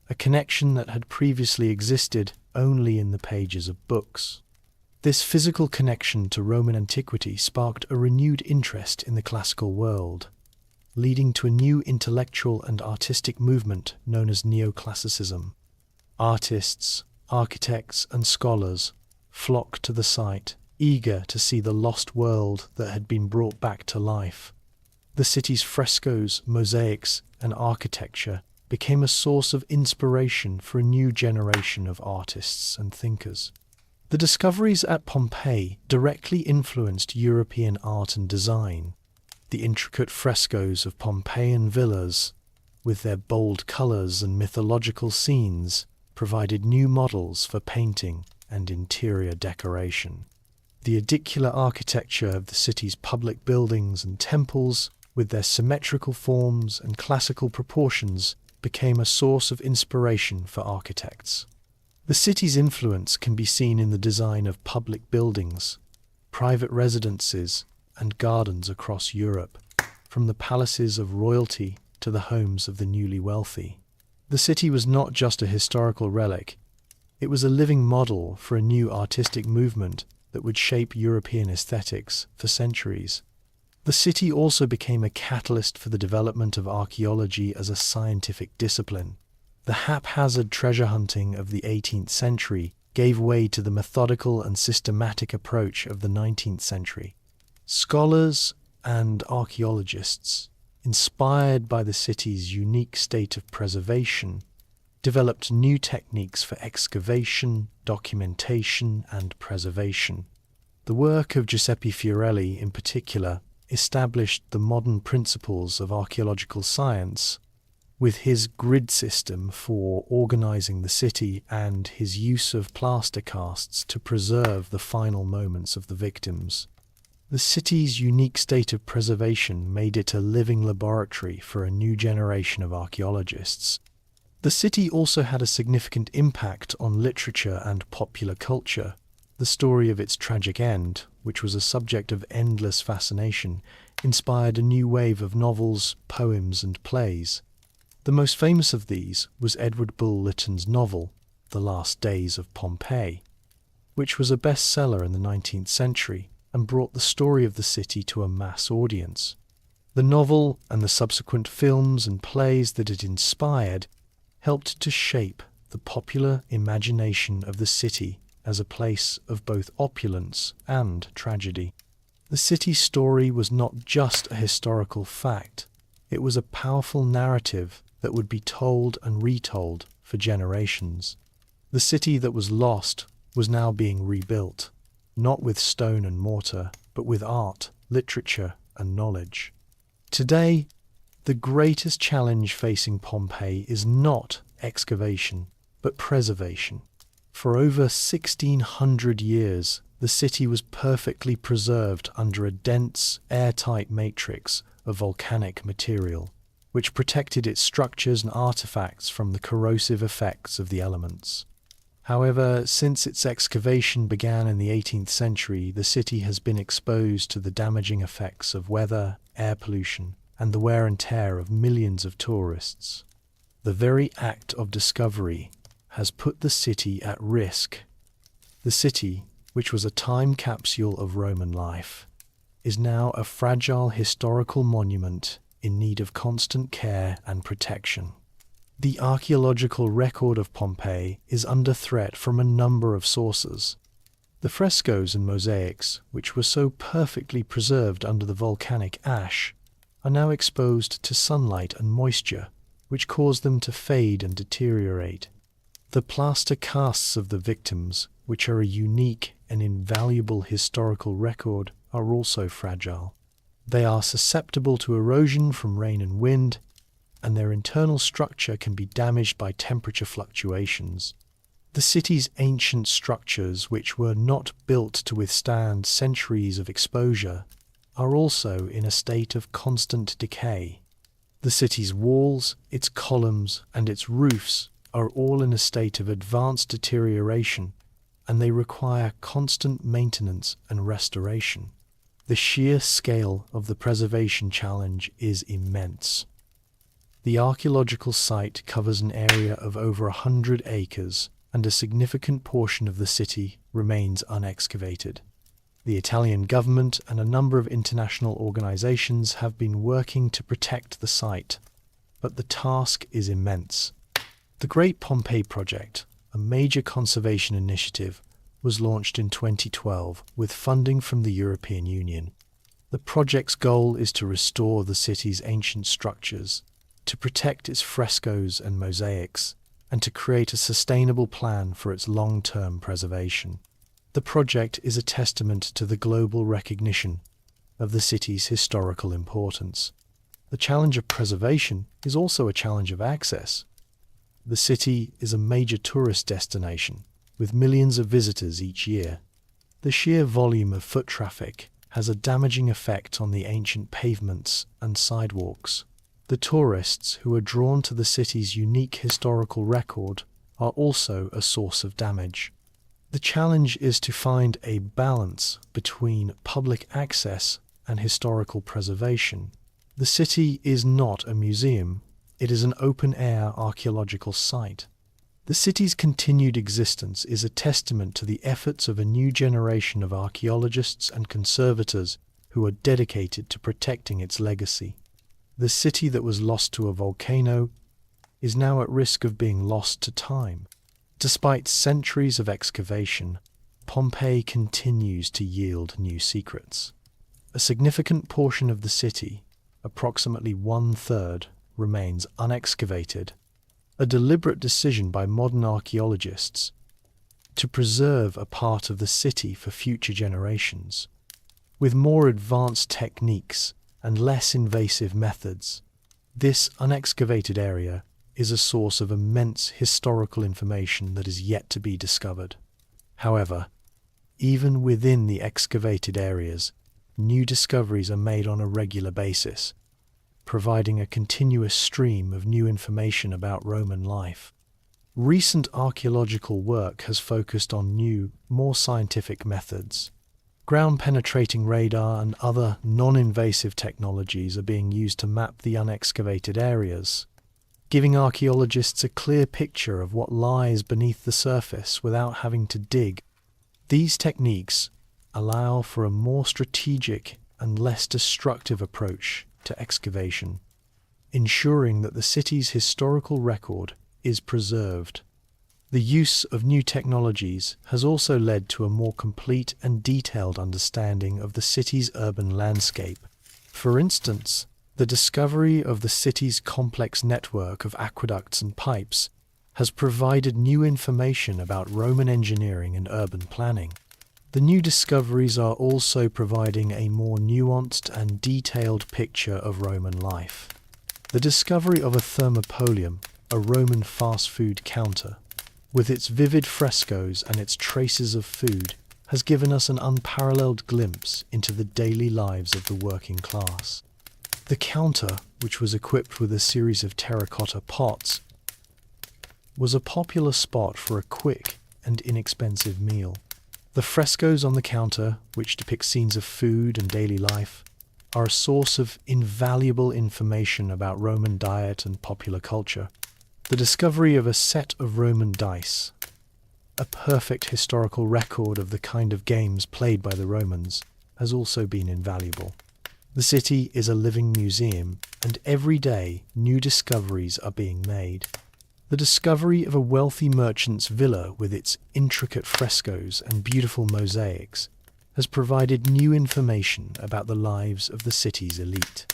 a connection that had previously existed only in the pages of books. This physical connection to Roman antiquity sparked a renewed interest in the classical world, leading to a new intellectual and artistic movement known as neoclassicism. Artists, architects, and scholars flocked to the site, eager to see the lost world that had been brought back to life. The city's frescoes, mosaics, and architecture became a source of inspiration for a new generation of artists and thinkers. The discoveries at Pompeii directly influenced European art and design. The intricate frescoes of Pompeian villas, with their bold colors and mythological scenes, provided new models for painting and interior decoration. The edicular architecture of the city's public buildings and temples, with their symmetrical forms and classical proportions, became a source of inspiration for architects. The city's influence can be seen in the design of public buildings, private residences, and gardens across Europe, from the palaces of royalty to the homes of the newly wealthy. The city was not just a historical relic, it was a living model for a new artistic movement that would shape European aesthetics for centuries. The city also became a catalyst for the development of archaeology as a scientific discipline. The haphazard treasure hunting of the 18th century gave way to the methodical and systematic approach of the 19th century. Scholars and archaeologists, inspired by the city's unique state of preservation, developed new techniques for excavation, documentation, and preservation. The work of Giuseppe Fiorelli, in particular, established the modern principles of archaeological science, with his grid system for organizing the city and his use of plaster casts to preserve the final moments of the victims. The city's unique state of preservation made it a living laboratory for a new generation of archaeologists. The city also had a significant impact on literature and popular culture. The story of its tragic end, which was a subject of endless fascination, inspired a new wave of novels, poems, and plays. The most famous of these was Edward Bulwer Lytton's novel, The Last Days of Pompeii, which was a bestseller in the 19th century and brought the story of the city to a mass audience. The novel and the subsequent films and plays that it inspired helped to shape the popular imagination of the city as a place of both opulence and tragedy. The city's story was not just a historical fact, it was a powerful narrative that would be told and retold for generations. The city that was lost was now being rebuilt, not with stone and mortar, but with art, literature, and knowledge. Today, the greatest challenge facing Pompeii is not excavation, but preservation. For over 1,600 years, the city was perfectly preserved under a dense, airtight matrix of volcanic material, which protected its structures and artifacts from the corrosive effects of the elements. However, since its excavation began in the 18th century, the city has been exposed to the damaging effects of weather, air pollution, and the wear and tear of millions of tourists. The very act of discovery has put the city at risk. The city, which was a time capsule of Roman life, is now a fragile historical monument in need of constant care and protection. The archaeological record of Pompeii is under threat from a number of sources. The frescoes and mosaics, which were so perfectly preserved under the volcanic ash, are now exposed to sunlight and moisture, which cause them to fade and deteriorate. The plaster casts of the victims, which are a unique and invaluable historical record, are also fragile. They are susceptible to erosion from rain and wind, and their internal structure can be damaged by temperature fluctuations. The city's ancient structures, which were not built to withstand centuries of exposure, are also in a state of constant decay. The city's walls, its columns, and its roofs are all in a state of advanced deterioration, and they require constant maintenance and restoration. The sheer scale of the preservation challenge is immense. The archaeological site covers an area of over 100 acres, and a significant portion of the city remains unexcavated. The Italian government and a number of international organizations have been working to protect the site, but the task is immense. The Great Pompeii Project, a major conservation initiative, was launched in 2012 with funding from the European Union. The project's goal is to restore the city's ancient structures, to protect its frescoes and mosaics, and to create a sustainable plan for its long-term preservation. The project is a testament to the global recognition of the city's historical importance. The challenge of preservation is also a challenge of access. The city is a major tourist destination, with millions of visitors each year. The sheer volume of foot traffic has a damaging effect on the ancient pavements and sidewalks. The tourists who are drawn to the city's unique historical record are also a source of damage. The challenge is to find a balance between public access and historical preservation. The city is not a museum, it is an open-air archaeological site. The city's continued existence is a testament to the efforts of a new generation of archaeologists and conservators who are dedicated to protecting its legacy. The city that was lost to a volcano is now at risk of being lost to time. Despite centuries of excavation, Pompeii continues to yield new secrets. A significant portion of the city, approximately 1/3, remains unexcavated, a deliberate decision by modern archaeologists to preserve a part of the city for future generations. With more advanced techniques and less invasive methods, this unexcavated area is a source of immense historical information that is yet to be discovered. However, even within the excavated areas, new discoveries are made on a regular basis, providing a continuous stream of new information about Roman life. Recent archaeological work has focused on new, more scientific methods. Ground-penetrating radar and other non-invasive technologies are being used to map the unexcavated areas, giving archaeologists a clear picture of what lies beneath the surface without having to dig. These techniques allow for a more strategic and less destructive approach to excavation, ensuring that the city's historical record is preserved. The use of new technologies has also led to a more complete and detailed understanding of the city's urban landscape. For instance, the discovery of the city's complex network of aqueducts and pipes has provided new information about Roman engineering and urban planning. The new discoveries are also providing a more nuanced and detailed picture of Roman life. The discovery of a thermopolium, a Roman fast food counter, with its vivid frescoes and its traces of food, has given us an unparalleled glimpse into the daily lives of the working class. The counter, which was equipped with a series of terracotta pots, was a popular spot for a quick and inexpensive meal. The frescoes on the counter, which depict scenes of food and daily life, are a source of invaluable information about Roman diet and popular culture. The discovery of a set of Roman dice, a perfect historical record of the kind of games played by the Romans, has also been invaluable. The city is a living museum, and every day new discoveries are being made. The discovery of a wealthy merchant's villa with its intricate frescoes and beautiful mosaics has provided new information about the lives of the city's elite.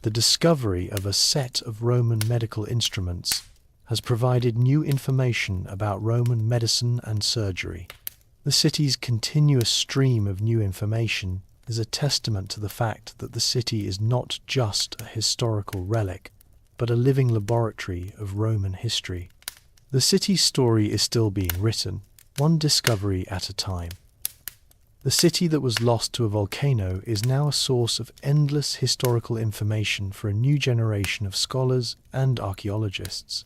The discovery of a set of Roman medical instruments has provided new information about Roman medicine and surgery. The city's continuous stream of new information is a testament to the fact that the city is not just a historical relic, but a living laboratory of Roman history. The city's story is still being written, one discovery at a time. The city that was lost to a volcano is now a source of endless historical information for a new generation of scholars and archaeologists.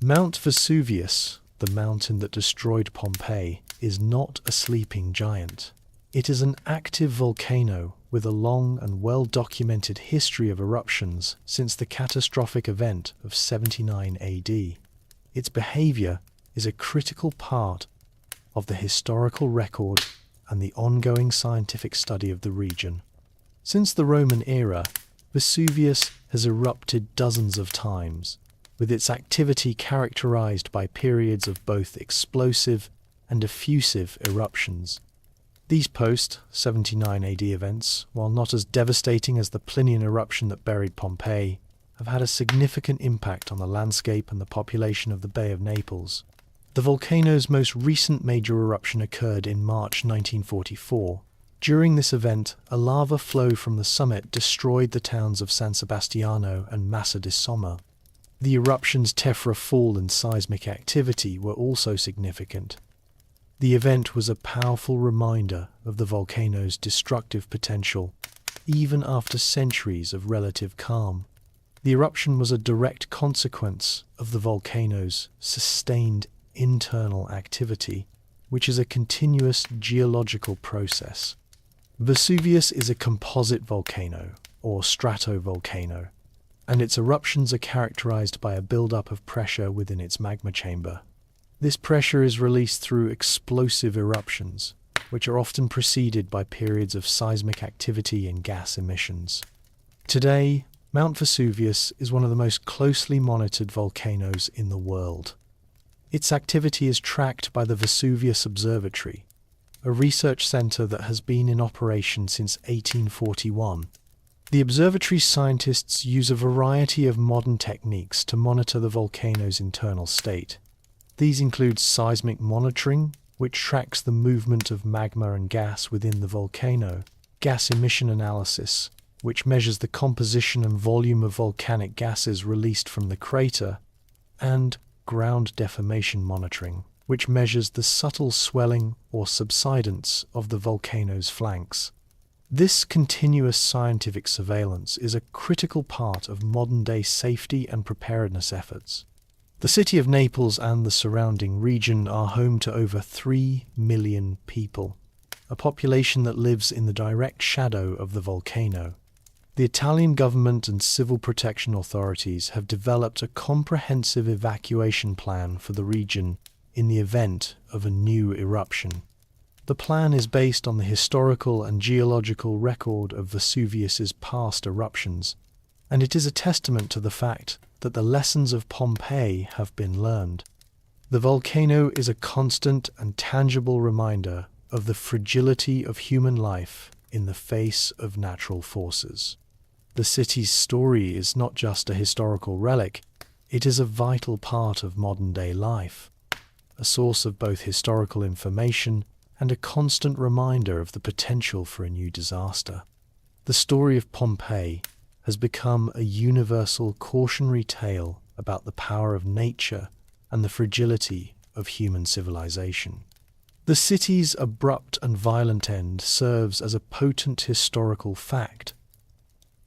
Mount Vesuvius, the mountain that destroyed Pompeii, is not a sleeping giant. It is an active volcano with a long and well-documented history of eruptions since the catastrophic event of 79 AD. Its behavior is a critical part of the historical record and the ongoing scientific study of the region. Since the Roman era, Vesuvius has erupted dozens of times, with its activity characterized by periods of both explosive and effusive eruptions. These post-79 AD events, while not as devastating as the Plinian eruption that buried Pompeii, have had a significant impact on the landscape and the population of the Bay of Naples. The volcano's most recent major eruption occurred in March 1944. During this event, a lava flow from the summit destroyed the towns of San Sebastiano and Massa di Somma. The eruption's tephra fall and seismic activity were also significant. The event was a powerful reminder of the volcano's destructive potential, even after centuries of relative calm. The eruption was a direct consequence of the volcano's sustained internal activity, which is a continuous geological process. Vesuvius is a composite volcano, or stratovolcano, and its eruptions are characterized by a buildup of pressure within its magma chamber. This pressure is released through explosive eruptions, which are often preceded by periods of seismic activity and gas emissions. Today, Mount Vesuvius is one of the most closely monitored volcanoes in the world. Its activity is tracked by the Vesuvius Observatory, a research center that has been in operation since 1841. The observatory's scientists use a variety of modern techniques to monitor the volcano's internal state. These include seismic monitoring, which tracks the movement of magma and gas within the volcano, gas emission analysis, which measures the composition and volume of volcanic gases released from the crater, and ground deformation monitoring, which measures the subtle swelling or subsidence of the volcano's flanks. This continuous scientific surveillance is a critical part of modern-day safety and preparedness efforts. The city of Naples and the surrounding region are home to over 3 million people, a population that lives in the direct shadow of the volcano. The Italian government and civil protection authorities have developed a comprehensive evacuation plan for the region in the event of a new eruption. The plan is based on the historical and geological record of Vesuvius's past eruptions, and it is a testament to the fact that the lessons of Pompeii have been learned. The volcano is a constant and tangible reminder of the fragility of human life in the face of natural forces. The city's story is not just a historical relic, it is a vital part of modern-day life, a source of both historical information and a constant reminder of the potential for a new disaster. The story of Pompeii has become a universal cautionary tale about the power of nature and the fragility of human civilization. The city's abrupt and violent end serves as a potent historical fact,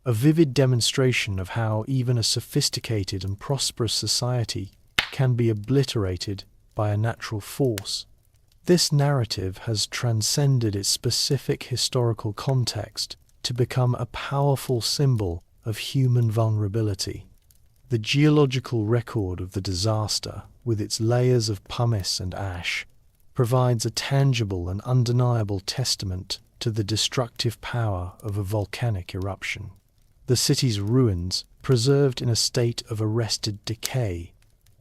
a vivid demonstration of how even a sophisticated and prosperous society can be obliterated by a natural force. This narrative has transcended its specific historical context to become a powerful symbol of human vulnerability. The geological record of the disaster, with its layers of pumice and ash, provides a tangible and undeniable testament to the destructive power of a volcanic eruption. The city's ruins, preserved in a state of arrested decay,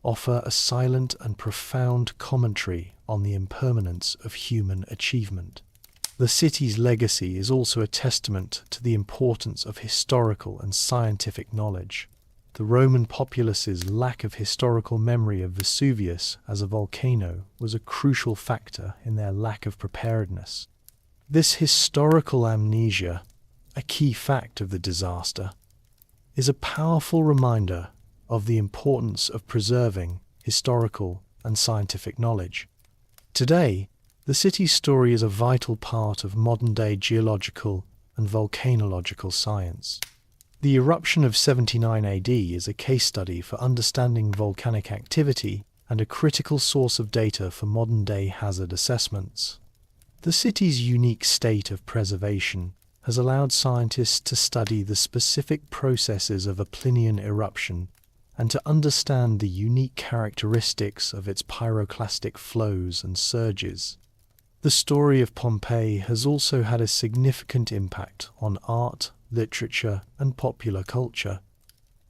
offer a silent and profound commentary on the impermanence of human achievement. The city's legacy is also a testament to the importance of historical and scientific knowledge. The Roman populace's lack of historical memory of Vesuvius as a volcano was a crucial factor in their lack of preparedness. This historical amnesia, a key fact of the disaster, is a powerful reminder of the importance of preserving historical and scientific knowledge. Today, the city's story is a vital part of modern-day geological and volcanological science. The eruption of 79 AD is a case study for understanding volcanic activity and a critical source of data for modern-day hazard assessments. The city's unique state of preservation has allowed scientists to study the specific processes of a Plinian eruption and to understand the unique characteristics of its pyroclastic flows and surges. The story of Pompeii has also had a significant impact on art, literature, and popular culture.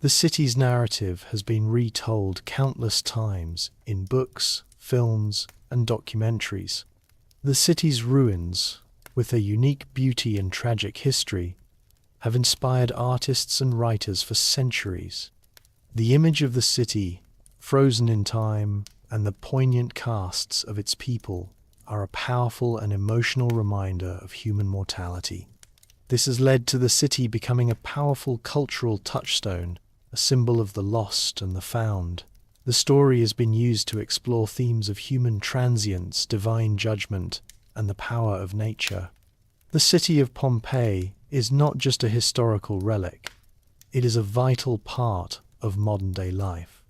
The city's narrative has been retold countless times in books, films, and documentaries. The city's ruins, with their unique beauty and tragic history, have inspired artists and writers for centuries. The image of the city, frozen in time, and the poignant casts of its people are a powerful and emotional reminder of human mortality. This has led to the city becoming a powerful cultural touchstone, a symbol of the lost and the found. The story has been used to explore themes of human transience, divine judgment, and the power of nature. The city of Pompeii is not just a historical relic, it is a vital part of modern-day life,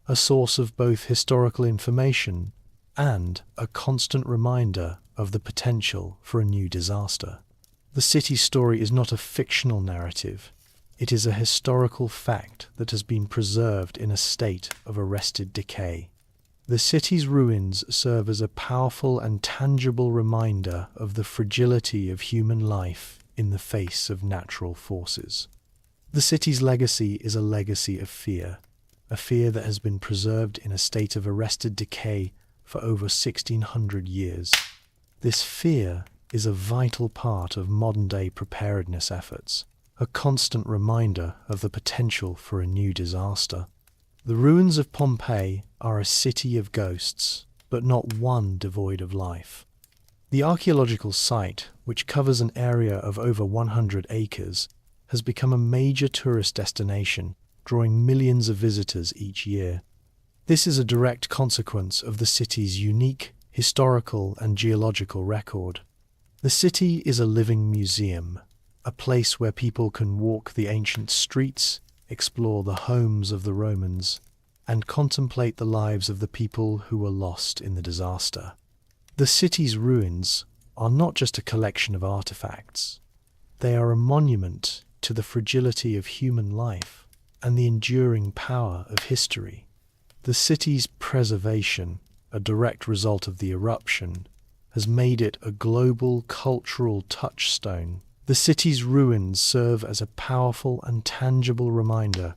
a source of both historical information and a constant reminder of the potential for a new disaster. The city's story is not a fictional narrative, it is a historical fact that has been preserved in a state of arrested decay. The city's ruins serve as a powerful and tangible reminder of the fragility of human life in the face of natural forces. The city's legacy is a legacy of fear, a fear that has been preserved in a state of arrested decay for over 1600 years. This fear is a vital part of modern-day preparedness efforts, a constant reminder of the potential for a new disaster. The ruins of Pompeii are a city of ghosts, but not one devoid of life. The archaeological site, which covers an area of over 100 acres, has become a major tourist destination, drawing millions of visitors each year. This is a direct consequence of the city's unique historical and geological record. The city is a living museum, a place where people can walk the ancient streets, explore the homes of the Romans, and contemplate the lives of the people who were lost in the disaster. The city's ruins are not just a collection of artifacts. They are a monument to the fragility of human life and the enduring power of history. The city's preservation, a direct result of the eruption, has made it a global cultural touchstone. The city's ruins serve as a powerful and tangible reminder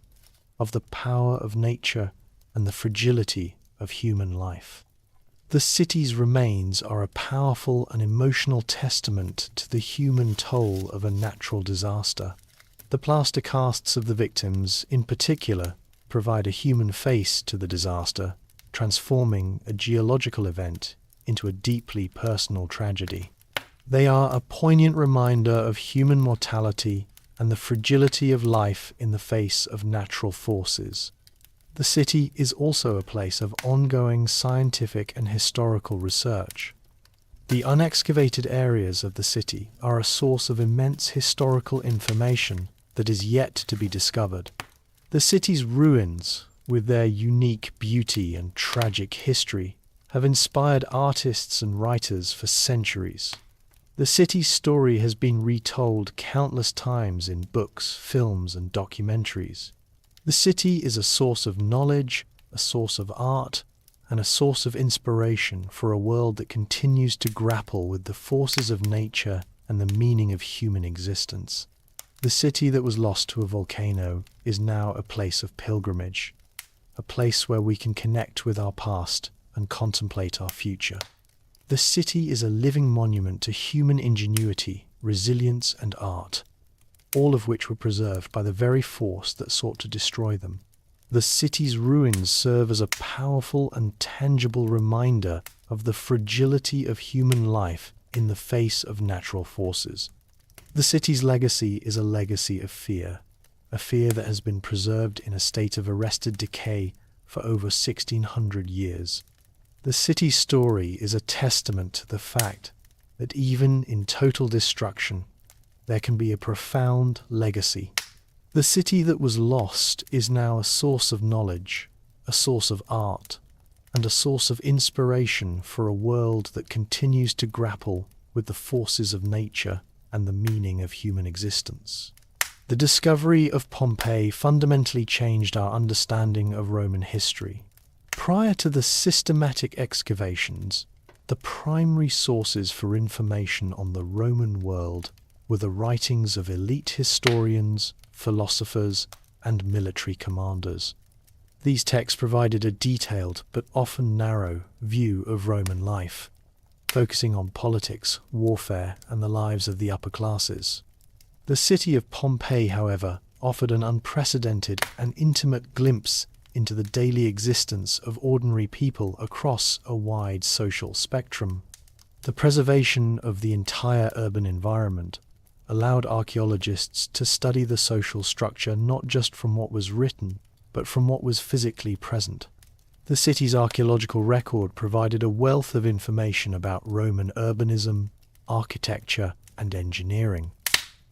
of the power of nature and the fragility of human life. The city's remains are a powerful and emotional testament to the human toll of a natural disaster. The plaster casts of the victims, in particular, provide a human face to the disaster, transforming a geological event into a deeply personal tragedy. They are a poignant reminder of human mortality and the fragility of life in the face of natural forces. The city is also a place of ongoing scientific and historical research. The unexcavated areas of the city are a source of immense historical information that is yet to be discovered. The city's ruins, with their unique beauty and tragic history, have inspired artists and writers for centuries. The city's story has been retold countless times in books, films, and documentaries. The city is a source of knowledge, a source of art, and a source of inspiration for a world that continues to grapple with the forces of nature and the meaning of human existence. The city that was lost to a volcano is now a place of pilgrimage, a place where we can connect with our past and contemplate our future. The city is a living monument to human ingenuity, resilience, and art, all of which were preserved by the very force that sought to destroy them. The city's ruins serve as a powerful and tangible reminder of the fragility of human life in the face of natural forces. The city's legacy is a legacy of fear, a fear that has been preserved in a state of arrested decay for over 1600 years. The city's story is a testament to the fact that even in total destruction, there can be a profound legacy. The city that was lost is now a source of knowledge, a source of art, and a source of inspiration for a world that continues to grapple with the forces of nature and the meaning of human existence. The discovery of Pompeii fundamentally changed our understanding of Roman history. Prior to the systematic excavations, the primary sources for information on the Roman world were the writings of elite historians, philosophers, and military commanders. These texts provided a detailed but often narrow view of Roman life, focusing on politics, warfare, and the lives of the upper classes. The city of Pompeii, however, offered an unprecedented and intimate glimpse into the daily existence of ordinary people across a wide social spectrum. The preservation of the entire urban environment allowed archaeologists to study the social structure not just from what was written, but from what was physically present. The city's archaeological record provided a wealth of information about Roman urbanism, architecture, and engineering.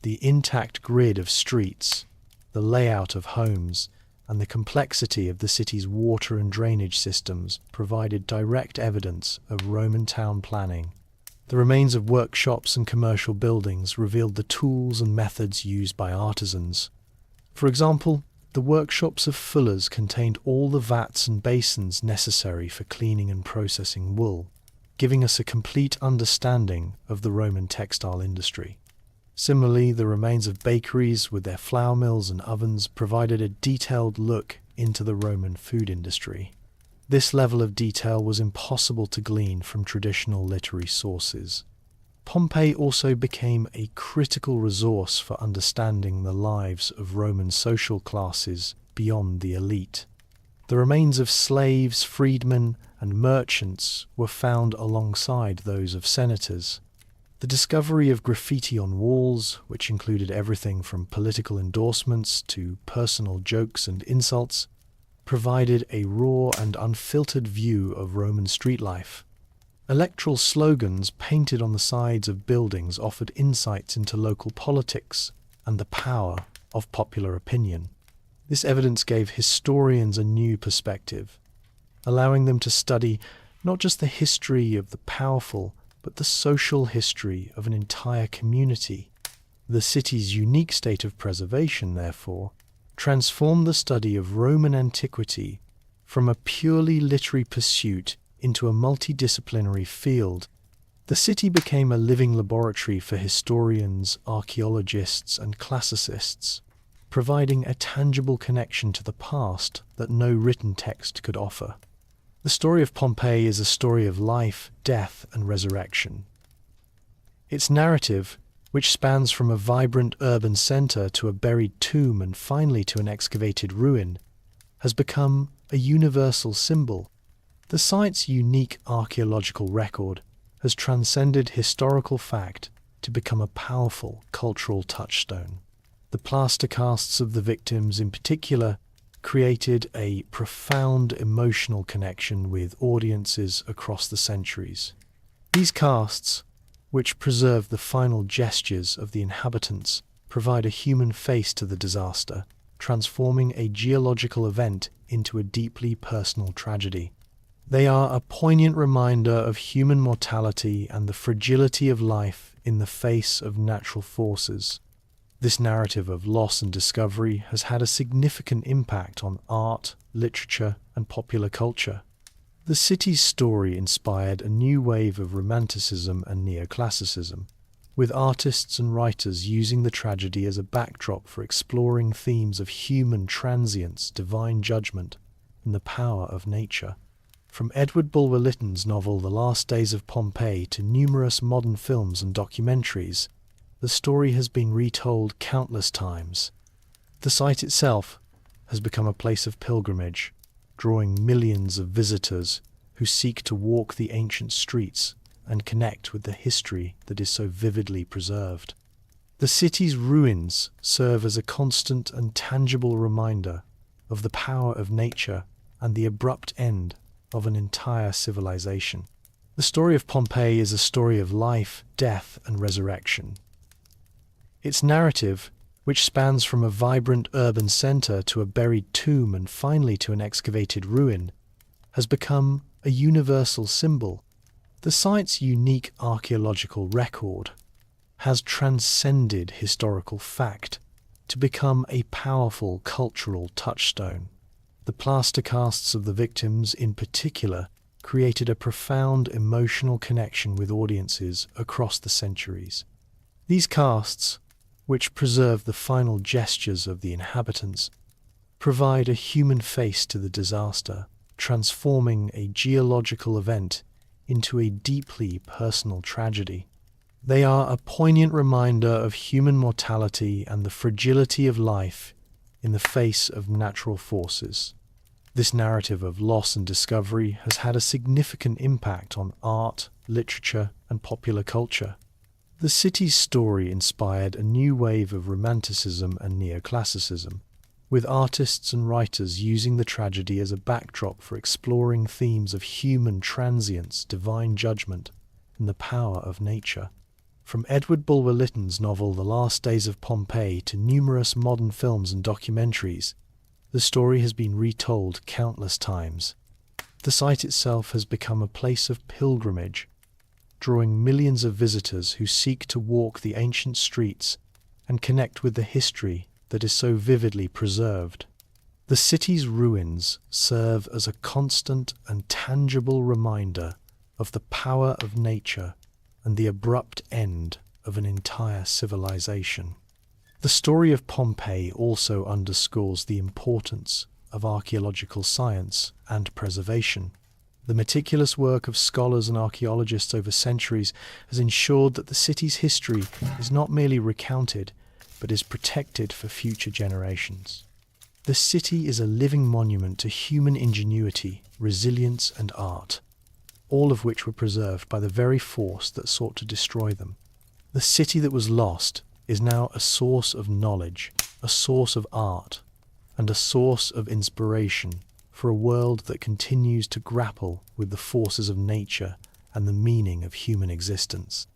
The intact grid of streets, the layout of homes, and the complexity of the city's water and drainage systems provided direct evidence of Roman town planning. The remains of workshops and commercial buildings revealed the tools and methods used by artisans. For example, the workshops of fullers contained all the vats and basins necessary for cleaning and processing wool, giving us a complete understanding of the Roman textile industry. Similarly, the remains of bakeries with their flour mills and ovens provided a detailed look into the Roman food industry. This level of detail was impossible to glean from traditional literary sources. Pompeii also became a critical resource for understanding the lives of Roman social classes beyond the elite. The remains of slaves, freedmen, and merchants were found alongside those of senators. The discovery of graffiti on walls, which included everything from political endorsements to personal jokes and insults, provided a raw and unfiltered view of Roman street life. Electoral slogans painted on the sides of buildings offered insights into local politics and the power of popular opinion. This evidence gave historians a new perspective, allowing them to study not just the history of the powerful, but the social history of an entire community. The city's unique state of preservation, therefore, transformed the study of Roman antiquity from a purely literary pursuit into a multidisciplinary field. The city became a living laboratory for historians, archaeologists, and classicists, providing a tangible connection to the past that no written text could offer. The story of Pompeii is a story of life, death, and resurrection. Its narrative, which spans from a vibrant urban centre to a buried tomb and finally to an excavated ruin, has become a universal symbol. The site's unique archaeological record has transcended historical fact to become a powerful cultural touchstone. The plaster casts of the victims in particular created a profound emotional connection with audiences across the centuries. These casts, which preserve the final gestures of the inhabitants, provide a human face to the disaster, transforming a geological event into a deeply personal tragedy. They are a poignant reminder of human mortality and the fragility of life in the face of natural forces. This narrative of loss and discovery has had a significant impact on art, literature, and popular culture. The city's story inspired a new wave of Romanticism and Neoclassicism, with artists and writers using the tragedy as a backdrop for exploring themes of human transience, divine judgment, and the power of nature. From Edward Bulwer Lytton's novel The Last Days of Pompeii to numerous modern films and documentaries, the story has been retold countless times. The site itself has become a place of pilgrimage, drawing millions of visitors who seek to walk the ancient streets and connect with the history that is so vividly preserved. The city's ruins serve as a constant and tangible reminder of the power of nature and the abrupt end of an entire civilization. The story of Pompeii is a story of life, death, and resurrection. Its narrative, which spans from a vibrant urban centre to a buried tomb and finally to an excavated ruin, has become a universal symbol. The site's unique archaeological record has transcended historical fact to become a powerful cultural touchstone. The plaster casts of the victims in particular created a profound emotional connection with audiences across the centuries. These casts, which preserve the final gestures of the inhabitants, provide a human face to the disaster, transforming a geological event into a deeply personal tragedy. They are a poignant reminder of human mortality and the fragility of life in the face of natural forces. This narrative of loss and discovery has had a significant impact on art, literature, and popular culture. The city's story inspired a new wave of Romanticism and Neoclassicism, with artists and writers using the tragedy as a backdrop for exploring themes of human transience, divine judgment, and the power of nature. From Edward Bulwer Lytton's novel The Last Days of Pompeii to numerous modern films and documentaries, the story has been retold countless times. The site itself has become a place of pilgrimage, drawing millions of visitors who seek to walk the ancient streets and connect with the history that is so vividly preserved. The city's ruins serve as a constant and tangible reminder of the power of nature and the abrupt end of an entire civilization. The story of Pompeii also underscores the importance of archaeological science and preservation. The meticulous work of scholars and archaeologists over centuries has ensured that the city's history is not merely recounted, but is protected for future generations. The city is a living monument to human ingenuity, resilience, and art, all of which were preserved by the very force that sought to destroy them. The city that was lost is now a source of knowledge, a source of art, and a source of inspiration for a world that continues to grapple with the forces of nature and the meaning of human existence.